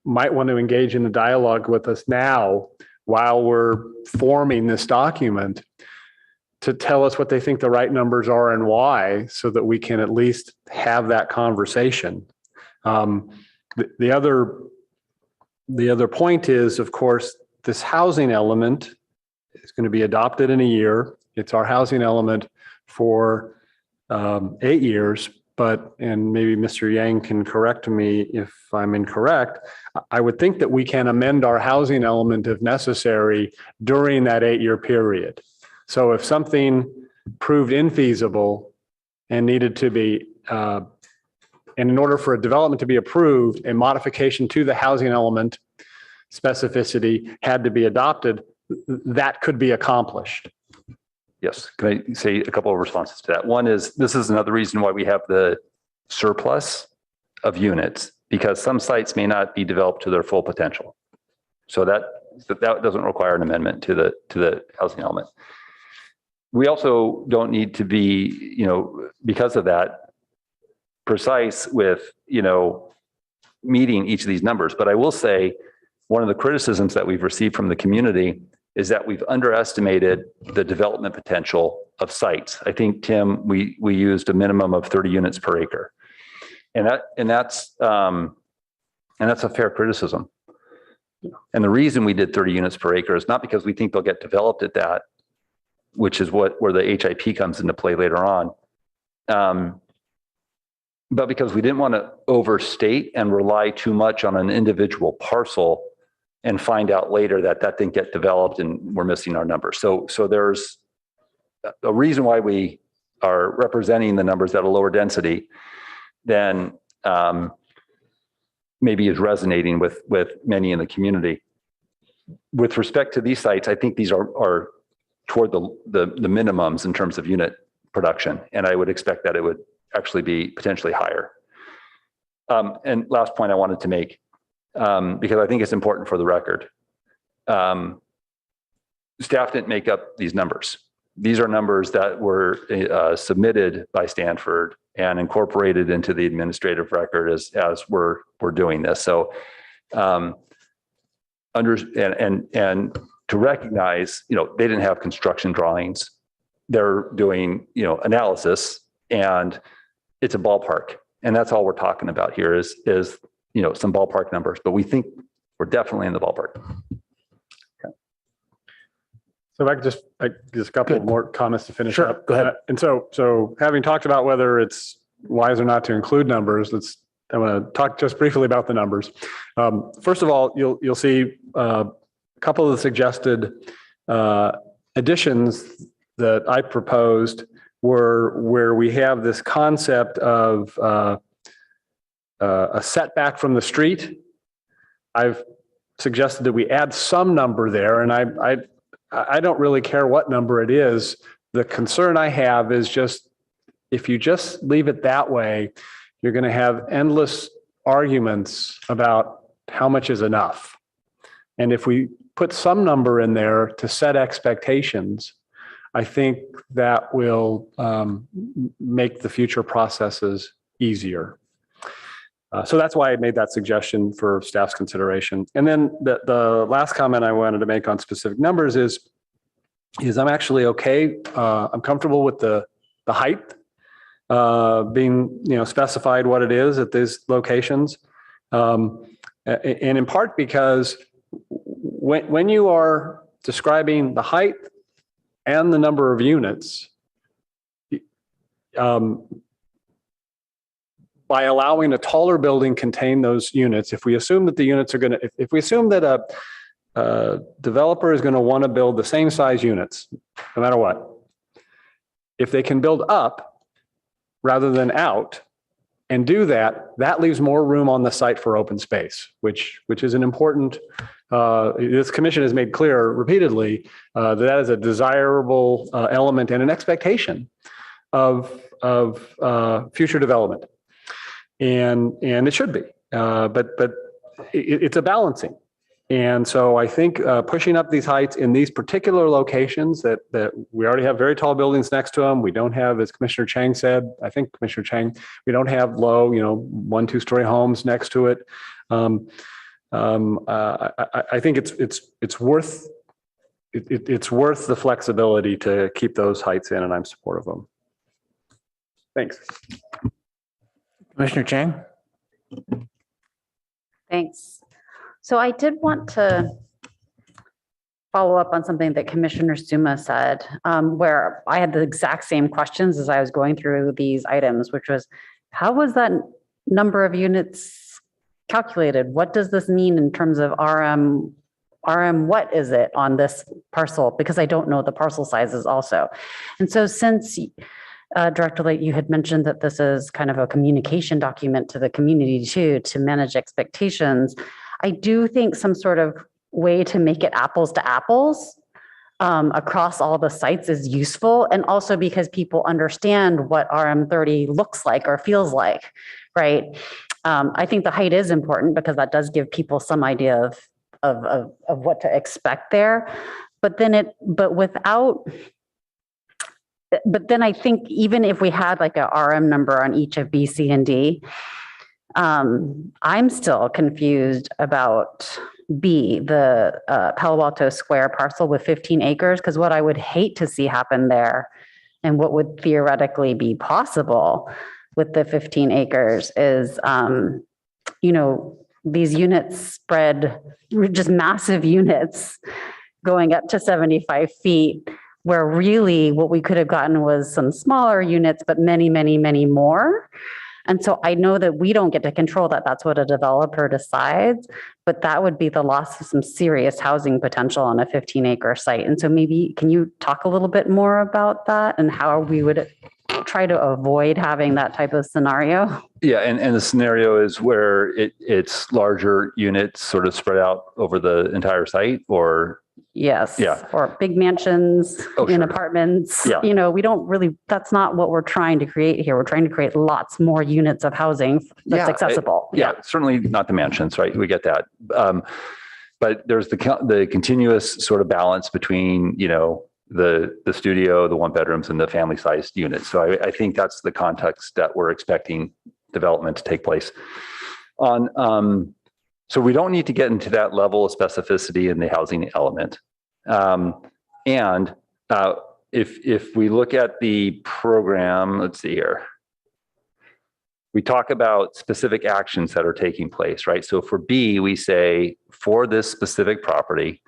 D: might want to engage in a dialogue with us now while we're forming this document to tell us what they think the right numbers are and why, so that we can at least have that conversation. The other point is, of course, this housing element is going to be adopted in a year. It's our housing element for 8 years, but, and maybe Mr. Yang can correct me if I'm incorrect, I would think that we can amend our housing element if necessary during that 8-year period. So if something proved infeasible and needed to be, and in order for a development to be approved, a modification to the housing element specificity had to be adopted, that could be accomplished.
E: Yes. Can I say a couple of responses to that? One is, this is another reason why we have the surplus of units, because some sites may not be developed to their full potential. So that doesn't require an amendment to the housing element. We also don't need to be, because of that, precise with, meeting each of these numbers. But I will say, one of the criticisms that we've received from the community is that we've underestimated the development potential of sites. I think, Tim, we used a minimum of 30 units per acre. And that's a fair criticism. And the reason we did 30 units per acre is not because we think they'll get developed at that, which is where the HIP comes into play later on. But because we didn't want to overstate and rely too much on an individual parcel and find out later that didn't get developed and we're missing our numbers. So there's a reason why we are representing the numbers at a lower density than maybe is resonating with many in the community. With respect to these sites, I think these are toward the minimums in terms of unit production. And I would expect that it would actually be potentially higher. And last point I wanted to make, because I think it's important for the record. Staff didn't make up these numbers. These are numbers that were submitted by Stanford and incorporated into the administrative record as we're doing this. So, and to recognize, they didn't have construction drawings. They're doing, analysis, and it's a ballpark. And that's all we're talking about here is some ballpark numbers, but we think we're definitely in the ballpark.
D: Okay. So if I could just a couple of more comments to finish up.
A: Go ahead.
D: And so having talked about whether it's wise or not to include numbers, I want to talk just briefly about the numbers. First of all, you'll see a couple of the suggested additions that I proposed were where we have this concept of a setback from the street. I've suggested that we add some number there, and I don't really care what number it is. The concern I have is just, if you just leave it that way, you're going to have endless arguments about how much is enough. And if we put some number in there to set expectations, I think that will make the future processes easier. So that's why I made that suggestion for staff's consideration. And then the last comment I wanted to make on specific numbers is I'm actually okay. I'm comfortable with the height being, specified what it is at these locations. And in part because when you are describing the height and the number of units, by allowing a taller building contain those units, if we assume that the units are going to, if we assume that a developer is going to want to build the same size units, no matter what, if they can build up rather than out and do that, that leaves more room on the site for open space, which is an important, this commission has made clear repeatedly that is a desirable element and an expectation of future development. And it should be, but it's a balancing. And so I think pushing up these heights in these particular locations that we already have very tall buildings next to them. We don't have, as Commissioner Chang said, I think Commissioner Chang, we don't have low, 1-2 story homes next to it. I think it's worth the flexibility to keep those heights in, and I'm supportive of them. Thanks.
A: Commissioner Chang?
K: Thanks. So I did want to follow up on something that Commissioner Suma said, where I had the exact same questions as I was going through these items, which was, how was that number of units calculated? What does this mean in terms of RM? What is it on this parcel? Because I don't know the parcel sizes also. And so since Director Late, you had mentioned that this is kind of a communication document to the community too, to manage expectations. I do think some sort of way to make it apples to apples across all the sites is useful. And also because people understand what RM30 looks like or feels like, right? I think the height is important because that does give people some idea of what to expect there. But then I think even if we had like a RM number on each of B, C, and D, I'm still confused about B, the Palo Alto Square parcel with 15 acres, because what I would hate to see happen there and what would theoretically be possible with the 15 acres is, these units spread, just massive units going up to 75 feet, where really what we could have gotten was some smaller units, but many, many, many more. And so I know that we don't get to control that. That's what a developer decides, but that would be the loss of some serious housing potential on a 15-acre site. And so maybe, can you talk a little bit more about that and how we would try to avoid having that type of scenario?
E: Yeah, and the scenario is where it's larger units sort of spread out over the entire site, or?
K: Yes.
E: Yeah.
K: Or big mansions in
E: sure.
K: apartments.
E: Yeah.
K: We don't really, that's not what we're trying to create here. We're trying to create lots more units of housing that's accessible.
E: Certainly not the mansions, right? We get that. But there's the continuous sort of balance between, the studio, the one bedrooms, and the family sized units. So I think that's the context that we're expecting development to take place on. So we don't need to get into that level of specificity in the housing element. And if we look at the program, let's see here, we talk about specific actions that are taking place, right? So for B, we say for this specific property,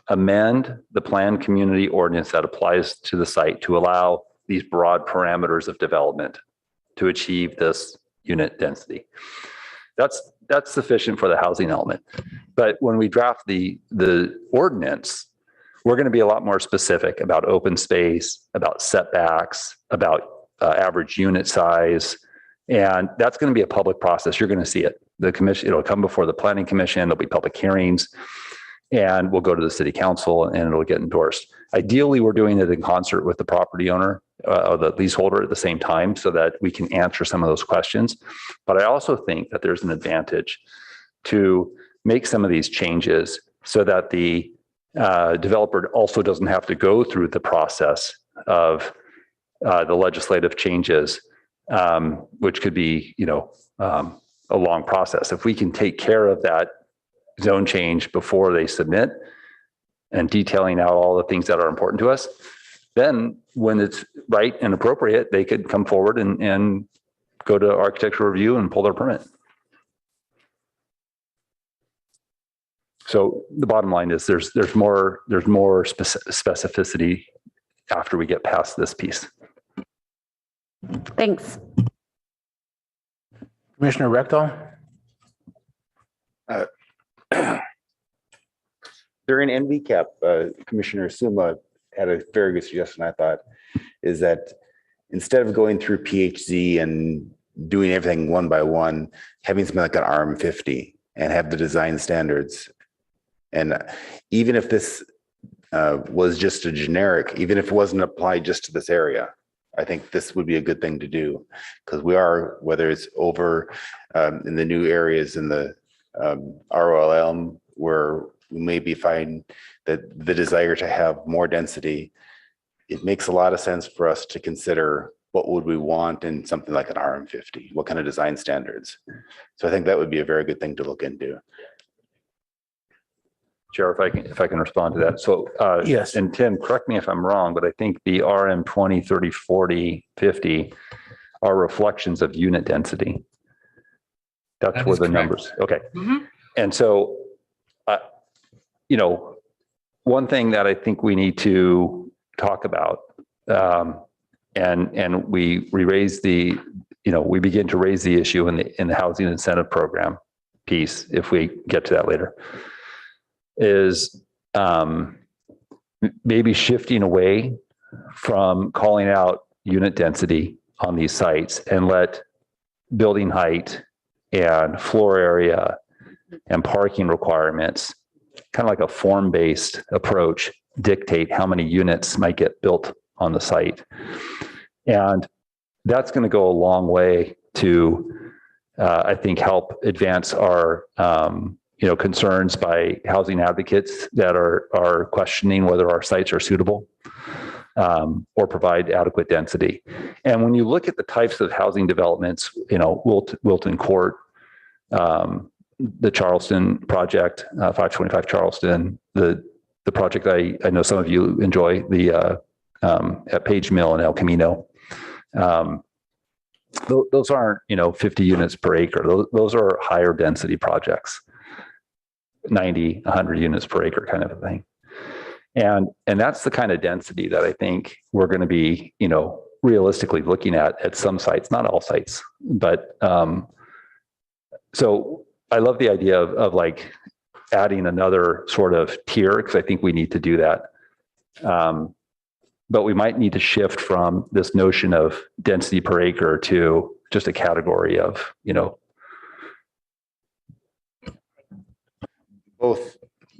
E: amend the planned community ordinance that applies to the site to allow these broad parameters of development to achieve this unit density. That's sufficient for the housing element. But when we draft the ordinance, we're going to be a lot more specific about open space, about setbacks, about average unit size. And that's going to be a public process. You're going to see it. The commission, it'll come before the planning commission. There'll be public hearings, and we'll go to the city council and it'll get endorsed. Ideally, we're doing it in concert with the property owner or the leaseholder at the same time so that we can answer some of those questions. But I also think that there's an advantage to make some of these changes so that the developer also doesn't have to go through the process of the legislative changes, which could be, a long process. If we can take care of that zone change before they submit and detailing out all the things that are important to us, then when it's right and appropriate, they could come forward and go to architectural review and pull their permit. So the bottom line is there's more specificity after we get past this piece.
K: Thanks.
A: Commissioner Rectal?
G: During NVCAP, Commissioner Suma had a very good suggestion, I thought, is that instead of going through PHZ and doing everything one by one, having something like an RM50 and have the design standards. And even if this was just a generic, even if it wasn't applied just to this area, I think this would be a good thing to do, because we are, whether it's over in the new areas in the ROLM, where we may be finding that the desire to have more density, it makes a lot of sense for us to consider what would we want in something like an RM50, what kind of design standards. So I think that would be a very good thing to look into.
E: Chair, if I can respond to that. So
A: yes.
E: And Tim, correct me if I'm wrong, but I think the RM 20, 30, 40, 50 are reflections of unit density. That's where the numbers. Okay.
F: Mhm.
E: And so, one thing that I think we need to talk about, and we raise the, we begin to raise the issue in the housing incentive program piece, if we get to that later, is maybe shifting away from calling out unit density on these sites and let building height and floor area and parking requirements, kind of like a form-based approach, dictate how many units might get built on the site. And that's going to go a long way to, I think, help advance our concerns by housing advocates that are questioning whether our sites are suitable or provide adequate density. And when you look at the types of housing developments, Wilton Court, the Charleston project, 525 Charleston, the project I know some of you enjoy, the at Page Mill in El Camino. Those aren't 50 units per acre. Those are higher density projects. 90, 100 units per acre kind of a thing. And that's the kind of density that I think we're going to be, realistically looking at some sites, not all sites. But so I love the idea of like adding another sort of tier, because I think we need to do that. But we might need to shift from this notion of density per acre to just a category of,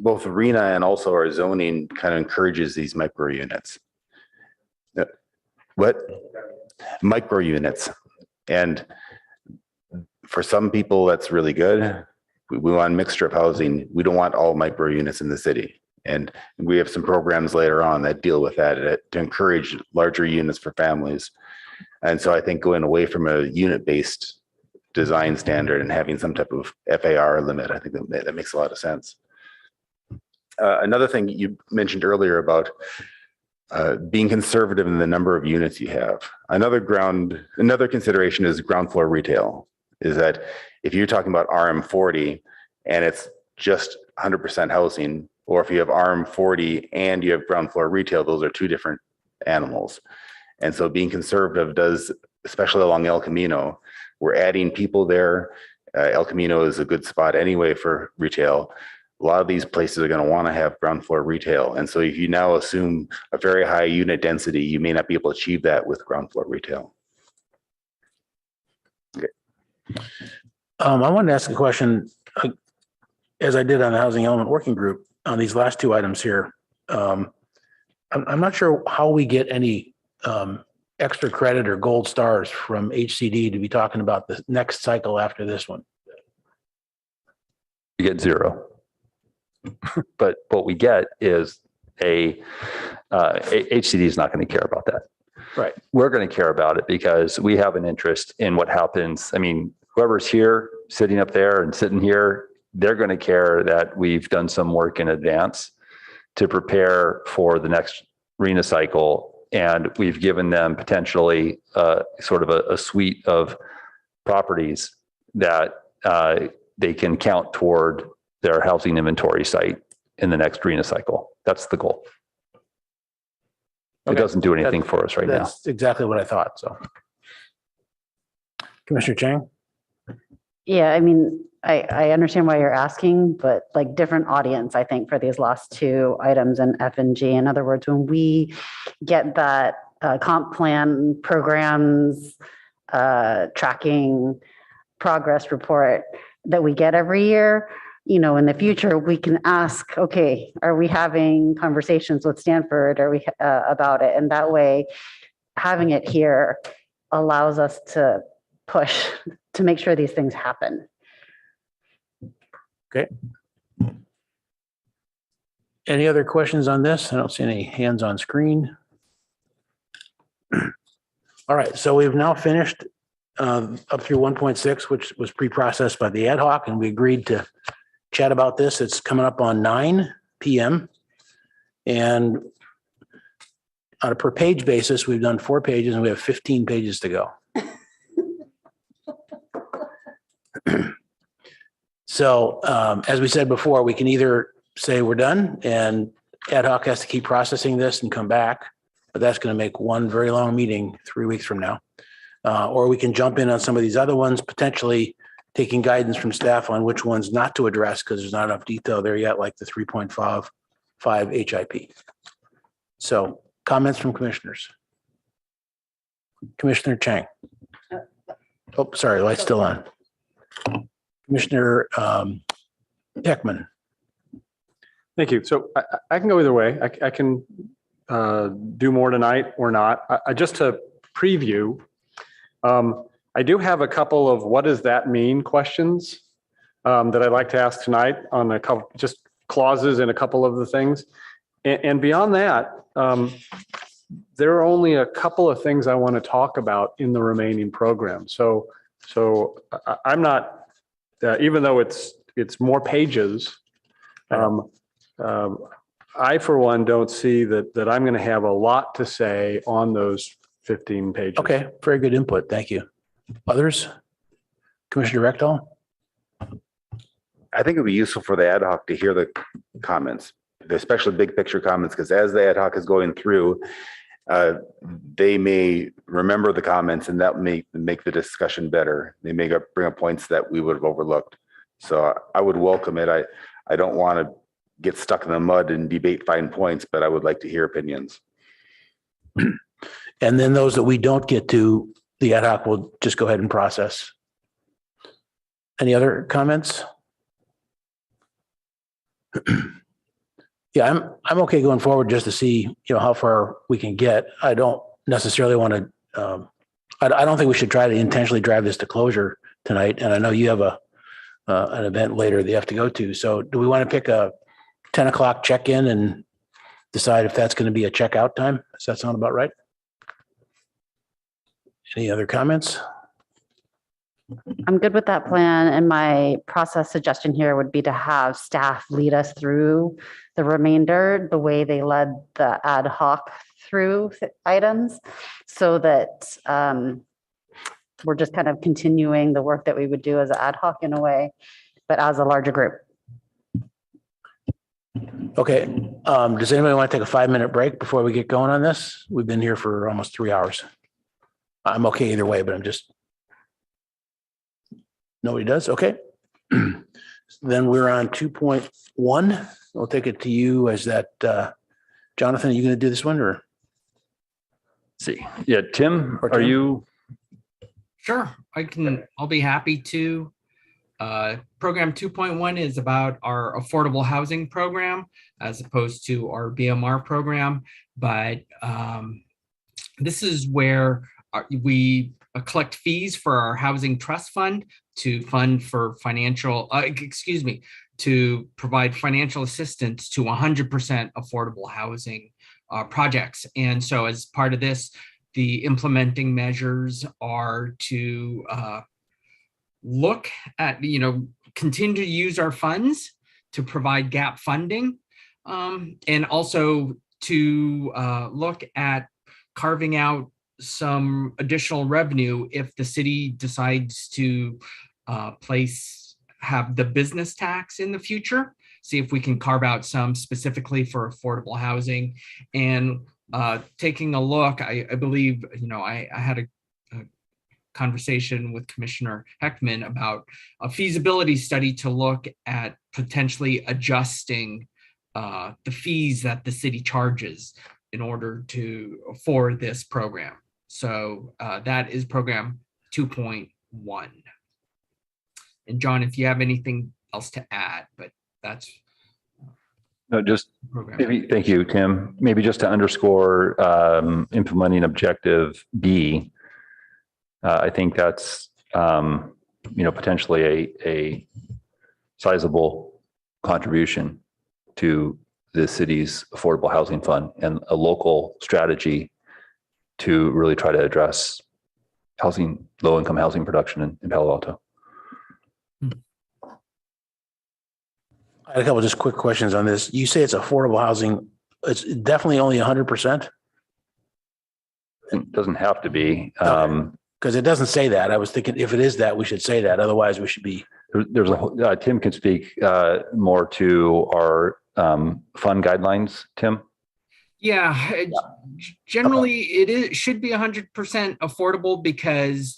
G: Both RENA and also our zoning kind of encourages these micro units. What? Micro units. And for some people, that's really good. We want a mixture of housing. We don't want all micro units in the city. And we have some programs later on that deal with that to encourage larger units for families. And so I think going away from a unit-based design standard and having some type of FAR limit, I think that makes a lot of sense. Another thing you mentioned earlier about being conservative in the number of units you have. Another consideration is ground floor retail, is that if you're talking about RM40 and it's just 100% housing, or if you have RM40 and you have ground floor retail, those are two different animals. And so being conservative does, especially along El Camino, we're adding people there. El Camino is a good spot anyway for retail. A lot of these places are going to want to have ground floor retail. And so if you now assume a very high unit density, you may not be able to achieve that with ground floor retail. Okay.
A: I wanted to ask a question, as I did on the Housing Element Working Group, on these last two items here. I'm not sure how we get any extra credit or gold stars from HCD to be talking about the next cycle after this one.
E: You get 0. But what we get is HCD is not going to care about that.
A: Right.
E: We're going to care about it because we have an interest in what happens. I mean, whoever's here, sitting up there and sitting here, they're going to care that we've done some work in advance to prepare for the next RENA cycle. And we've given them potentially sort of a suite of properties that they can count toward their housing inventory site in the next RENA cycle. That's the goal. It
A: Okay.
E: doesn't do anything for us right now.
A: That's exactly what I thought. So, Commissioner Chang?
K: Yeah, I mean, I understand why you're asking, but like different audience, I think, for these last two items in F and G. In other words, when we get that comp plan programs, tracking progress report that we get every year, you know, in the future, we can ask, okay, are we having conversations with Stanford? Are we about it? And that way, having it here allows us to push to make sure these things happen.
A: Okay. Any other questions on this? I don't see any hands on screen. All right, so we've now finished up through 1.6, which was pre-processed by the ad hoc, and we agreed to chat about this. It's coming up on 9 p.m. And on a per page basis, we've done 4 pages and we have 15 pages to go. So as we said before, we can either say we're done and ad hoc has to keep processing this and come back, but that's going to make one very long meeting 3 weeks from now. Or we can jump in on some of these other ones, potentially taking guidance from staff on which ones not to address because there's not enough detail there yet, like the 3.55 HIP. So comments from commissioners. Commissioner Chang. Oh, sorry, light's still on. Commissioner Heckman.
D: Thank you. So I can go either way. I can do more tonight or not. Just to preview, I do have a couple of what does that mean questions that I'd like to ask tonight on a couple, just clauses and a couple of the things. And beyond that, there are only a couple of things I want to talk about in the remaining program. So I'm not, even though it's more pages, I for one don't see that I'm going to have a lot to say on those 15 pages.
A: Okay, very good input. Thank you. Others? Commissioner Rectal?
G: I think it would be useful for the ad hoc to hear the comments, especially big picture comments, because as the ad hoc is going through, they may remember the comments and that may make the discussion better. They may bring up points that we would have overlooked. So I would welcome it. I don't want to get stuck in the mud and debate fine points, but I would like to hear opinions.
A: And then those that we don't get to, the ad hoc will just go ahead and process. Any other comments? Yeah, I'm okay going forward just to see, how far we can get. I don't necessarily want to, I don't think we should try to intentionally drive this to closure tonight. And I know you have an event later that you have to go to. So do we want to pick a 10 o'clock check-in and decide if that's going to be a checkout time? Does that sound about right? Any other comments?
K: I'm good with that plan. And my process suggestion here would be to have staff lead us through the remainder, the way they led the ad hoc through items, so that we're just kind of continuing the work that we would do as an ad hoc in a way, but as a larger group.
A: Okay. Does anybody want to take a 5-minute break before we get going on this? We've been here for almost 3 hours. I'm okay either way, but I'm just, nobody does? Okay. Then we're on 2.1. I'll take it to you as that, Jonathan, are you going to do this one or?
E: Let's see. Yeah, Tim,
A: Or
E: are
A: Tim?
E: you?
F: Sure, I'll be happy to. Program 2.1 is about our affordable housing program as opposed to our BMR program. But this is where we collect fees for our housing trust fund to fund for to provide financial assistance to 100% affordable housing projects. And so as part of this, the implementing measures are to look at, continue to use our funds to provide gap funding, and also to look at carving out some additional revenue if the city decides to have the business tax in the future. See if we can carve out some specifically for affordable housing. And taking a look, I believe, I had a conversation with Commissioner Heckman about a feasibility study to look at potentially adjusting the fees that the city charges in order for this program. So that is program 2.1. And John, if you have anything else to add, but that's
E: No, just
F: program.
E: maybe, thank you, Tim. Maybe just to underscore implementing objective B, I think that's, potentially a sizable contribution to the city's affordable housing fund and a local strategy to really try to address low-income housing production in Palo Alto.
A: I had a couple just quick questions on this. You say it's affordable housing. It's definitely only 100%?
E: It doesn't have to be.
A: Because it doesn't say that. I was thinking if it is that, we should say that. Otherwise, we should be.
E: Tim can speak more to our fund guidelines, Tim.
F: Yeah, generally it should be 100% affordable because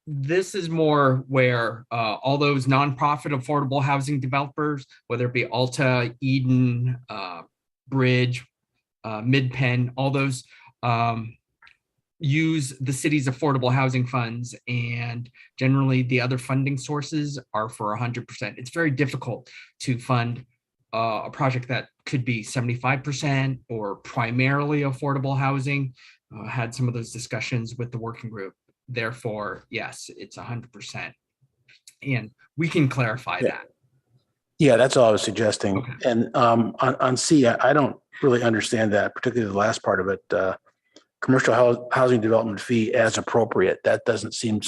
F: this is more where all those nonprofit affordable housing developers, whether it be Alto, Eden, Bridge, Mid-Penn, all those use the city's affordable housing funds, and generally the other funding sources are for 100%. It's very difficult to fund a project that could be 75% or primarily affordable housing. Had some of those discussions with the working group. Therefore, yes, it's 100%. And we can clarify that.
A: Yeah, that's all I was suggesting.
F: Okay.
A: And on C, I don't really understand that, particularly the last part of it. Commercial housing development fee as appropriate. That doesn't seem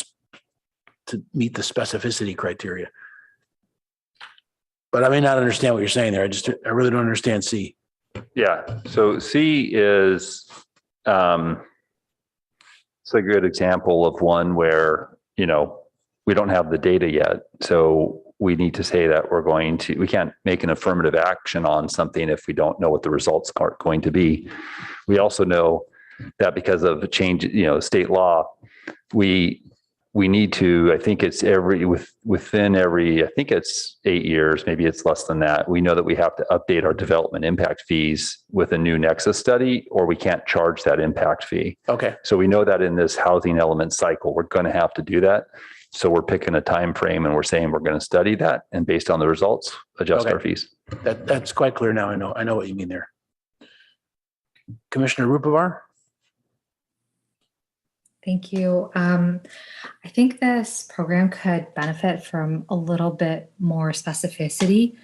A: to meet the specificity criteria. But I may not understand what you're saying there. I really don't understand C.
E: Yeah. So C is it's a good example of one where, we don't have the data yet. So we need to say that we can't make an affirmative action on something if we don't know what the results are going to be. We also know that because of a change, state law, we need to, I think it's within every, I think it's 8 years, maybe it's less than that. We know that we have to update our development impact fees with a new Nexus study, or we can't charge that impact fee.
A: Okay.
E: So we know that in this housing element cycle, we're going to have to do that. So we're picking a time frame and we're saying we're going to study that, and based on the results, adjust our fees.
A: That's quite clear now. I know what you mean there. Commissioner Rupavar?
L: Thank you. I think this program could benefit from a little bit more specificity.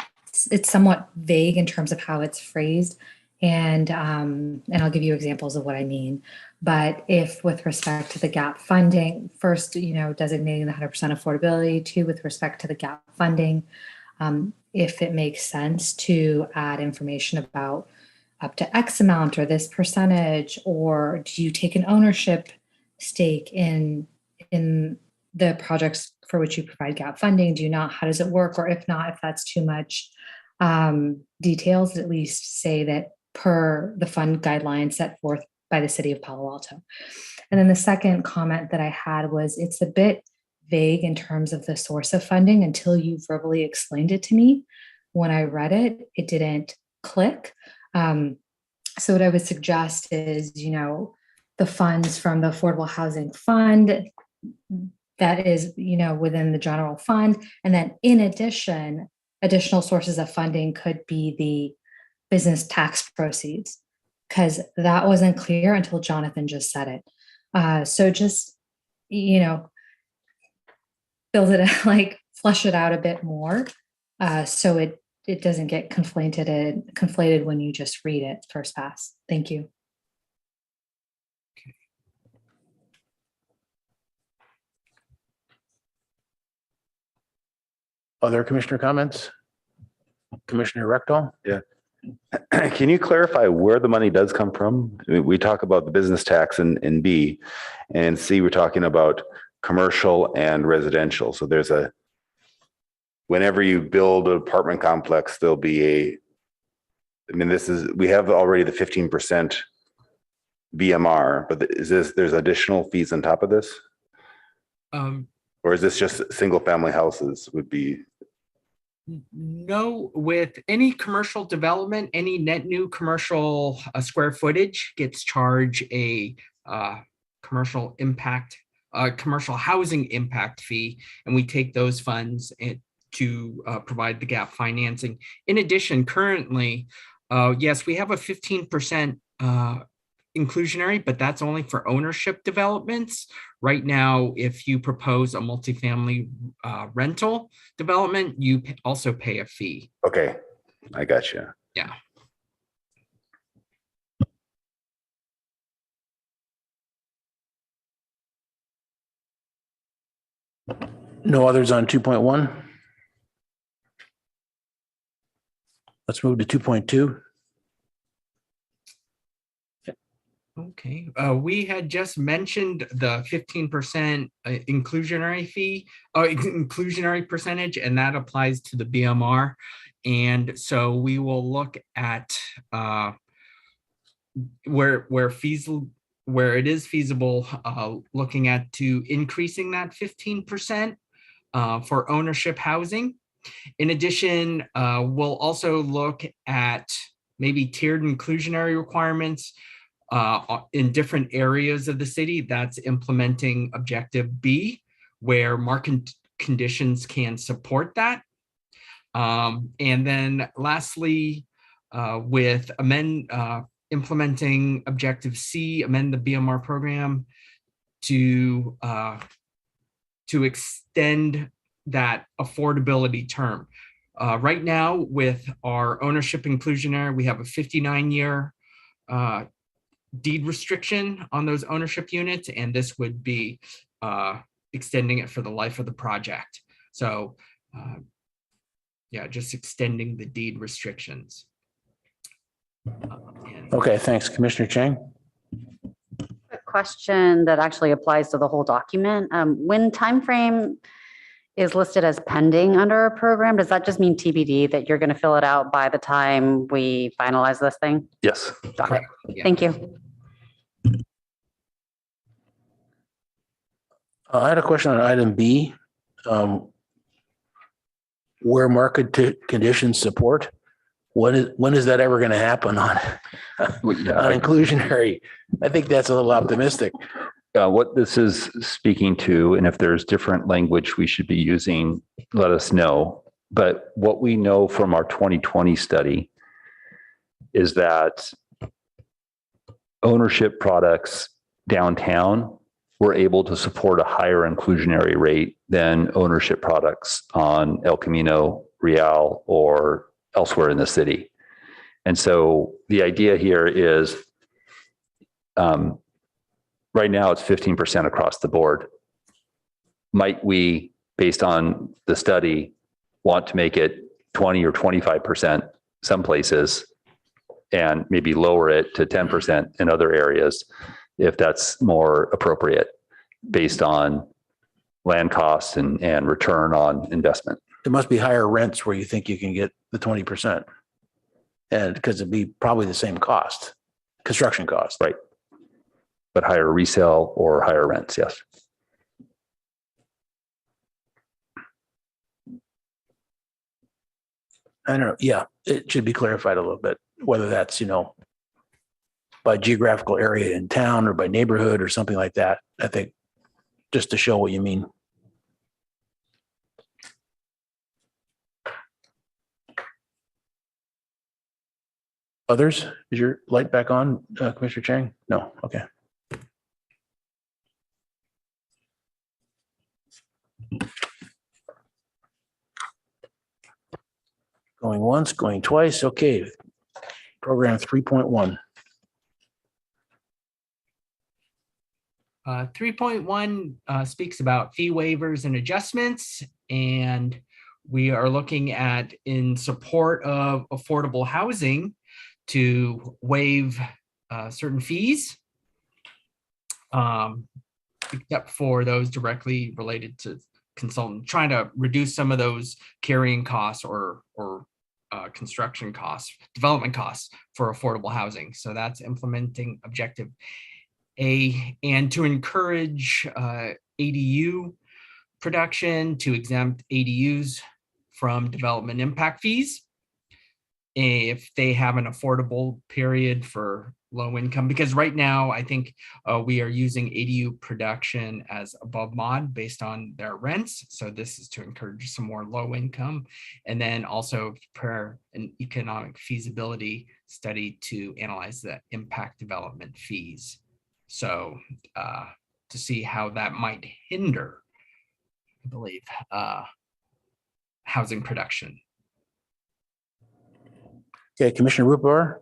L: It's somewhat vague in terms of how it's phrased, and I'll give you examples of what I mean. But if with respect to the gap funding, first, designating the 100% affordability, two, with respect to the gap funding, if it makes sense to add information about up to X amount or this percentage, or do you take an ownership stake in the projects for which you provide gap funding? Do you not? How does it work? Or if not, if that's too much details, at least say that per the fund guidelines set forth by the city of Palo Alto. And then the second comment that I had was it's a bit vague in terms of the source of funding until you verbally explained it to me. When I read it, it didn't click. So what I would suggest is, the funds from the Affordable Housing Fund that is, within the general fund. And then in addition, additional sources of funding could be the business tax proceeds, because that wasn't clear until Jonathan just said it. So just, build it, like flush it out a bit more. So it doesn't get conflated when you just read it first pass. Thank you.
A: Other commissioner comments? Commissioner Rectal?
G: Yeah. Can you clarify where the money does come from? We talk about the business tax in B, and C, we're talking about commercial and residential. So there's whenever you build an apartment complex, there'll be we have already the 15% BMR, but there's additional fees on top of this? Or is this just single family houses would be?
F: No, with any commercial development, any net new commercial square footage gets charged a commercial housing impact fee, and we take those funds to provide the gap financing. In addition, currently, yes, we have a 15% inclusionary, but that's only for ownership developments. Right now, if you propose a multifamily rental development, you also pay a fee.
G: Okay, I got you.
F: Yeah.
A: No others on 2.1? Let's move to 2.2.
F: Okay, we had just mentioned the 15% inclusionary fee, inclusionary percentage, and that applies to the BMR. And so we will look at where it is feasible, looking at to increasing that 15% for ownership housing. In addition, we'll also look at maybe tiered inclusionary requirements in different areas of the city. That's implementing objective B, where market conditions can support that. And then lastly, with implementing objective C, amend the BMR program to extend that affordability term. Right now, with our ownership inclusionary, we have a 59-year deed restriction on those ownership units, and this would be extending it for the life of the project. So yeah, just extending the deed restrictions.
A: Okay, thanks. Commissioner Chang?
K: A question that actually applies to the whole document. When timeframe is listed as pending under a program, does that just mean TBD, that you're going to fill it out by the time we finalize this thing?
E: Yes.
K: Got it.
F: Yeah.
K: Thank you.
A: I had a question on item B. Where market conditions support, when is that ever going to happen on inclusionary? I think that's a little optimistic.
E: What this is speaking to, and if there's different language we should be using, let us know. But what we know from our 2020 study is that ownership products downtown were able to support a higher inclusionary rate than ownership products on El Camino, Real, or elsewhere in the city. And so the idea here is right now it's 15% across the board. Might we, based on the study, want to make it 20 or 25% some places and maybe lower it to 10% in other areas if that's more appropriate based on land costs and return on investment?
A: There must be higher rents where you think you can get the 20%. And because it'd be probably the same cost, construction cost.
E: Right. But higher resale or higher rents, yes.
A: I don't know. Yeah, it should be clarified a little bit, whether that's, by geographical area in town or by neighborhood or something like that. I think just to show what you mean. Others? Is your light back on, Commissioner Chang? No. Okay. Going once, going twice. Okay. Program 3.1.
F: 3.1 speaks about fee waivers and adjustments, and we are looking at, in support of affordable housing, to waive certain fees, except for those directly related to consultant, trying to reduce some of those carrying costs or construction costs, development costs for affordable housing. So that's implementing objective A, and to encourage ADU production, to exempt ADUs from development impact fees if they have an affordable period for low income, because right now I think we are using ADU production as above mod based on their rents. So this is to encourage some more low income, and then also prepare an economic feasibility study to analyze the impact development fees. So to see how that might hinder, I believe, housing production.
A: Okay, Commissioner Rupar.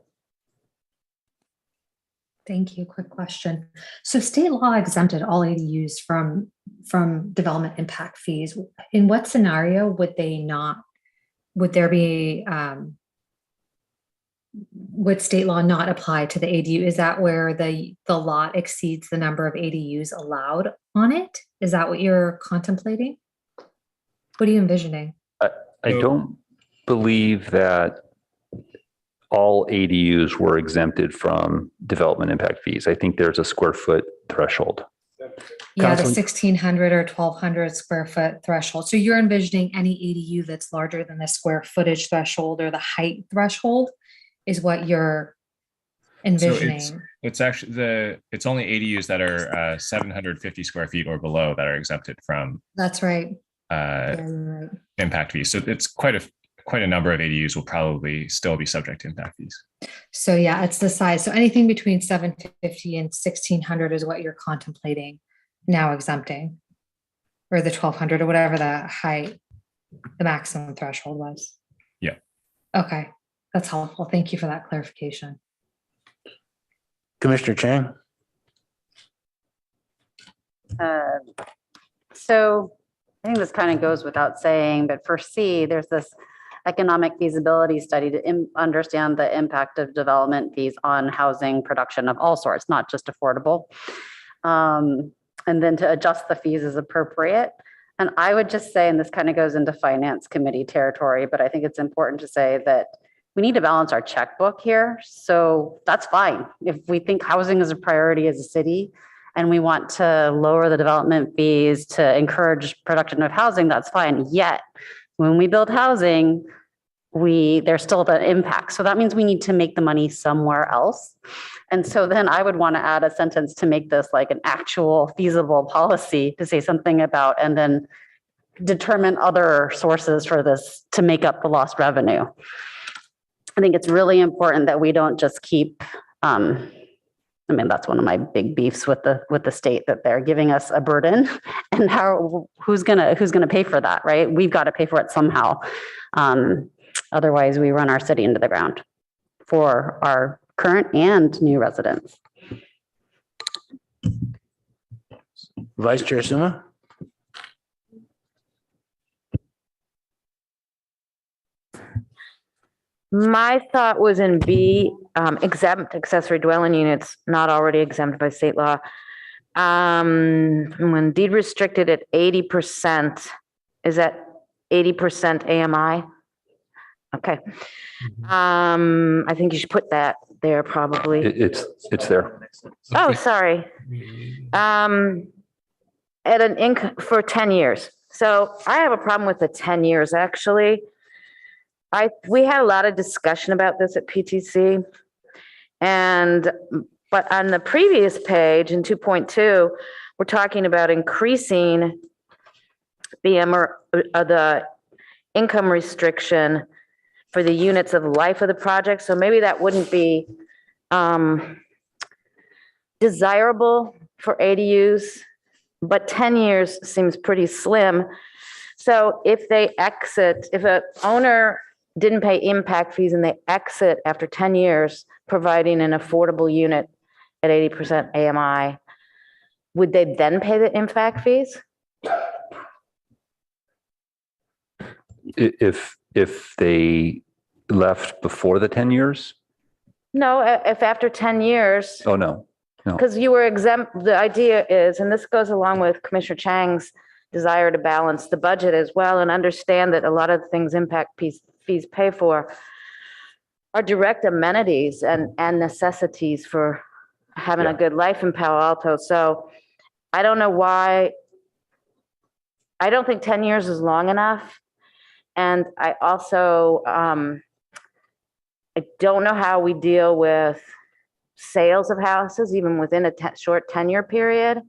L: Thank you. Quick question. So state law exempted all ADUs from development impact fees. In what scenario would they not? Would there be would state law not apply to the ADU? Is that where the lot exceeds the number of ADUs allowed on it? Is that what you're contemplating? What are you envisioning?
E: I don't believe that all ADUs were exempted from development impact fees. I think there's a square foot threshold.
L: Yeah, the 1,600 or 1,200 square foot threshold. So you're envisioning any ADU that's larger than the square footage threshold or the height threshold is what you're envisioning.
N: So it's actually it's only ADUs that are 750 square feet or below that are exempted from.
L: That's right.
N: Right. Impact fees. So it's quite a number of ADUs will probably still be subject to impact fees.
L: So yeah, it's the size. So anything between 750 and 1,600 is what you're contemplating now exempting, or the 1,200 or whatever the height, the maximum threshold was.
N: Yeah.
L: Okay, that's helpful. Thank you for that clarification.
A: Commissioner Chang.
K: So I think this kind of goes without saying, but for C, there's this economic feasibility study to understand the impact of development fees on housing production of all sorts, not just affordable. And then to adjust the fees as appropriate. And I would just say, and this kind of goes into finance committee territory, but I think it's important to say that we need to balance our checkbook here. So that's fine. If we think housing is a priority as a city and we want to lower the development fees to encourage production of housing, that's fine. Yet when we build housing, there's still the impact. So that means we need to make the money somewhere else. And so then I would want to add a sentence to make this like an actual feasible policy, to say something about, and then determine other sources for this to make up the lost revenue. I think it's really important that we don't just keep, I mean, that's one of my big beefs with the state, that they're giving us a burden, and who's gonna pay for that, right? We've got to pay for it somehow. Otherwise, we run our city into the ground for our current and new residents.
A: Vice Chair Suma.
C: My thought was in B, exempt accessory dwelling units not already exempt by state law. When deed restricted at 80%, is that 80% AMI? Okay. I think you should put that there probably.
E: It's there.
C: Oh, sorry. At an income for 10 years. So I have a problem with the 10 years, actually. We had a lot of discussion about this at PTC, but on the previous page in 2.2, we're talking about increasing the income restriction for the units of life of the project. So maybe that wouldn't be desirable for ADUs but 10 years seems pretty slim. So if they exit, if a owner didn't pay impact fees and they exit after 10 years, providing an affordable unit at 80% AMI, would they then pay the impact fees?
E: If they left before the 10 years?
C: No, if after 10 years,
E: Oh, no.
C: because you were exempt, the idea is, and this goes along with Commissioner Chang's desire to balance the budget as well and understand that a lot of the things impact fees pay for are direct amenities and necessities for having a good life in Palo Alto. So I don't know why. I don't think 10 years is long enough. And I also, I don't know how we deal with sales of houses, even within a short tenure period.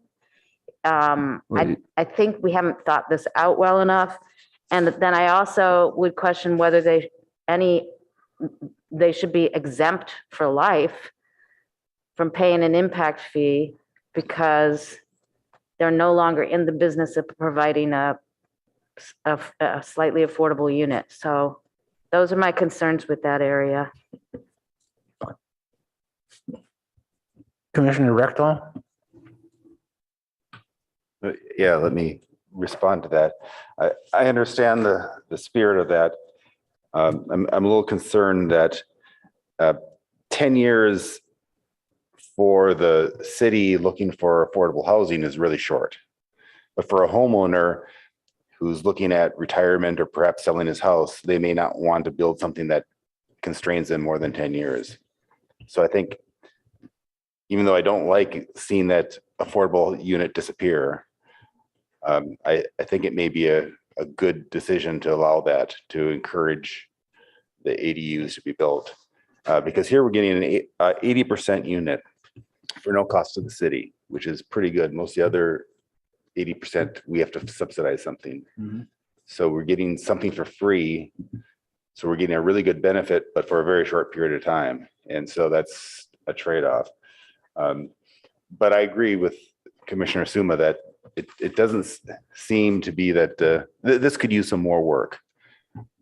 C: I think we haven't thought this out well enough. And then I also would question whether they should be exempt for life from paying an impact fee because they're no longer in the business of providing a slightly affordable unit. So those are my concerns with that area.
A: Commissioner Rectal?
G: Yeah, let me respond to that. I understand the spirit of that. I'm a little concerned that 10 years for the city looking for affordable housing is really short. But for a homeowner who's looking at retirement or perhaps selling his house, they may not want to build something that constrains them more than 10 years. So I think, even though I don't like seeing that affordable unit disappear, I think it may be a good decision to allow that, to encourage the ADUs to be built. Because here we're getting an 80% unit for no cost to the city, which is pretty good. Most of the other 80%, we have to subsidize something. So we're getting something for free. So we're getting a really good benefit, but for a very short period of time. And so that's a trade-off. But I agree with Commissioner Suma that it doesn't seem to be that this could use some more work.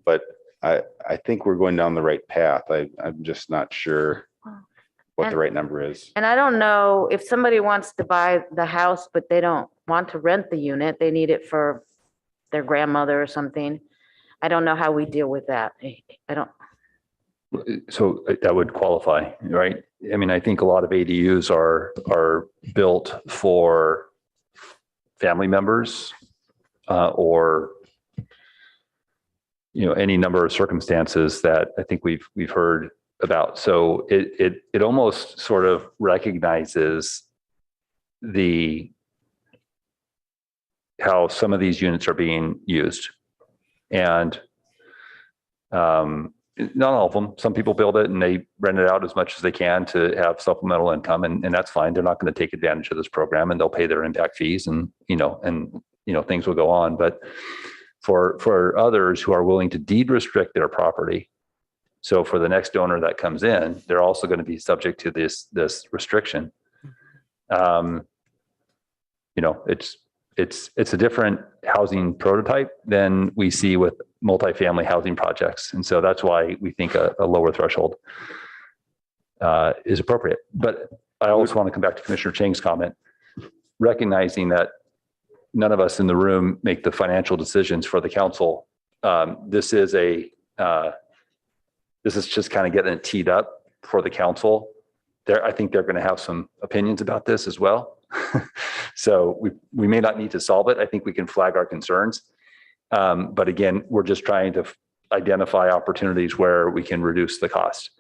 G: But I think we're going down the right path. I'm just not sure what the right number is.
C: And I don't know if somebody wants to buy the house, but they don't want to rent the unit. They need it for their grandmother or something. I don't know how we deal with that. I don't.
E: So that would qualify, right? I mean, I think a lot of ADUs are built for family members or any number of circumstances that I think we've heard about. So it almost sort of recognizes how some of these units are being used. And not all of them. Some people build it and they rent it out as much as they can to have supplemental income, and that's fine. They're not going to take advantage of this program, and they'll pay their impact fees, and things will go on. But for others who are willing to deed restrict their property, so for the next owner that comes in, they're also going to be subject to this restriction. It's a different housing prototype than we see with multifamily housing projects. And so that's why we think a lower threshold is appropriate. But I also want to come back to Commissioner Chang's comment, recognizing that none of us in the room make the financial decisions for the council. This is just kind of getting it teed up for the council. I think they're going to have some opinions about this as well. So we may not need to solve it. I think we can flag our concerns. But again, we're just trying to identify opportunities where we can reduce the cost.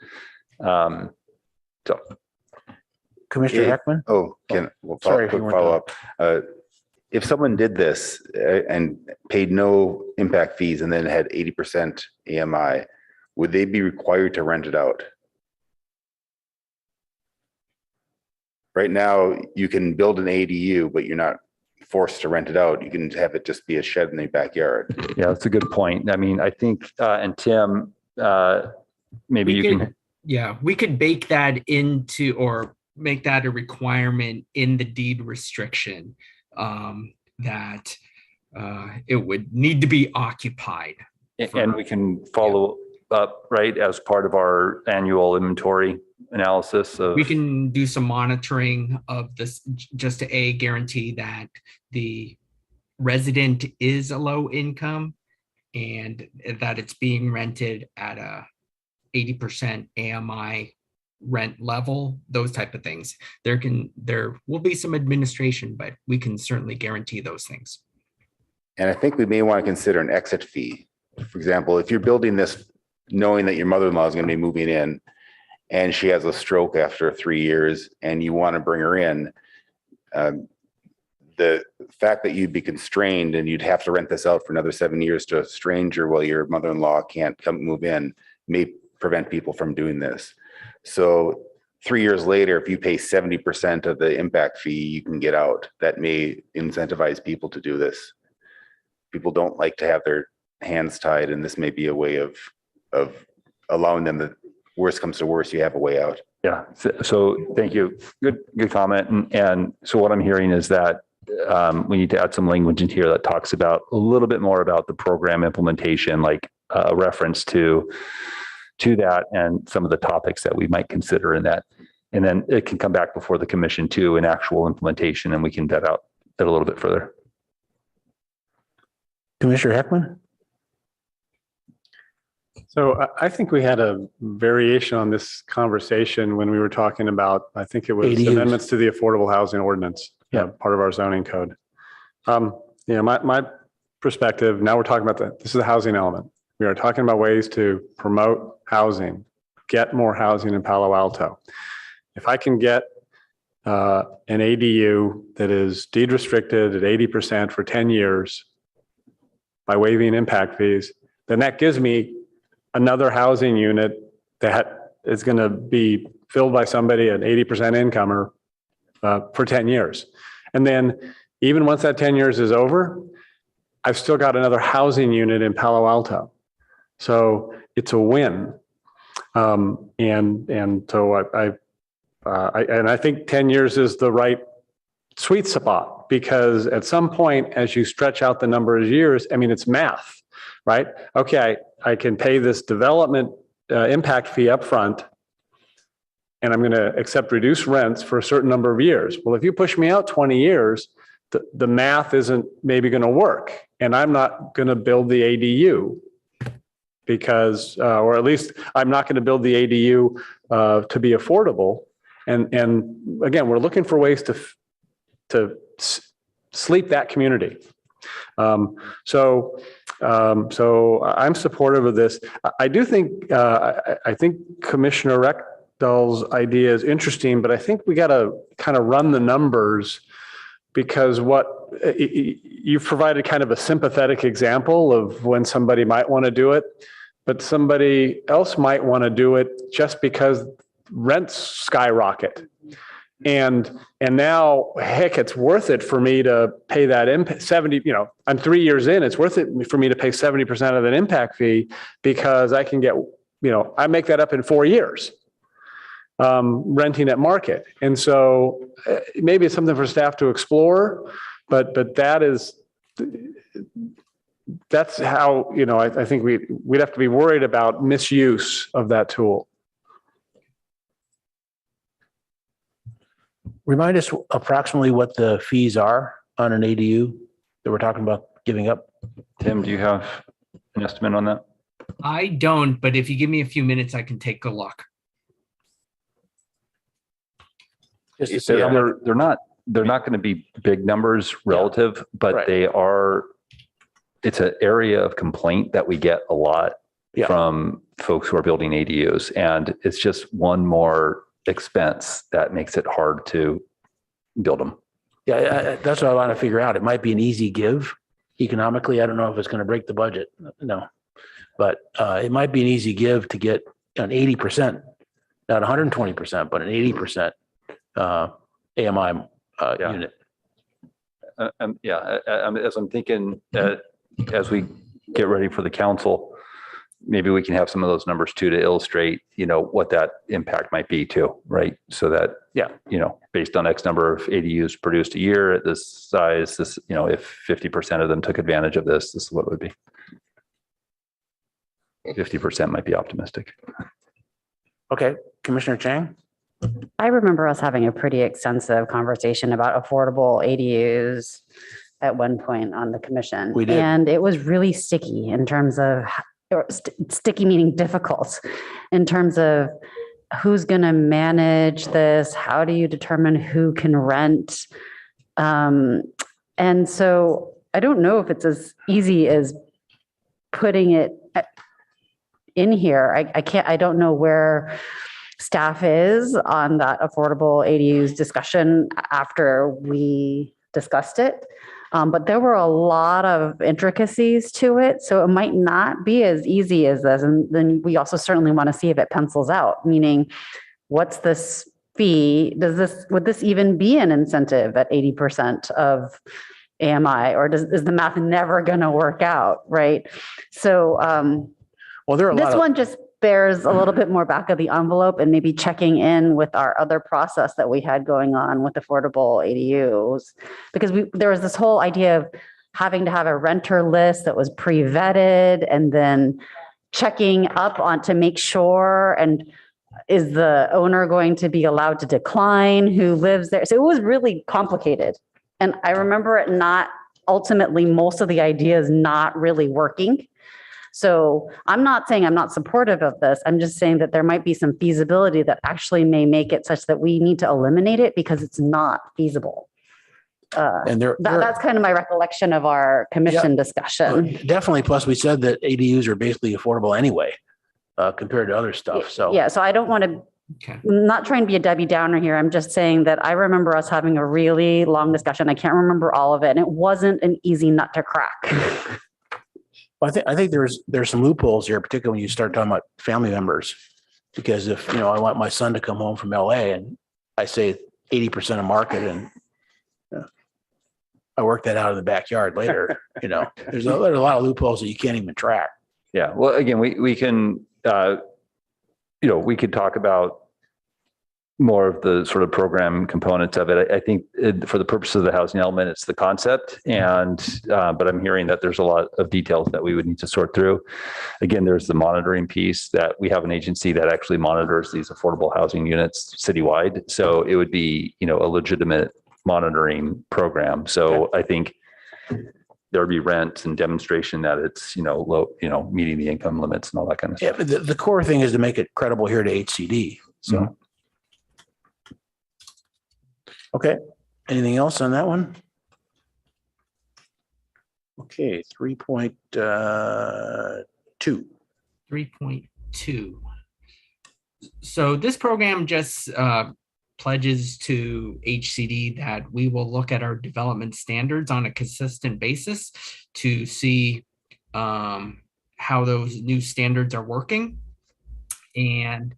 A: Commissioner Heckman?
G: Sorry, quick follow-up. If someone did this and paid no impact fees and then had 80% AMI, would they be required to rent it out? Right now, you can build an ADU, but you're not forced to rent it out. You can have it just be a shed in the backyard.
E: Yeah, that's a good point. I mean, I think, and Tim, maybe you can.
F: Yeah, we could bake that into or make that a requirement in the deed restriction that it would need to be occupied.
E: And we can follow up, right, as part of our annual inventory analysis of.
F: We can do some monitoring of this just to guarantee that the resident is a low income and that it's being rented at a 80% AMI rent level, those type of things. There will be some administration, but we can certainly guarantee those things.
G: And I think we may want to consider an exit fee. For example, if you're building this knowing that your mother-in-law is going to be moving in and she has a stroke after 3 years and you want to bring her in, the fact that you'd be constrained and you'd have to rent this out for another 7 years to a stranger while your mother-in-law can't come move in may prevent people from doing this. So 3 years later, if you pay 70% of the impact fee, you can get out. That may incentivize people to do this. People don't like to have their hands tied, and this may be a way of allowing them, the worst comes to worst, you have a way out.
E: Yeah. So thank you. Good comment. And so what I'm hearing is that we need to add some language in here that talks about a little bit more about the program implementation, like a reference to that and some of the topics that we might consider in that. And then it can come back before the commission to an actual implementation, and we can vet out it a little bit further.
A: Commissioner Heckman?
D: So I think we had a variation on this conversation when we were talking about, I think it was
A: ADUs.
D: amendments to the affordable housing ordinance,
A: Yeah.
D: part of our zoning code. My perspective, now we're talking about this is the housing element. We are talking about ways to promote housing, get more housing in Palo Alto. If I can get an ADU that is deed restricted at 80% for 10 years by waiving impact fees, then that gives me another housing unit that is going to be filled by somebody at 80% incomer for 10 years. And then even once that 10 years is over, I've still got another housing unit in Palo Alto. So it's a win. And so I think 10 years is the right sweet spot, because at some point, as you stretch out the number of years, I mean, it's math, right? Okay, I can pay this development impact fee up front, and I'm going to accept reduced rents for a certain number of years. Well, if you push me out 20 years, the math isn't maybe going to work, and I'm not going to build the ADU because, or at least I'm not going to build the ADU to be affordable. And again, we're looking for ways to sleep that community. So I'm supportive of this. I do think, I think Commissioner Rechdal's idea is interesting, but I think we got to kind of run the numbers, because what you've provided kind of a sympathetic example of when somebody might want to do it, but somebody else might want to do it just because rents skyrocket. And now, heck, it's worth it for me to pay that 70, I'm 3 years in, it's worth it for me to pay 70% of an impact fee, because I can get, I make that up in 4 years, renting at market. And so maybe it's something for staff to explore, but that's how, I think we'd have to be worried about misuse of that tool.
A: Remind us approximately what the fees are on an ADU that we're talking about giving up.
E: Tim, do you have an estimate on that?
F: I don't, but if you give me a few minutes, I can take a look.
A: Just to say,
E: They're not going to be big numbers relative, but
A: right.
E: It's an area of complaint that we get a lot from folks who are building ADUs. And it's just one more expense that makes it hard to build them.
A: Yeah, that's what I want to figure out. It might be an easy give economically. I don't know if it's going to break the budget. No, but it might be an easy give to get an 80%, not 120%, but an 80% AMI unit.
E: As I'm thinking, as we get ready for the council, maybe we can have some of those numbers too, to illustrate, what that impact might be too, right? So that, based on X number of ADUs produced a year at this size, this, if 50% of them took advantage of this is what it would be. 50% might be optimistic.
A: Okay, Commissioner Chang?
K: I remember us having a pretty extensive conversation about affordable ADUs at one point on the commission.
A: We did.
K: And it was really sticky in terms of, sticky meaning difficult, in terms of who's going to manage this, how do you determine who can rent? And so I don't know if it's as easy as putting it in here. I don't know where staff is on that affordable ADUs discussion after we discussed it. But there were a lot of intricacies to it. So it might not be as easy as this. And then we also certainly want to see if it pencils out, meaning what's this fee? Would this even be an incentive at 80% of AMI, or is the math never going to work out? Right. So,
A: well, there are
K: this one just bears a little bit more back of the envelope and maybe checking in with our other process that we had going on with affordable ADUs, because there was this whole idea of having to have a renter list that was pre-vetted and then checking up on to make sure, and is the owner going to be allowed to decline who lives there? So it was really complicated. And I remember it not ultimately, most of the ideas not really working. So I'm not saying I'm not supportive of this. I'm just saying that there might be some feasibility that actually may make it such that we need to eliminate it because it's not feasible.
A: And
K: that's kind of my recollection of our commission discussion.
A: Definitely. Plus, we said that ADUs are basically affordable anyway, compared to other stuff. So
K: yeah, so I don't want to. I'm not trying to be a Debbie Downer here. I'm just saying that I remember us having a really long discussion. I can't remember all of it, and it wasn't an easy nut to crack.
A: Well, I think there's some loopholes here, particularly when you start talking about family members, because if, I want my son to come home from LA and I say 80% of market, and I work that out in the backyard later, there's a lot of loopholes that you can't even track.
E: Yeah. Well, again, we can, we could talk about more of the sort of program components of it. I think for the purpose of the housing element, it's the concept. And, but I'm hearing that there's a lot of details that we would need to sort through. Again, there's the monitoring piece that we have an agency that actually monitors these affordable housing units citywide. So it would be, a legitimate monitoring program. So I think there would be rent and demonstration that it's, low, meeting the income limits and all that kind of stuff.
A: Yeah, but the core thing is to make it credible here to HCD. So. Okay. Anything else on that one? Okay. 3.2.
F: 3.2. So this program just pledges to HCD that we will look at our development standards on a consistent basis to see how those new standards are working and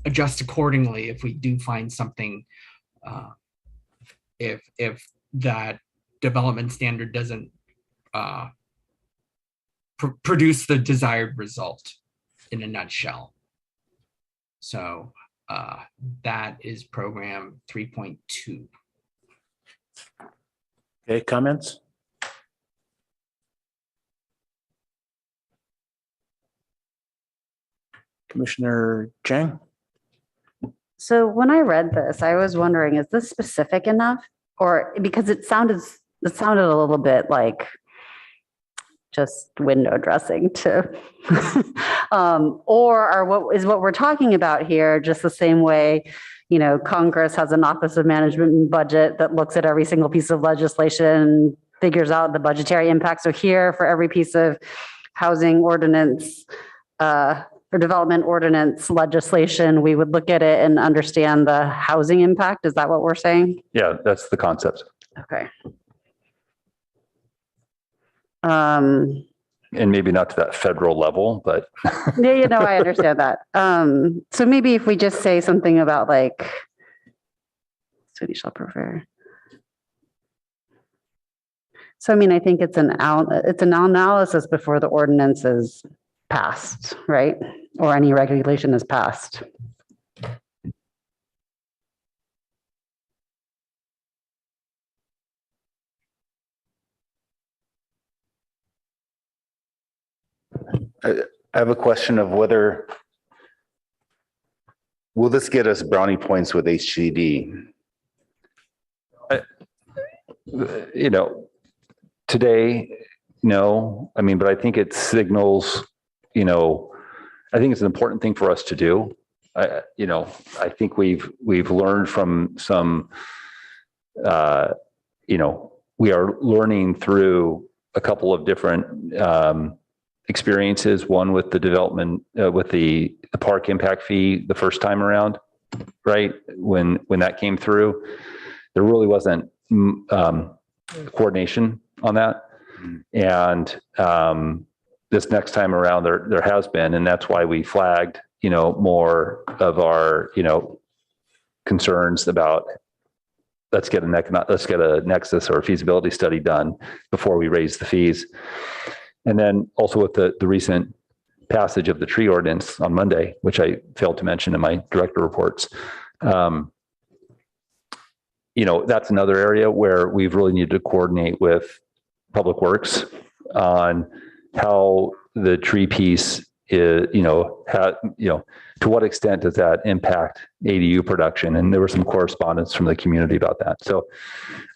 F: adjust accordingly if we do find something if that development standard doesn't produce the desired result in a nutshell. So that is program 3.2.
A: Okay, comments? Commissioner Chang?
K: So when I read this, I was wondering, is this specific enough? Or because it sounded a little bit like just window dressing to, or what we're talking about here, just the same way, Congress has an Office of Management and Budget that looks at every single piece of legislation, figures out the budgetary impact. So here for every piece of housing ordinance, or development ordinance legislation, we would look at it and understand the housing impact. Is that what we're saying?
E: Yeah, that's the concept.
K: Okay.
E: And maybe not to that federal level, but.
K: Yeah, I understand that. So maybe if we just say something about like, city shall prefer. So, I mean, I think it's an analysis before the ordinance is passed, right? Or any regulation is passed. I have a question of whether, will this get us brownie points with HCD?
E: You know, today, no, I mean, but I think it signals, you know, I think it's an important thing for us to do. You know, I think we've learned from some, you know, we are learning through a couple of different experiences. One with the development, with the park impact fee the first time around, right? When that came through, there really wasn't coordination on that. And this next time around, there has been, and that's why we flagged, you know, more of our, you know, concerns about let's get a nexus or a feasibility study done before we raise the fees. And then also with the recent passage of the tree ordinance on Monday, which I failed to mention in my director reports. You know, that's another area where we've really needed to coordinate with Public Works on how the tree piece is, you know, to what extent does that impact ADU production? And there was some correspondence from the community about that. So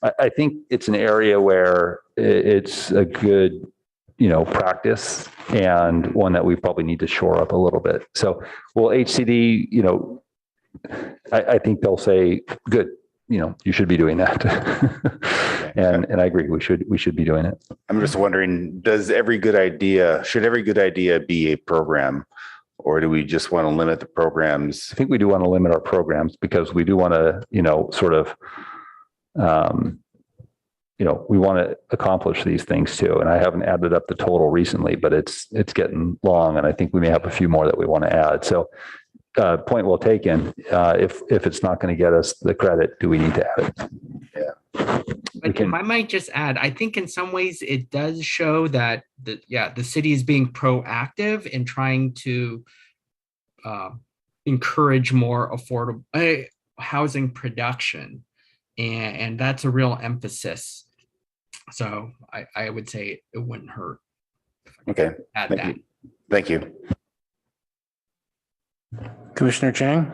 E: I think it's an area where it's a good, you know, practice and one that we probably need to shore up a little bit. So, well, HCD, you know, I think they'll say, good, you know, you should be doing that. And I agree, we should be doing it.
G: I'm just wondering, should every good idea be a program? Or do we just want to limit the programs?
E: I think we do want to limit our programs because we do want to, you know, sort of, you know, we want to accomplish these things too. And I haven't added up the total recently, but it's getting long, and I think we may have a few more that we want to add. So point well taken. If it's not going to get us the credit, do we need to add it?
G: Yeah.
F: But if I might just add, I think in some ways it does show that the city is being proactive in trying to encourage more affordable housing production, and that's a real emphasis. So I would say it wouldn't hurt.
G: Okay.
F: Add that.
G: Thank you.
A: Commissioner Chang?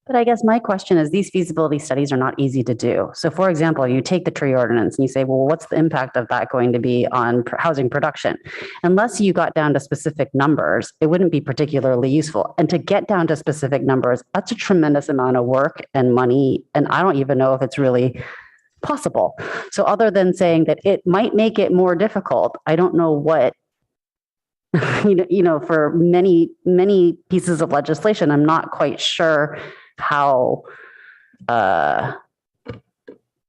K: But I guess my question is, these feasibility studies are not easy to do. So for example, you take the tree ordinance and you say, well, what's the impact of that going to be on housing production? Unless you got down to specific numbers, it wouldn't be particularly useful. And to get down to specific numbers, that's a tremendous amount of work and money. And I don't even know if it's really possible. So other than saying that it might make it more difficult, I don't know what, you know, for many pieces of legislation, I'm not quite sure how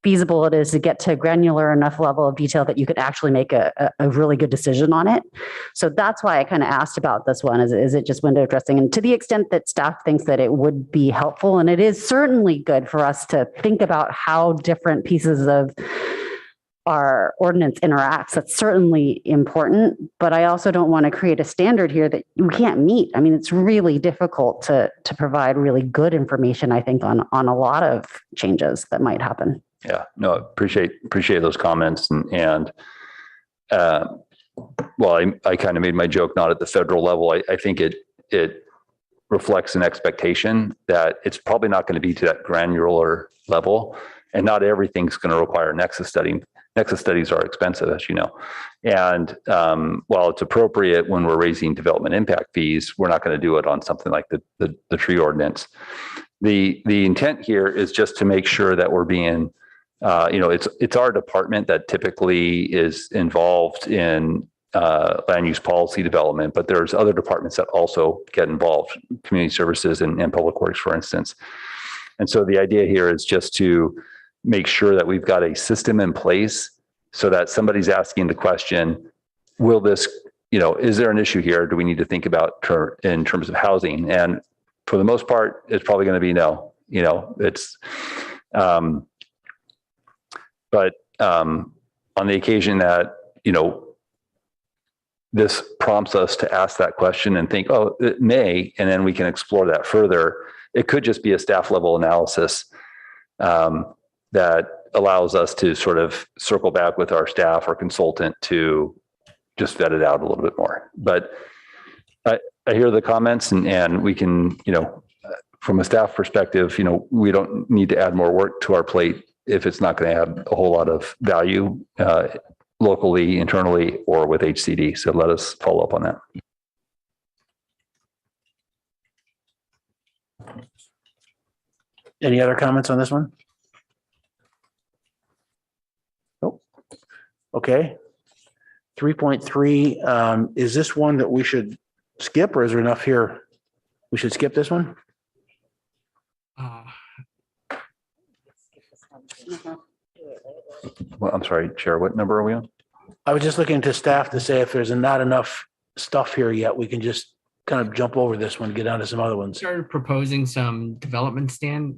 K: feasible it is to get to a granular enough level of detail that you could actually make a really good decision on it. So that's why I kind of asked about this one. Is it just window dressing? And to the extent that staff thinks that it would be helpful, and it is certainly good for us to think about how different pieces of our ordinance interacts, that's certainly important, but I also don't want to create a standard here that we can't meet. I mean, it's really difficult to provide really good information, I think, on a lot of changes that might happen.
E: Yeah, no, appreciate those comments. And well, I kind of made my joke, not at the federal level. I think it reflects an expectation that it's probably not going to be to that granular level, and not everything's going to require nexus study. Nexus studies are expensive, as you know. And while it's appropriate when we're raising development impact fees, we're not going to do it on something like the tree ordinance. The intent here is just to make sure that we're being, you know, it's our department that typically is involved in land use policy development, but there's other departments that also get involved, community services and public works, for instance. And so the idea here is just to make sure that we've got a system in place so that somebody's asking the question, will this, you know, is there an issue here? Do we need to think about in terms of housing? And for the most part, it's probably going to be no, you know, it's, but on the occasion that, you know, this prompts us to ask that question and think, oh, it may, and then we can explore that further. It could just be a staff level analysis that allows us to sort of circle back with our staff or consultant to just vet it out a little bit more. But I hear the comments, and we can, from a staff perspective, we don't need to add more work to our plate if it's not going to add a whole lot of value locally, internally, or with HCD. So let us follow up on that.
A: Any other comments on this one? Nope. Okay. 3.3, is this one that we should skip, or is there enough here? We should skip this one?
E: Well, I'm sorry, Chair, what number are we on?
A: I was just looking to staff to say if there's not enough stuff here yet, we can just kind of jump over this one, get on to some other ones.
F: Started proposing some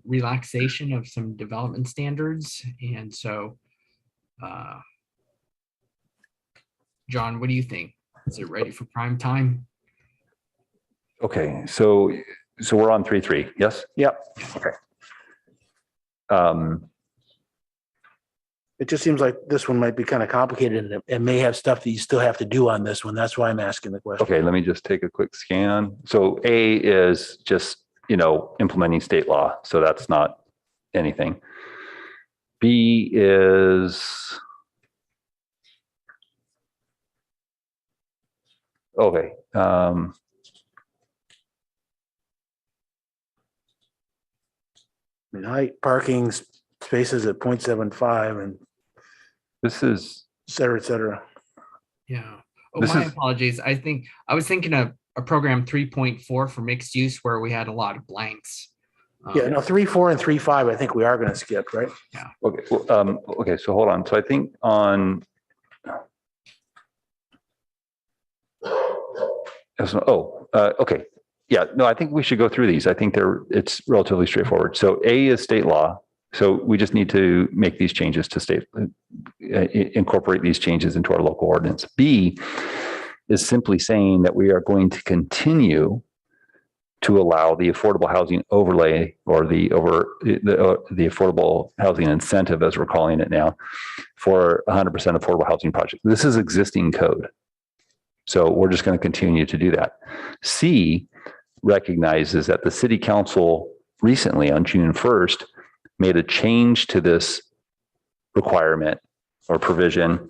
F: relaxation of some development standards. And so, John, what do you think? Is it ready for prime time?
E: Okay, so we're on 3.3, yes?
A: Yep.
E: Okay.
A: It just seems like this one might be kind of complicated, and it may have stuff that you still have to do on this one. That's why I'm asking the question.
E: Okay, let me just take a quick scan. So A is just, implementing state law. So that's not anything. B is, okay.
A: Height, parking spaces at 0.75 and
E: this is
A: et cetera, et cetera.
F: Yeah. Oh, my apologies. I was thinking of a program 3.4 for mixed use where we had a lot of blanks.
A: Yeah, no, 3.4 and 3.5, I think we are going to skip, right?
F: Yeah.
E: Okay. Well, okay. So hold on. So I think on. Okay. Yeah, no, I think we should go through these. I think it's relatively straightforward. So A is state law. So we just need to make these changes to incorporate these changes into our local ordinance. B is simply saying that we are going to continue to allow the affordable housing overlay, or the affordable housing incentive, as we're calling it now, for 100% affordable housing projects. This is existing code. So we're just going to continue to do that. C recognizes that the city council recently on June 1st made a change to this requirement or provision,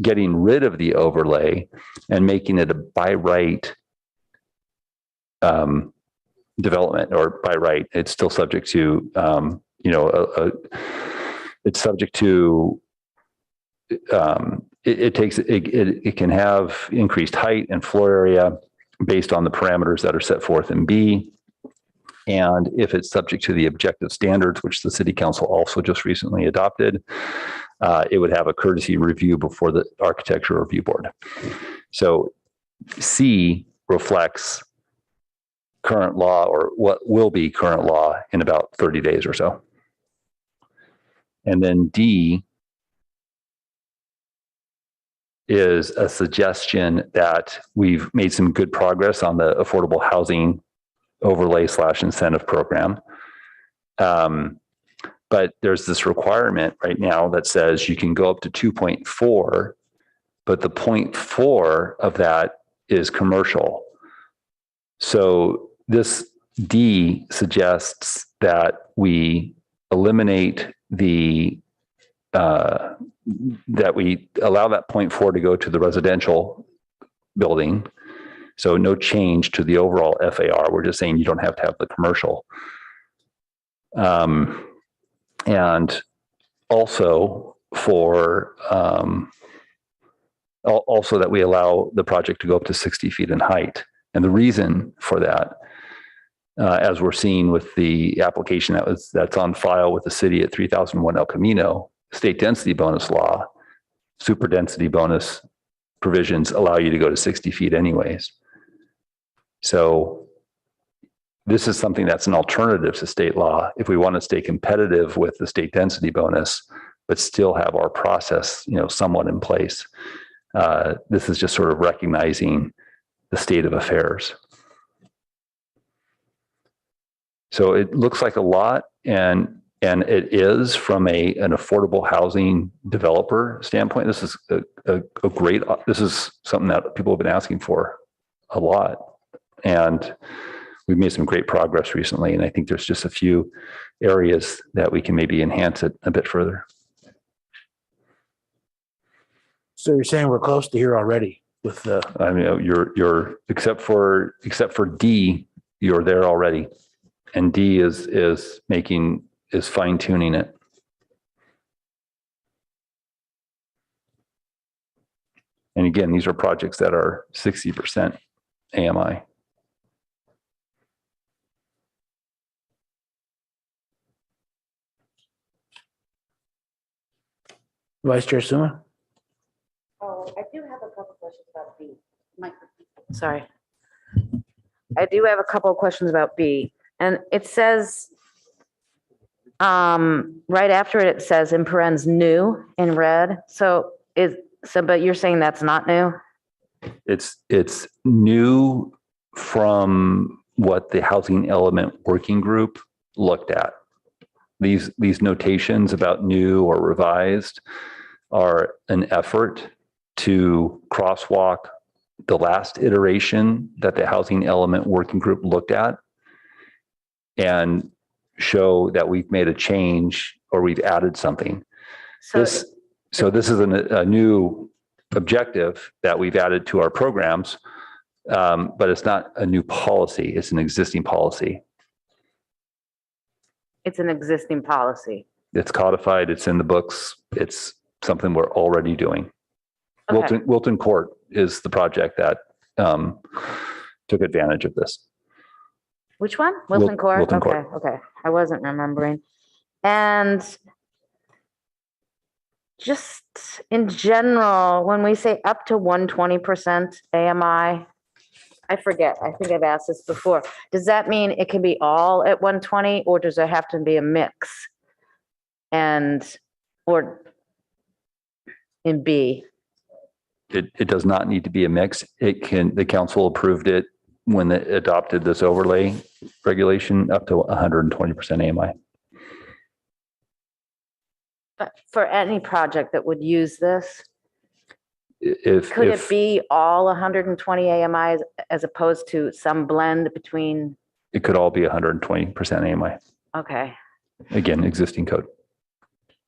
E: getting rid of the overlay and making it a by right development, or by right. It's still subject to, it's subject to, it can have increased height and floor area based on the parameters that are set forth in B. And if it's subject to the objective standards, which the city council also just recently adopted, it would have a courtesy review before the architecture review board. So C reflects current law, or what will be current law in about 30 days or so. And then D is a suggestion that we've made some good progress on the affordable housing overlay / incentive program. But there's this requirement right now that says you can go up to 2.4, but the 0.4 of that is commercial. So this D suggests that we eliminate that we allow that 0.4 to go to the residential building. So no change to the overall FAR. We're just saying you don't have to have the commercial. And also also that we allow the project to go up to 60 feet in height. And the reason for that, as we're seeing with the application that's on file with the city at 3001 El Camino, state density bonus law, super density bonus provisions allow you to go to 60 feet anyways. So this is something that's an alternative to state law if we want to stay competitive with the state density bonus, but still have our process, somewhat in place. This is just sort of recognizing the state of affairs. So it looks like a lot, and it is from an affordable housing developer standpoint. This is a great, this is something that people have been asking for a lot. And we've made some great progress recently. And I think there's just a few areas that we can maybe enhance it a bit further.
A: So you're saying we're close to here already with the,
E: I mean, you're except for D, you're there already. And D is fine tuning it. And again, these are projects that are 60% AMI.
A: Vice Chair Suma?
C: Oh, I do have a couple questions about B. Sorry. I do have a couple of questions about B. And it says, right after it, it says in parens new in red. But you're saying that's not new?
E: It's new from what the housing element working group looked at. These notations about new or revised are an effort to crosswalk the last iteration that the housing element working group looked at and show that we've made a change or we've added something. So this is a new objective that we've added to our programs, but it's not a new policy. It's an existing policy.
C: It's an existing policy.
E: It's codified. It's in the books. It's something we're already doing.
C: Okay.
E: Wilton Court is the project that took advantage of this.
C: Which one? Wilton Court?
E: Wilton
C: Okay,
E: Court.
C: okay. I wasn't remembering. And just in general, when we say up to 120% AMI, I forget, I think I've asked this before. Does that mean it can be all at 120 or does there have to be a mix? Or in B?
E: It does not need to be a mix. The council approved it when it adopted this overlay regulation up to 120% AMI.
C: But for any project that would use this,
E: Could
C: it be all 120 AMI as opposed to some blend between?
E: It could all be 120% AMI.
C: Okay.
E: Again, existing code.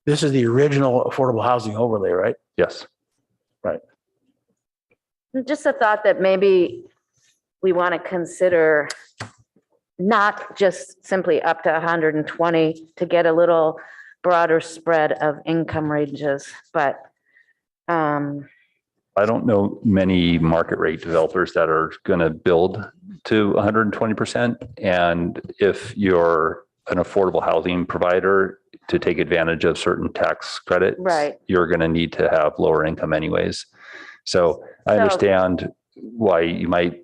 A: this is the original affordable housing overlay, right?
E: Yes.
A: Right.
C: Just a thought that maybe we want to consider not just simply up to 120 to get a little broader spread of income ranges, but
E: I don't know many market rate developers that are going to build to 120%. And if you're an affordable housing provider to take advantage of certain tax credits,
C: right,
E: you're going to need to have lower income anyways. So I understand why you might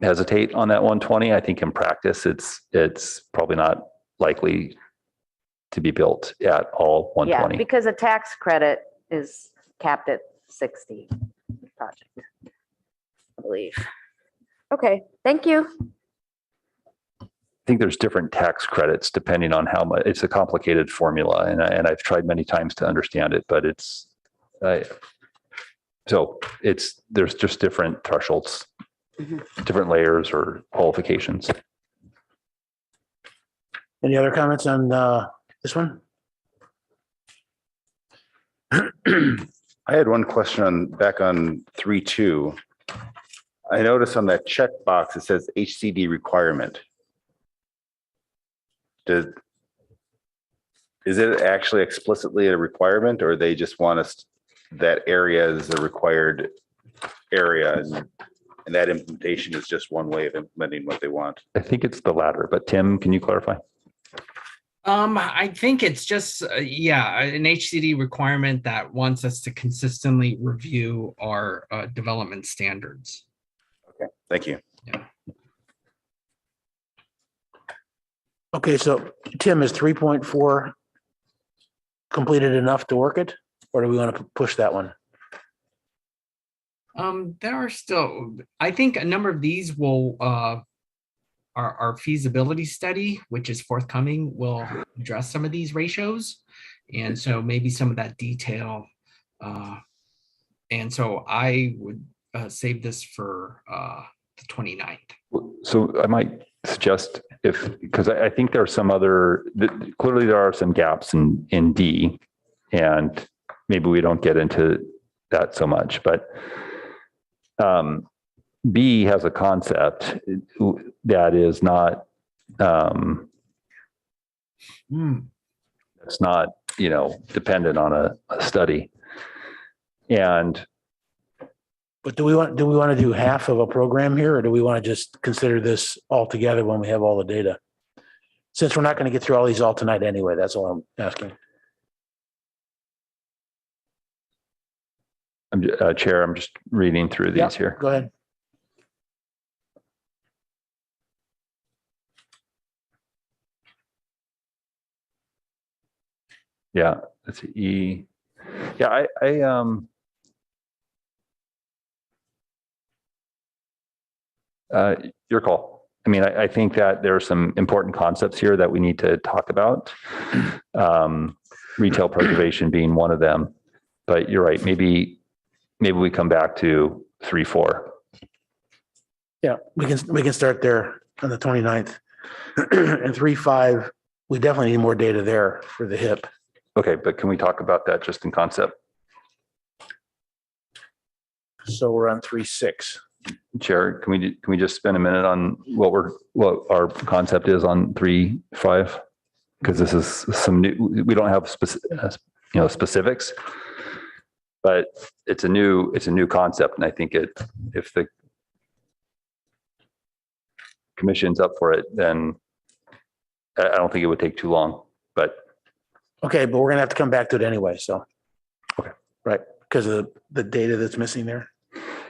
E: hesitate on that 120. I think in practice, it's probably not likely to be built at all 120.
C: Yeah, because a tax credit is capped at 60 project, I believe. Okay, thank you.
E: I think there's different tax credits depending on how much. It's a complicated formula, and I've tried many times to understand it, but there's just different thresholds, different layers or qualifications.
A: Any other comments on this one?
G: I had one question back on 3.2. I noticed on that checkbox, it says HCD requirement. Is it actually explicitly a requirement, or they just want us, that area is a required area and that implementation is just one way of implementing what they want?
E: I think it's the latter, but Tim, can you clarify?
F: I think it's just, an HCD requirement that wants us to consistently review our development standards.
G: Okay, thank you.
F: Yeah.
A: Okay, so Tim, is 3.4 completed enough to work it? Or do we want to push that one?
F: There are still, I think a number of these will, our feasibility study, which is forthcoming, will address some of these ratios. And so maybe some of that detail. And so I would save this for the 29th.
E: So I might suggest because I think there are some other, clearly there are some gaps in D, and maybe we don't get into that so much, but B has a concept that is not, it's not, dependent on a study.
A: But do we want to do half of a program here, or do we want to just consider this all together when we have all the data? Since we're not going to get through all these all tonight anyway, that's all I'm asking.
E: Chair, I'm just reading through these here.
A: Go ahead.
E: Yeah, that's E. Yeah, your call. I mean, I think that there are some important concepts here that we need to talk about. Retail preservation being one of them, but you're right. Maybe we come back to 3-4.
A: Yeah, we can start there on the 29th. And 3-5, we definitely need more data there for the HIP.
E: Okay, but can we talk about that just in concept?
A: So we're on 3-6.
E: Chair, can we just spend a minute on what our concept is on 3-5? Because this is some new, we don't have specifics, but it's a new concept, and I think if the commission's up for it, then I don't think it would take too long. But
A: okay, but we're gonna have to come back to it anyway. So
E: okay,
A: right, because of the data that's missing there.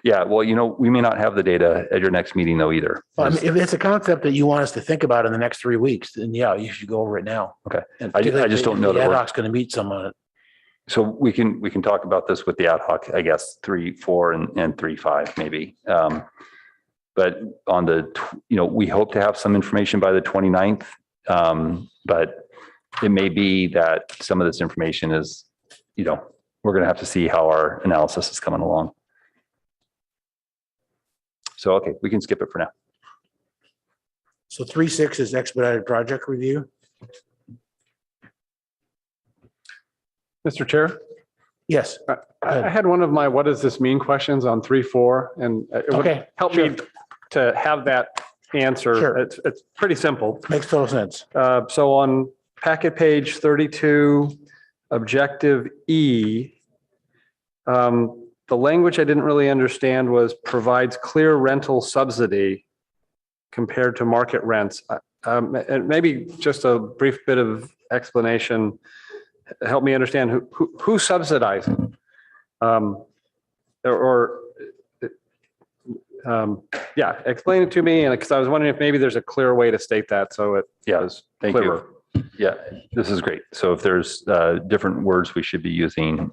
E: Yeah, well, we may not have the data at your next meeting though either.
A: Well, I mean, if it's a concept that you want us to think about in the next 3 weeks, then yeah, you should go over it now.
E: Okay,
A: and
E: I just don't know
A: the
E: that
A: ad
E: we're
A: hoc's going to meet some on it.
E: So we can talk about this with the ad hoc, I guess, 3-4 and 3-5 maybe. But on the, we hope to have some information by the 29th. But it may be that some of this information is, we're going to have to see how our analysis is coming along. So, okay, we can skip it for now.
A: So 3-6 is expedited project review.
D: Mr. Chair?
A: Yes.
D: I had one of my what does this mean questions on 3-4, and it would help me to have that answer.
A: Sure.
D: It's pretty simple.
A: Makes total sense.
D: So on packet page 32, objective E, the language I didn't really understand was provides clear rental subsidy compared to market rents. And maybe just a brief bit of explanation. Help me understand who subsidizing, yeah, explain it to me. And because I was wondering if maybe there's a clear way to state that. So it is clearer.
E: You. Yeah, this is great. So if there's different words we should be using,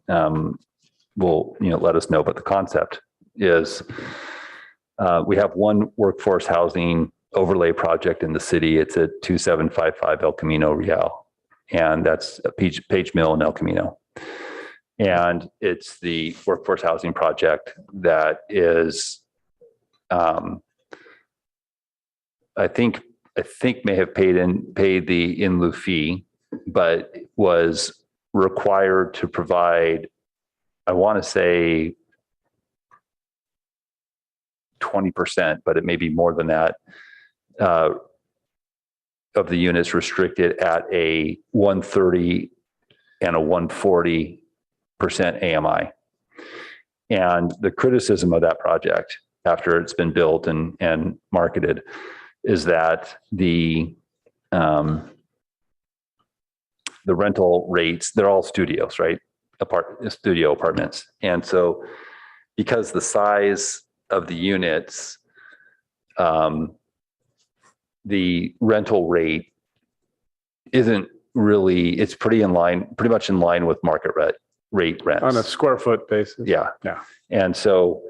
E: will let us know. But the concept is we have one workforce housing overlay project in the city. It's at 2755 El Camino Real. And that's a Page Mill in El Camino. And it's the workforce housing project that is, I think may have paid the in lieu fee, but was required to provide, I want to say 20%, but it may be more than that, of the units restricted at a 130 and a 140% AMI. And the criticism of that project after it's been built and marketed is that the rental rates, they're all studios, right? Studio apartments. And so because the size of the units, the rental rate isn't really, it's pretty much in line with market rate rents.
D: On a square foot basis.
E: Yeah.
D: Yeah.
E: And so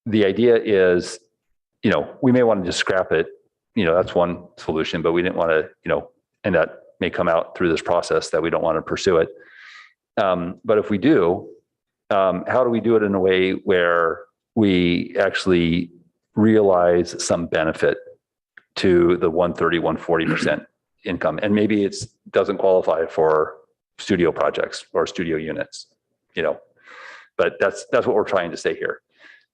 E: the idea is, we may want to just scrap it. That's one solution, but we didn't want to, and that may come out through this process that we don't want to pursue it. But if we do, how do we do it in a way where we actually realize some benefit to the 130, 140% income? And maybe it doesn't qualify for studio projects or studio units, but that's what we're trying to say here.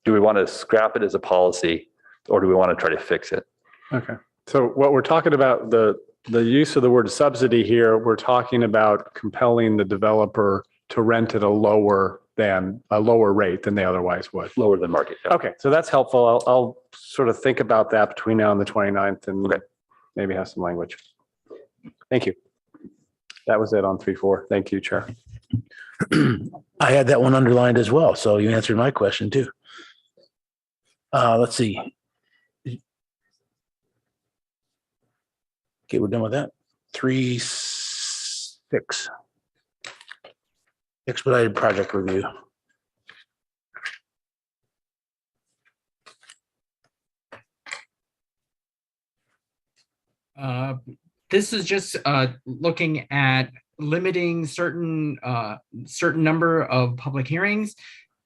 E: Do we want to scrap it as a policy, or do we want to try to fix it?
D: Okay. So what we're talking about, the use of the word subsidy here, we're talking about compelling the developer to rent at a lower rate than they otherwise would.
E: Lower than market. Yeah.
D: Okay, so that's helpful. I'll sort of think about that between now and the 29th and maybe have some language. Thank you. That was it on 3.4. Thank you, Chair.
A: I had that one underlined as well, so you answered my question too. Let's see. Okay, we're done with that. 3.6. Expedited project review.
F: This is just looking at limiting certain number of public hearings,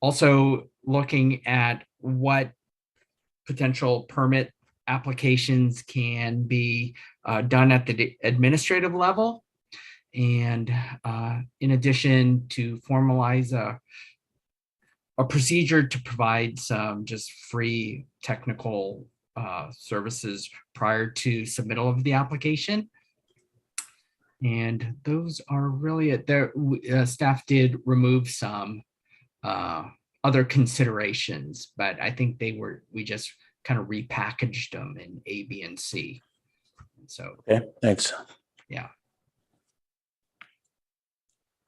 F: also looking at what potential permit applications can be done at the administrative level. And in addition, to formalize a procedure to provide some just free technical services prior to submittal of the application. And those are really it. There, staff did remove some other considerations, but I think we just kind of repackaged them in A, B, and C. So,
A: okay, thanks.
F: Yeah.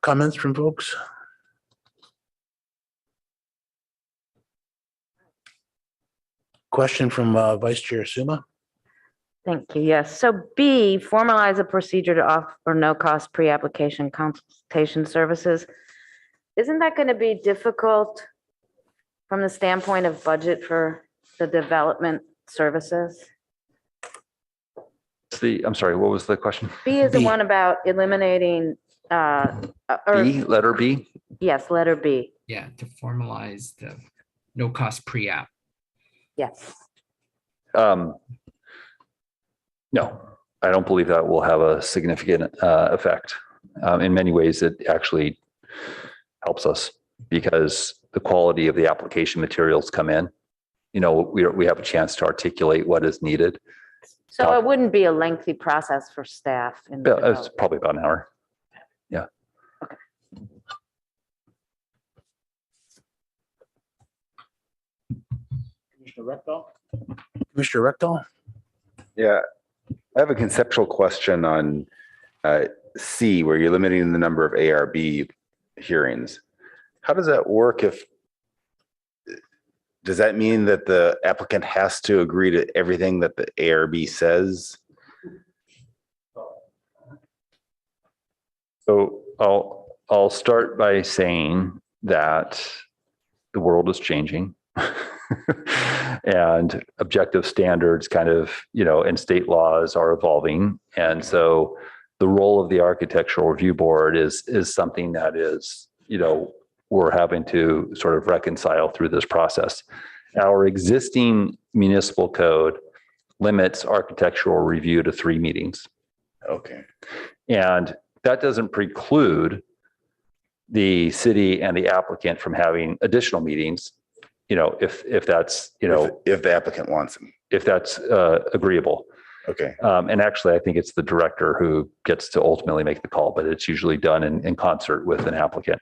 A: Comments from folks? Question from Vice Chair Suma.
C: Thank you. Yes. So B, formalize a procedure to offer no-cost pre-application consultation services. Isn't that going to be difficult from the standpoint of budget for the development services?
E: I'm sorry, what was the question?
C: B is the one about eliminating
E: letter B?
C: Yes, letter B.
F: Yeah, to formalize the no-cost pre-app.
C: Yes.
E: No, I don't believe that will have a significant effect. In many ways, it actually helps us because the quality of the application materials come in. We have a chance to articulate what is needed.
C: So it wouldn't be a lengthy process for staff.
E: It's probably about an hour. Yeah.
C: Okay.
A: Commissioner Rectal?
G: Yeah, I have a conceptual question on C, where you're limiting the number of ARB hearings. How does that work? Does that mean that the applicant has to agree to everything that the ARB says?
E: So I'll start by saying that the world is changing and objective standards kind of, and state laws are evolving. And so the role of the Architectural Review Board is something that is, we're having to sort of reconcile through this process. Our existing municipal code limits architectural review to 3 meetings.
G: Okay.
E: And that doesn't preclude the city and the applicant from having additional meetings, if that's,
G: if the applicant wants them.
E: If that's agreeable.
G: Okay.
E: And actually, I think it's the director who gets to ultimately make the call, but it's usually done in concert with an applicant.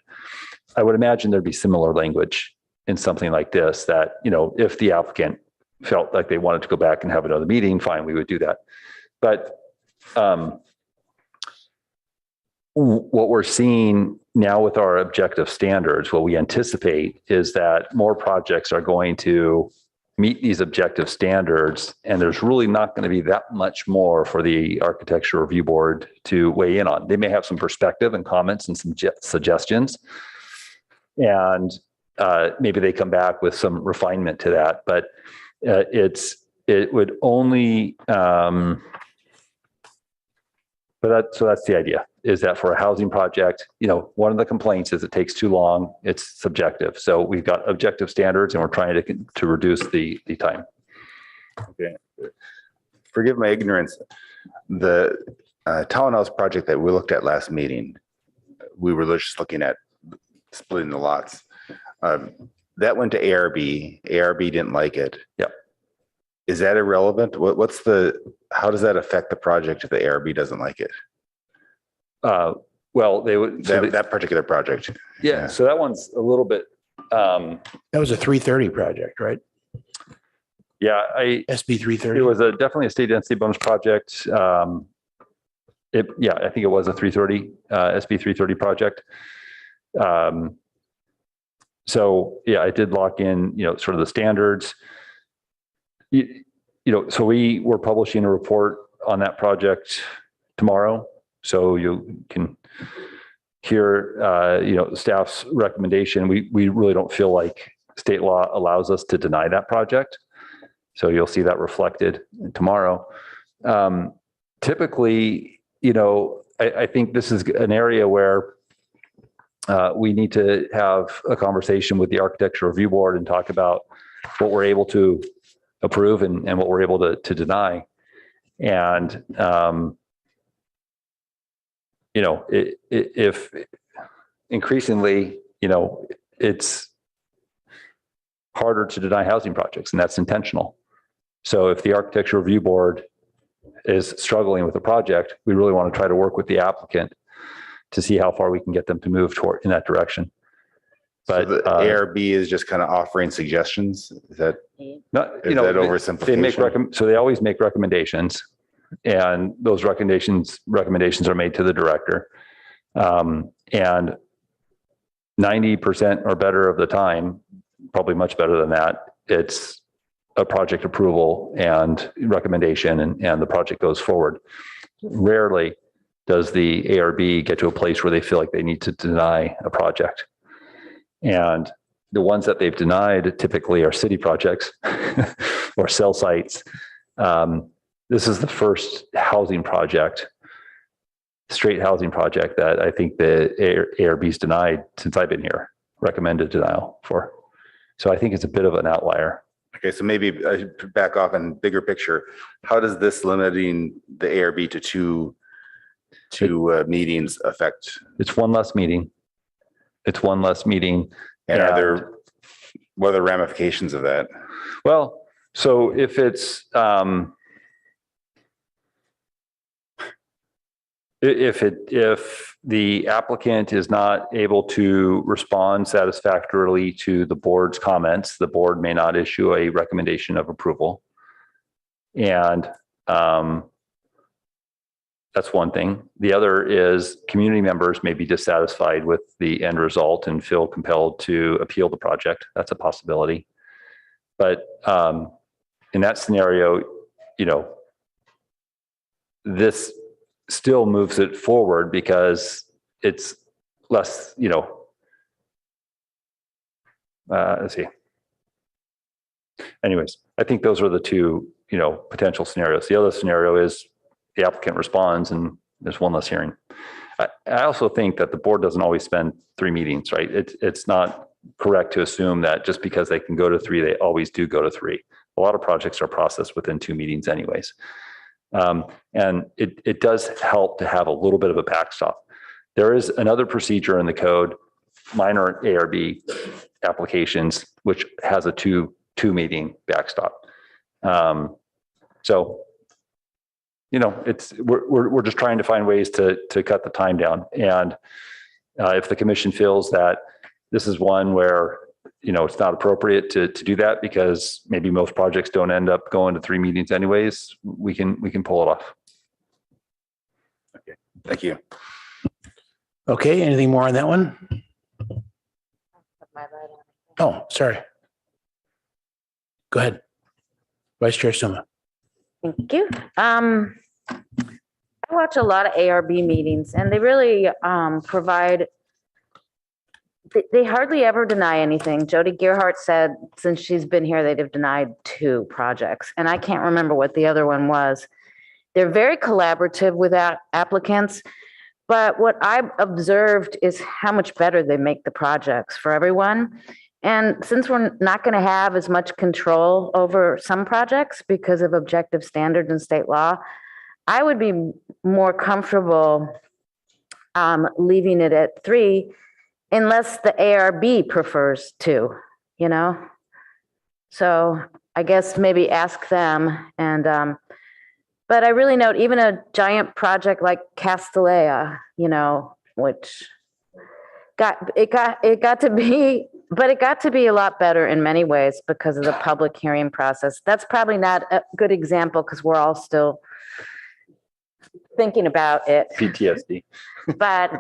E: I would imagine there'd be similar language in something like this that, if the applicant felt like they wanted to go back and have another meeting, fine, we would do that. But what we're seeing now with our objective standards, what we anticipate is that more projects are going to meet these objective standards, and there's really not going to be that much more for the Architectural Review Board to weigh in on. They may have some perspective and comments and some suggestions. And maybe they come back with some refinement to that, but it would only, so that's the idea, is that for a housing project, one of the complaints is it takes too long. It's subjective. So we've got objective standards and we're trying to reduce the time.
G: Okay. Forgive my ignorance. The townhouse project that we looked at last meeting, we were just looking at splitting the lots. That went to ARB. ARB didn't like it.
E: Yep.
G: Is that irrelevant? How does that affect the project if the ARB doesn't like it?
E: Well, they would,
G: that particular project.
E: Yeah. So that one's a little bit,
A: That was a 330 project, right?
E: yeah,
A: SB 330.
E: it was definitely a state density bonus project. I think it was a 330, SB 330 project. So yeah, I did lock in, sort of the standards. So we were publishing a report on that project tomorrow. So you can hear, staff's recommendation. We really don't feel like state law allows us to deny that project. So you'll see that reflected tomorrow. Typically, I think this is an area where we need to have a conversation with the Architecture Review Board and talk about what we're able to approve and what we're able to deny. And, if increasingly, it's harder to deny housing projects, and that's intentional. So if the Architecture Review Board is struggling with a project, we really want to try to work with the applicant to see how far we can get them to move toward in that direction. But
G: so the ARB is just kind of offering suggestions. Is that
E: not,
G: that oversimplification?
E: So they always make recommendations, and those recommendations are made to the director. And 90% or better of the time, probably much better than that, it's a project approval and recommendation, and the project goes forward. Rarely does the ARB get to a place where they feel like they need to deny a project. And the ones that they've denied typically are city projects or cell sites. This is the first housing project, straight housing project, that I think the ARB's denied since I've been here, recommended denial for. So I think it's a bit of an outlier.
G: Okay, so maybe back off and bigger picture. How does this limiting the ARB to two meetings affect?
E: It's one less meeting.
G: And what are the ramifications of that?
E: Well, so if it's, if the applicant is not able to respond satisfactorily to the board's comments, the board may not issue a recommendation of approval. And that's one thing. The other is community members may be dissatisfied with the end result and feel compelled to appeal the project. That's a possibility. But in that scenario, this still moves it forward because it's less, let's see. Anyways, I think those are the two, potential scenarios. The other scenario is the applicant responds and there's one less hearing. I also think that the board doesn't always spend 3 meetings, right? It's not correct to assume that just because they can go to 3, they always do go to 3. A lot of projects are processed within 2 meetings anyways. And it does help to have a little bit of a backstop. There is another procedure in the code, minor ARB applications, which has a two meeting backstop. So, we're just trying to find ways to cut the time down. And if the commission feels that this is one where, it's not appropriate to do that because maybe most projects don't end up going to 3 meetings anyways, we can pull it off.
G: Okay, thank you.
A: Okay, anything more on that one? Oh, sorry. Go ahead. Vice Chair Suma.
C: Thank you. I watch a lot of ARB meetings and they really provide they hardly ever deny anything. Jody Gearhart said since she's been here, they'd have denied 2 projects, and I can't remember what the other one was. They're very collaborative with applicants, but what I've observed is how much better they make the projects for everyone. And since we're not going to have as much control over some projects because of objective standards and state law, I would be more comfortable leaving it at 3 unless the ARB prefers 2, you know? So I guess maybe ask them. And but I really note even a giant project like Castellea, you know, which got to be, but it got to be a lot better in many ways because of the public hearing process. That's probably not a good example because we're all still thinking about it.
E: PTSD.
C: But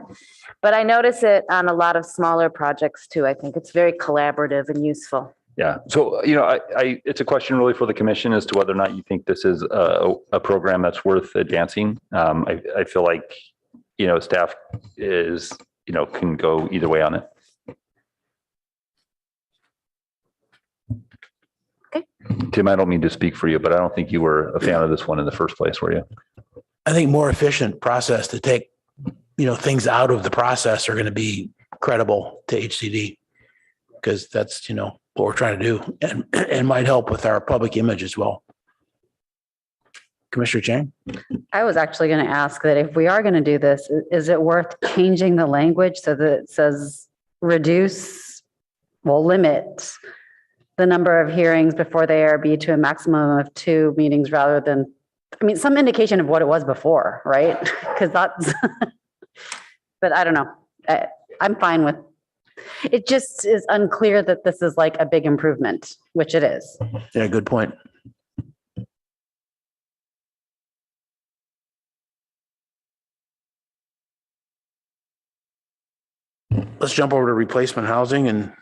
C: I notice it on a lot of smaller projects too. I think it's very collaborative and useful.
E: Yeah. So, you know, it's a question really for the commission as to whether or not you think this is a program that's worth advancing. I feel like, you know, staff is, you know, can go either way on it.
C: Okay.
E: Tim, I don't mean to speak for you, but I don't think you were a fan of this one in the first place, were you?
A: I think more efficient process to take, you know, things out of the process are going to be credible to HCD because that's, you know, what we're trying to do and might help with our public image as well. Commissioner Chang?
K: I was actually going to ask that if we are going to do this, is it worth changing the language so that it says limit the number of hearings before the ARB to a maximum of 2 meetings rather than, I mean, some indication of what it was before, right? Because that's, but I don't know. I'm fine with, it just is unclear that this is like a big improvement, which it is.
A: Yeah, good point. Let's jump over to replacement housing and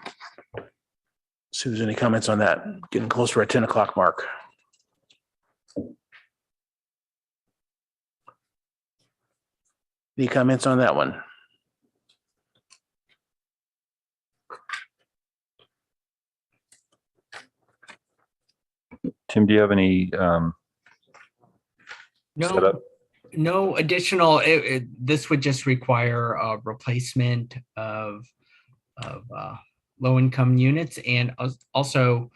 A: see if there's any comments on that. Getting closer to our 10 o'clock mark. Any comments on that one?
E: Tim, do you have any setup?
F: No additional, this would just require a replacement of low-income units and also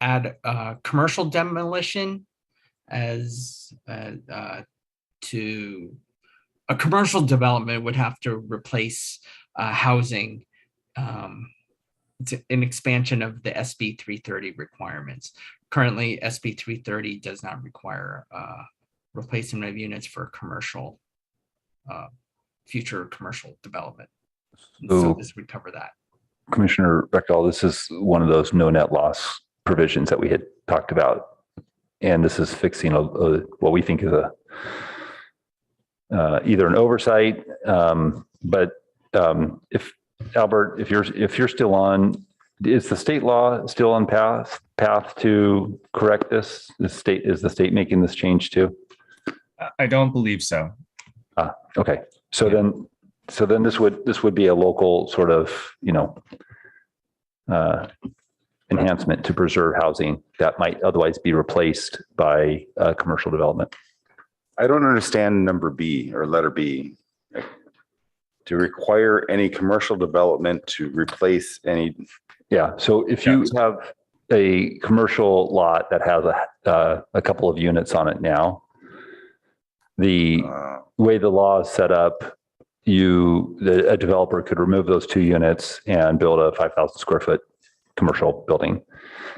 F: add commercial demolition as to a commercial development would have to replace housing. It's an expansion of the SB 330 requirements. Currently, SB 330 does not require replacement of units for commercial, future commercial development. So this would cover that.
E: Commissioner Rectal, this is one of those no net loss provisions that we had talked about. And this is fixing what we think is either an oversight, but if Albert, if you're still on, is the state law still on path to correct this? Is the state making this change too?
N: I don't believe so.
E: Okay. So then this would be a local sort of, you know, enhancement to preserve housing that might otherwise be replaced by commercial development.
G: I don't understand number B or letter B. To require any commercial development to replace any.
E: Yeah. So if you have a commercial lot that has a couple of units on it now, the way the law is set up, a developer could remove those 2 units and build a 5,000 square foot commercial building.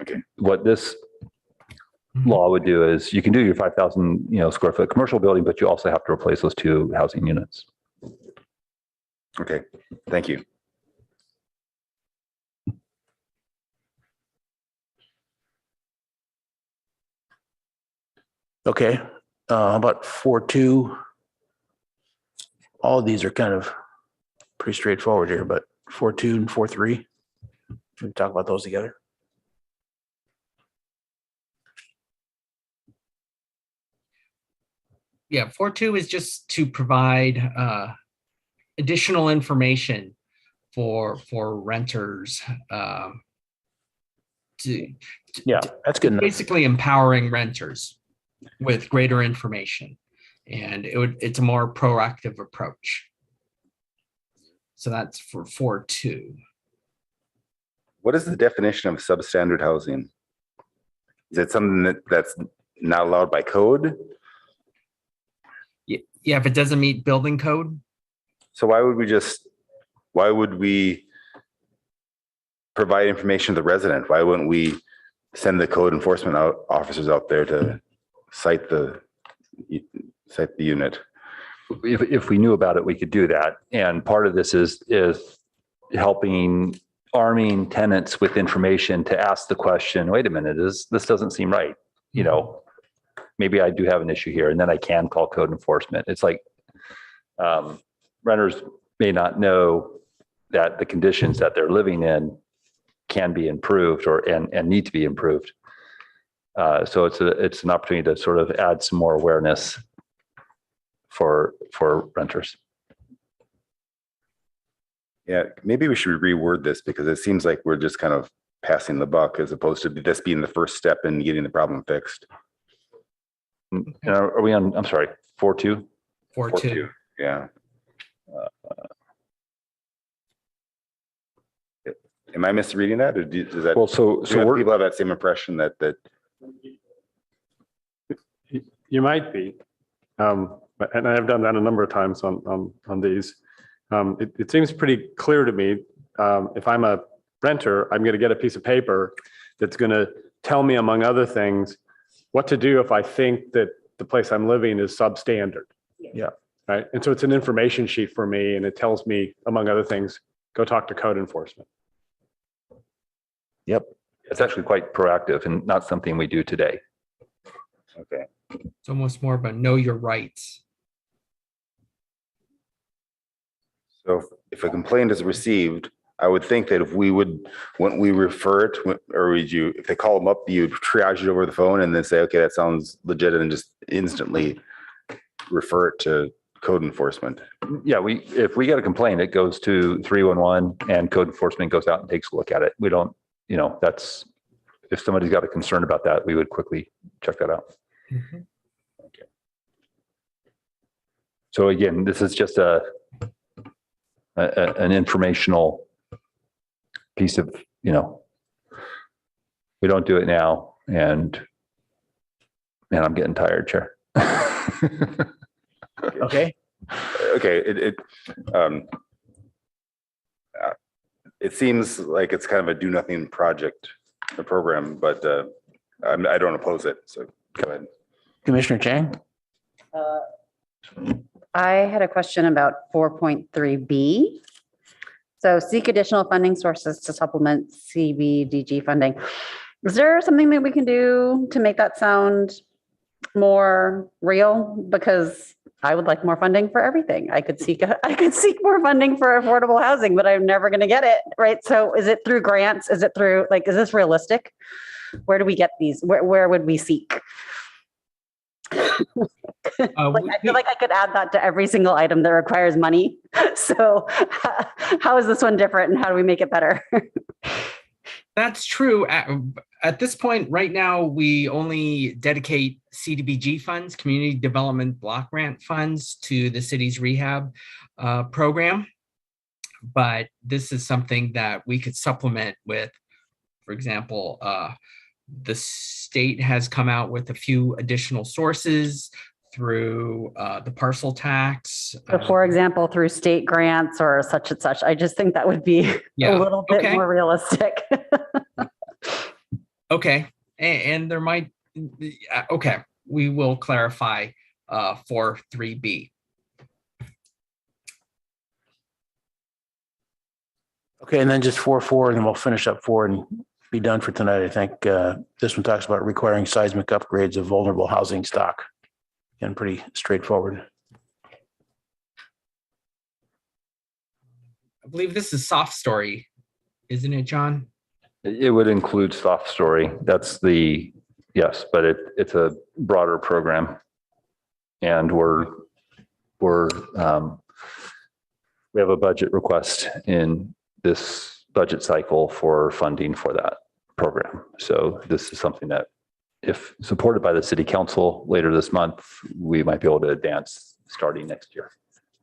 G: Okay.
E: What this law would do is you can do your 5,000 square foot commercial building, but you also have to replace those 2 housing units.
G: Okay, thank you.
A: Okay, how about 4.2? All of these are kind of pretty straightforward here, but 4.2 and 4.3, we talk about those together.
F: Yeah, 4.2 is just to provide additional information for renters.
A: Yeah, that's good enough.
F: Basically empowering renters with greater information. And it's a more proactive approach. So that's for 4.2.
G: What is the definition of substandard housing? Is it something that's not allowed by code?
F: Yeah, if it doesn't meet building code.
G: So why would we provide information to the resident? Why wouldn't we send the code enforcement officers out there to cite the unit?
E: If we knew about it, we could do that. And part of this is arming tenants with information to ask the question, wait a minute, this doesn't seem right. You know, maybe I do have an issue here, and then I can call code enforcement. It's like renters may not know that the conditions that they're living in can be improved and need to be improved. So it's an opportunity to sort of add some more awareness for renters.
G: Yeah, maybe we should reword this because it seems like we're just kind of passing the buck as opposed to this being the first step in getting the problem fixed.
E: Are we on, I'm sorry, 4.2?
F: 4.2.
G: Yeah. Am I misreading that, or does that?
E: Well, so
G: people have that same impression that
D: You might be, and I've done that a number of times on these. It seems pretty clear to me. If I'm a renter, I'm going to get a piece of paper that's going to tell me, among other things, what to do if I think that the place I'm living is substandard.
A: Yeah.
D: Right. And so it's an information sheet for me, and it tells me, among other things, go talk to code enforcement.
E: Yep. It's actually quite proactive and not something we do today.
G: Okay.
F: It's almost more about know your rights.
G: So if a complaint is received, I would think that when we refer it, or if they call them up, you'd triage it over the phone and then say, okay, that sounds legit, and just instantly refer it to code enforcement.
E: Yeah, if we get a complaint, it goes to 311 and code enforcement goes out and takes a look at it. We don't, that's, if somebody's got a concern about that, we would quickly check that out.
F: Mm-hmm.
E: Okay. So again, this is just an informational piece of, we don't do it now, and man, I'm getting tired, Chair.
A: Okay.
G: Okay. It seems like it's kind of a do nothing project, the program, but I don't oppose it. So go ahead.
A: Commissioner Chang?
K: I had a question about 4.3B. So seek additional funding sources to supplement CBDG funding. Is there something that we can do to make that sound more real? Because I would like more funding for everything. I could seek more funding for affordable housing, but I'm never going to get it, right? So is it through grants? Is it through, is this realistic? Where do we get these? Where would we seek? I feel like I could add that to every single item that requires money. So how is this one different, and how do we make it better?
F: That's true. At this point, right now, we only dedicate CDBG funds, Community Development Block Grant funds, to the city's rehab program. But this is something that we could supplement with, for example, the state has come out with a few additional sources through the parcel tax.
K: So for example, through state grants or such and such. I just think that would be a little bit more realistic.
F: Okay. And there might, okay, we will clarify for 3B.
A: Okay, and then just 4.4, and then we'll finish up 4 and be done for tonight. I think this one talks about requiring seismic upgrades of vulnerable housing stock. And pretty straightforward.
F: I believe this is soft story, isn't it, John?
E: It would include soft story. That's yes, but it's a broader program, and we have a budget request in this budget cycle for funding for that program. So this is something that, if supported by the city council later this month, we might be able to advance starting next year.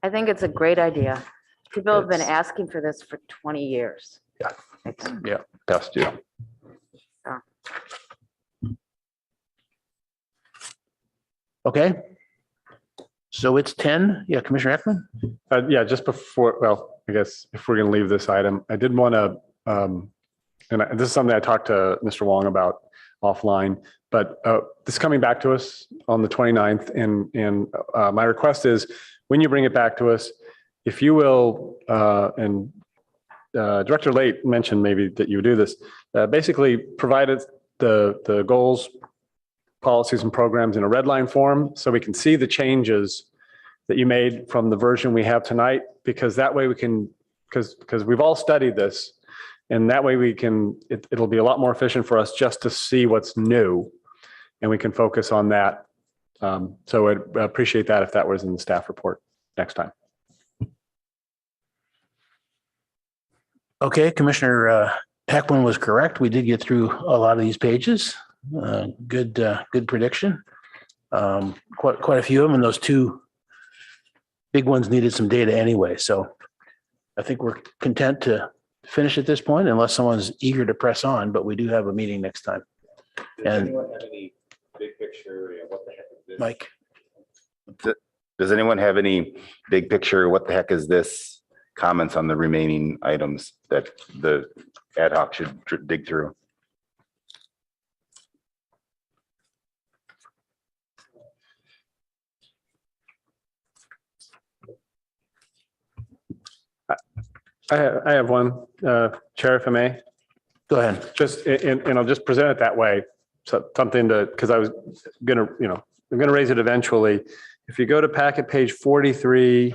C: I think it's a great idea. People have been
E: It's-
C: asking for this for 20 years.
E: Yeah.
C: I think.
E: Yeah, past due.
A: Okay. So it's 10. Yeah, Commissioner Heckman?
D: Yeah, just before, well, I guess if we're going to leave this item, I did want to, this is something I talked to Mr. Wong about offline, but this is coming back to us on the 29th. And my request is, when you bring it back to us, if you will, and Director Late mentioned maybe that you would do this, basically provided the goals, policies and programs in a red line form so we can see the changes that you made from the version we have tonight, because that way we can, because we've all studied this, and that way we can, it'll be a lot more efficient for us just to see what's new, and we can focus on that. So I'd appreciate that if that was in the staff report next time.
A: Okay, Commissioner Heckman was correct. We did get through a lot of these pages. Good prediction. Quite a few of them, and those two big ones needed some data anyway. So I think we're content to finish at this point unless someone's eager to press on, but we do have a meeting next time.
G: Does anyone have any big picture, what the heck is this?
A: Mike?
G: Does anyone have any big picture, what the heck is this, comments on the remaining items that the ad hoc should dig through?
D: I have one, Chair, if I may.
A: Go ahead.
D: Just, and I'll just present it that way. So something to, because I was gonna, I'm gonna raise it eventually. If you go to packet page 43,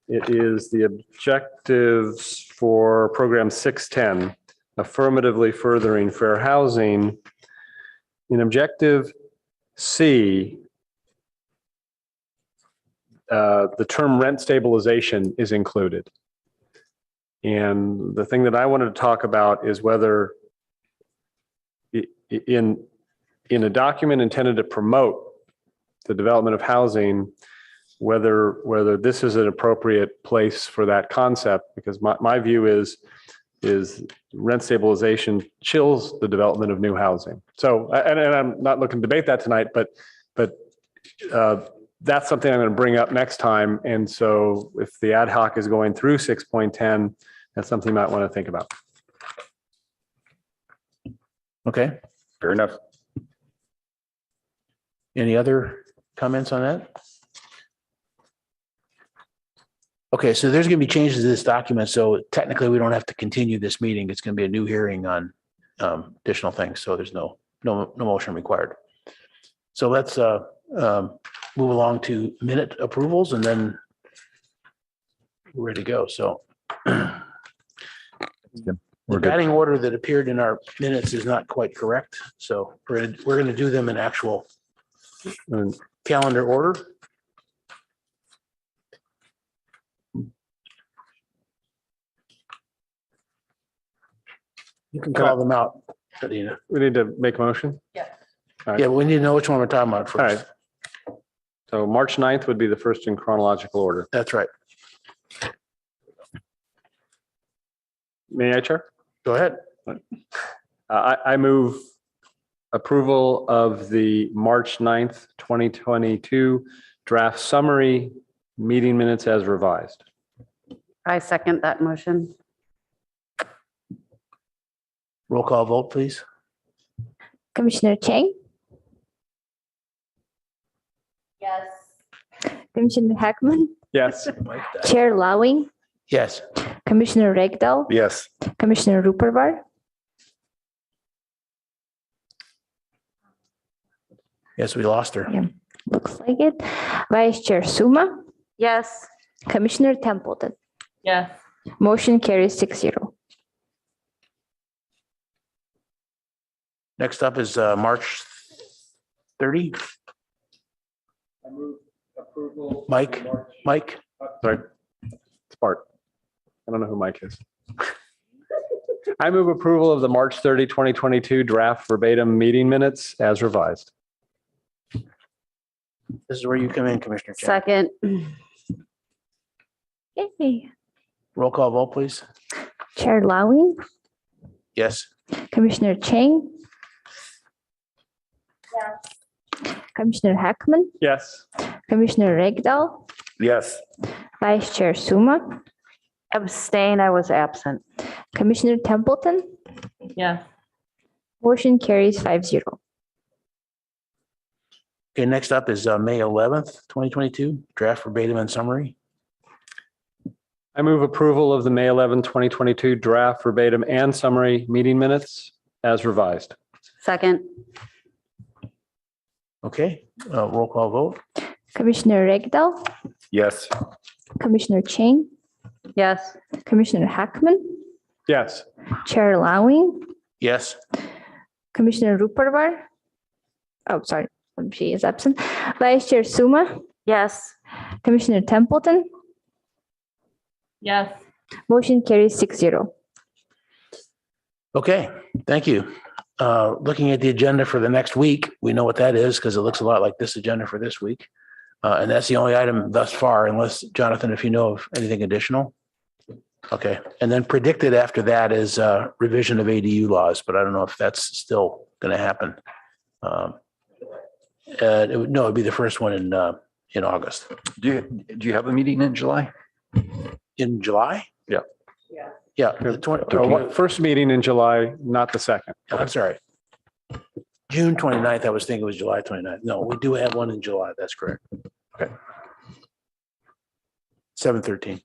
D: it is the objectives for program 610, affirmatively furthering fair housing. In objective C, the term rent stabilization is included. And the thing that I wanted to talk about is whether in a document intended to promote the development of housing, whether this is an appropriate place for that concept, because my view is rent stabilization chills the development of new housing. So, and I'm not looking to debate that tonight, but that's something I'm going to bring up next time. And so if the ad hoc is going through 6.10, that's something you might want to think about.
A: Okay.
G: Fair enough.
A: Any other comments on that? Okay, so there's going to be changes to this document. So technically we don't have to continue this meeting. It's going to be a new hearing on additional things. So there's no motion required. So let's move along to minute approvals and then we're ready to go. So the batting order that appeared in our minutes is not quite correct. So we're going to do them in actual calendar order. You can call them out, Adina.
D: We need to make a motion.
C: Yeah.
A: Yeah, but we need to know which one we're talking about
D: All
A: first.
D: right. So March 9th would be the first in chronological order.
A: That's right.
D: May I, Chair?
A: Go ahead.
D: I move approval of the March 9th, 2022 draft summary meeting minutes as revised.
K: I second that motion.
A: Roll call vote, please.
B: Commissioner Chang,
C: Yes.
B: Commissioner Heckman,
D: Yes.
B: Chair Lawing,
A: Yes.
B: Commissioner Regdal,
G: Yes.
B: Commissioner Ruperbar.
A: Yes, we lost her.
B: Yeah, looks like it. Vice Chair Suma,
C: Yes.
B: Commissioner Templeton.
M: Yes.
B: Motion carries 6-0.
A: Next up is March 30.
D: I move approval.
A: Mike.
D: Sorry. It's Bart. I don't know who Mike is. I move approval of the March 30, 2022 draft verbatim meeting minutes as revised.
A: This is where you come in, Commissioner Chen.
K: Second.
B: Okay.
A: Roll call vote, please.
B: Chair Lawing,
A: Yes.
B: Commissioner Chang. Commissioner Heckman,
D: Yes.
B: Commissioner Regdal,
G: Yes.
B: Vice Chair Suma,
C: Abstain, I was absent.
B: Commissioner Templeton.
M: Yes.
B: Motion carries 5-0.
A: Okay, next up is May 11th, 2022, draft verbatim and summary.
D: I move approval of the May 11, 2022 draft verbatim and summary meeting minutes as revised.
K: Second.
A: Okay, roll call vote.
B: Commissioner Regdal,
G: Yes.
B: Commissioner Chang,
K: Yes.
B: Commissioner Heckman,
D: Yes.
B: Chair Lawing,
A: Yes.
B: Commissioner Rupervar. Oh, sorry, she is absent. Vice Chair Suma,
C: Yes.
B: Commissioner Templeton.
M: Yes.
B: Motion carries 6-0.
A: Okay, thank you. Looking at the agenda for the next week, we know what that is because it looks a lot like this agenda for this week. And that's the only item thus far, unless, Jonathan, if you know of anything additional. Okay, and then predicted after that is revision of ADU laws, but I don't know if that's still going to happen. It'd be the first one in August.
E: Do you have a meeting in July?
A: In July?
E: Yeah.
A: Yeah, the 20,
D: First meeting in July, not the second.
A: I'm sorry. June 29th, I was thinking it was July 29th. No, we do have one in July. That's correct.
E: Okay.
A: 7/13.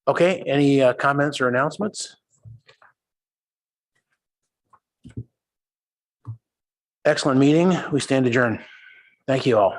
A: Okay, any comments or announcements? Excellent meeting. We stand adjourned. Thank you all.